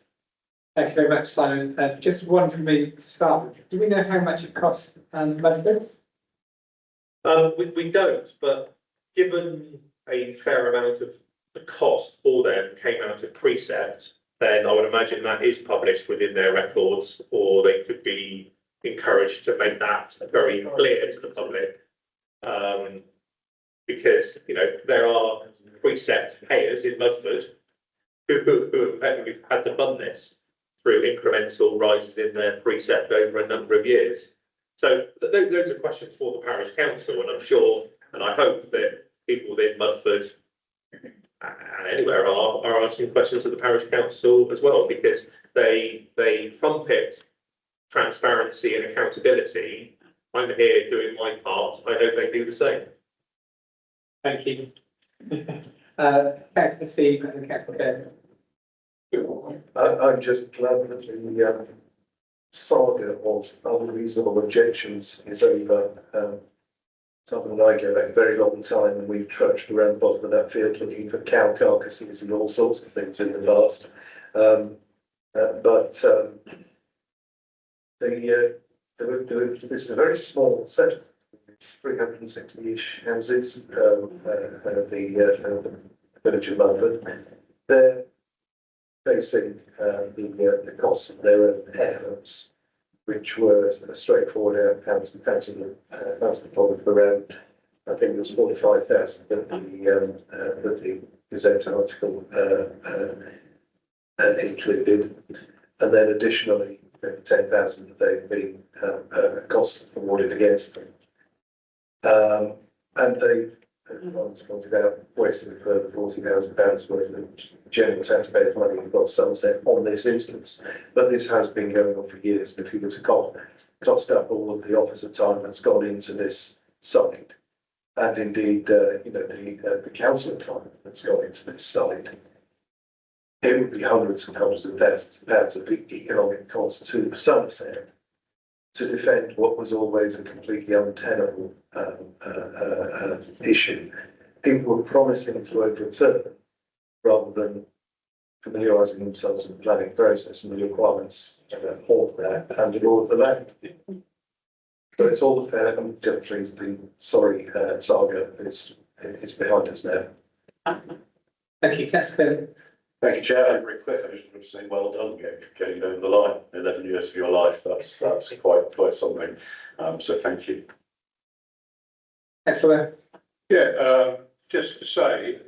Thank you very much, Simon. Just one from me to start with. Do we know how much it costs monthly? We don't, but given a fair amount of the cost for them came out of precept, then I would imagine that is published within their records, or they could be encouraged to make that very clear to the public. Because, you know, there are preset payers in Mudford who effectively had to fund this through incremental rises in their precept over a number of years. So those are questions for the parish council, and I'm sure, and I hope that people within Mudford and anywhere are asking questions of the parish council as well, because they trumpet transparency and accountability. I'm here doing my part. I hope they do the same. Thank you. Councillor Steve and Councillor Kerr. I'm just glad that the saga of unreasonable objections is over. Simon and I go back a very long time, and we've trudged around the bottom of that field looking for cow carcasses and all sorts of things in the past. This is a very small settlement, 360-ish houses, the village of Mudford. They're facing the costs of their own efforts, which were straightforward accounts and the problem around, I think it was 45,000 that the Gazette article included, and then additionally 10,000 that they've been costs awarded against them, and they've, as pointed out, wasted a further £40,000 worth of general taxpayers' money across Somerset on this instance. But this has been going on for years, and if you were to cost up all of the officer time that's gone into this site, and indeed, the council time that's gone into this site, it would be hundreds and hundreds of thousands of pounds of economic cost to Somerset to defend what was always a completely untenable issue. People were promising to overturn rather than familiarising themselves with the planning process and the requirements of that and the law of the land. So it's all fair, and generally the saga is behind us now. Thank you, Councillor. Thank you, Chair. And very quick, I just wanted to say well done getting over the line. 11 years of your life, that's quite something. So thank you. Councillor. Yeah, just to say,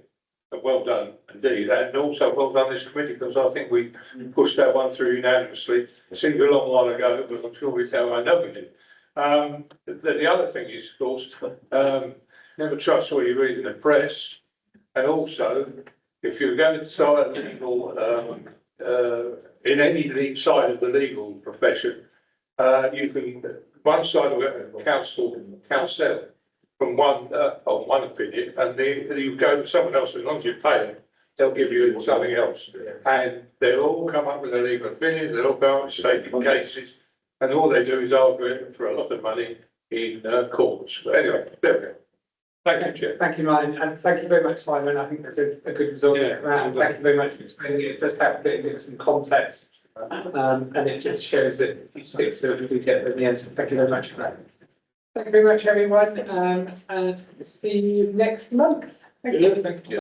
well done indeed, and also well done this committee, because I think we pushed that one through unanimously. It seemed a long while ago, but I'm sure we know we did. The other thing is, of course, never trust what you read in the press, and also, if you're going to start a legal, in any side of the legal profession, you can, one side of it, counsel from on one opinion, and then you go to someone else, as long as you pay them, they'll give you something else. And they'll all come up with a legal opinion, they'll all go out and state cases, and all they do is argue it for a lot of money in courts. But anyway, there we go. Thank you, Chair. Thank you, Ryan, and thank you very much, Simon. I think that's a good result. Yeah. Thank you very much for explaining it. It does have a bit of some context, and it just shows that you stick to it and you get there in the end. So thank you very much for that. Thank you very much, everyone, and see you next month. Thank you. Thank you.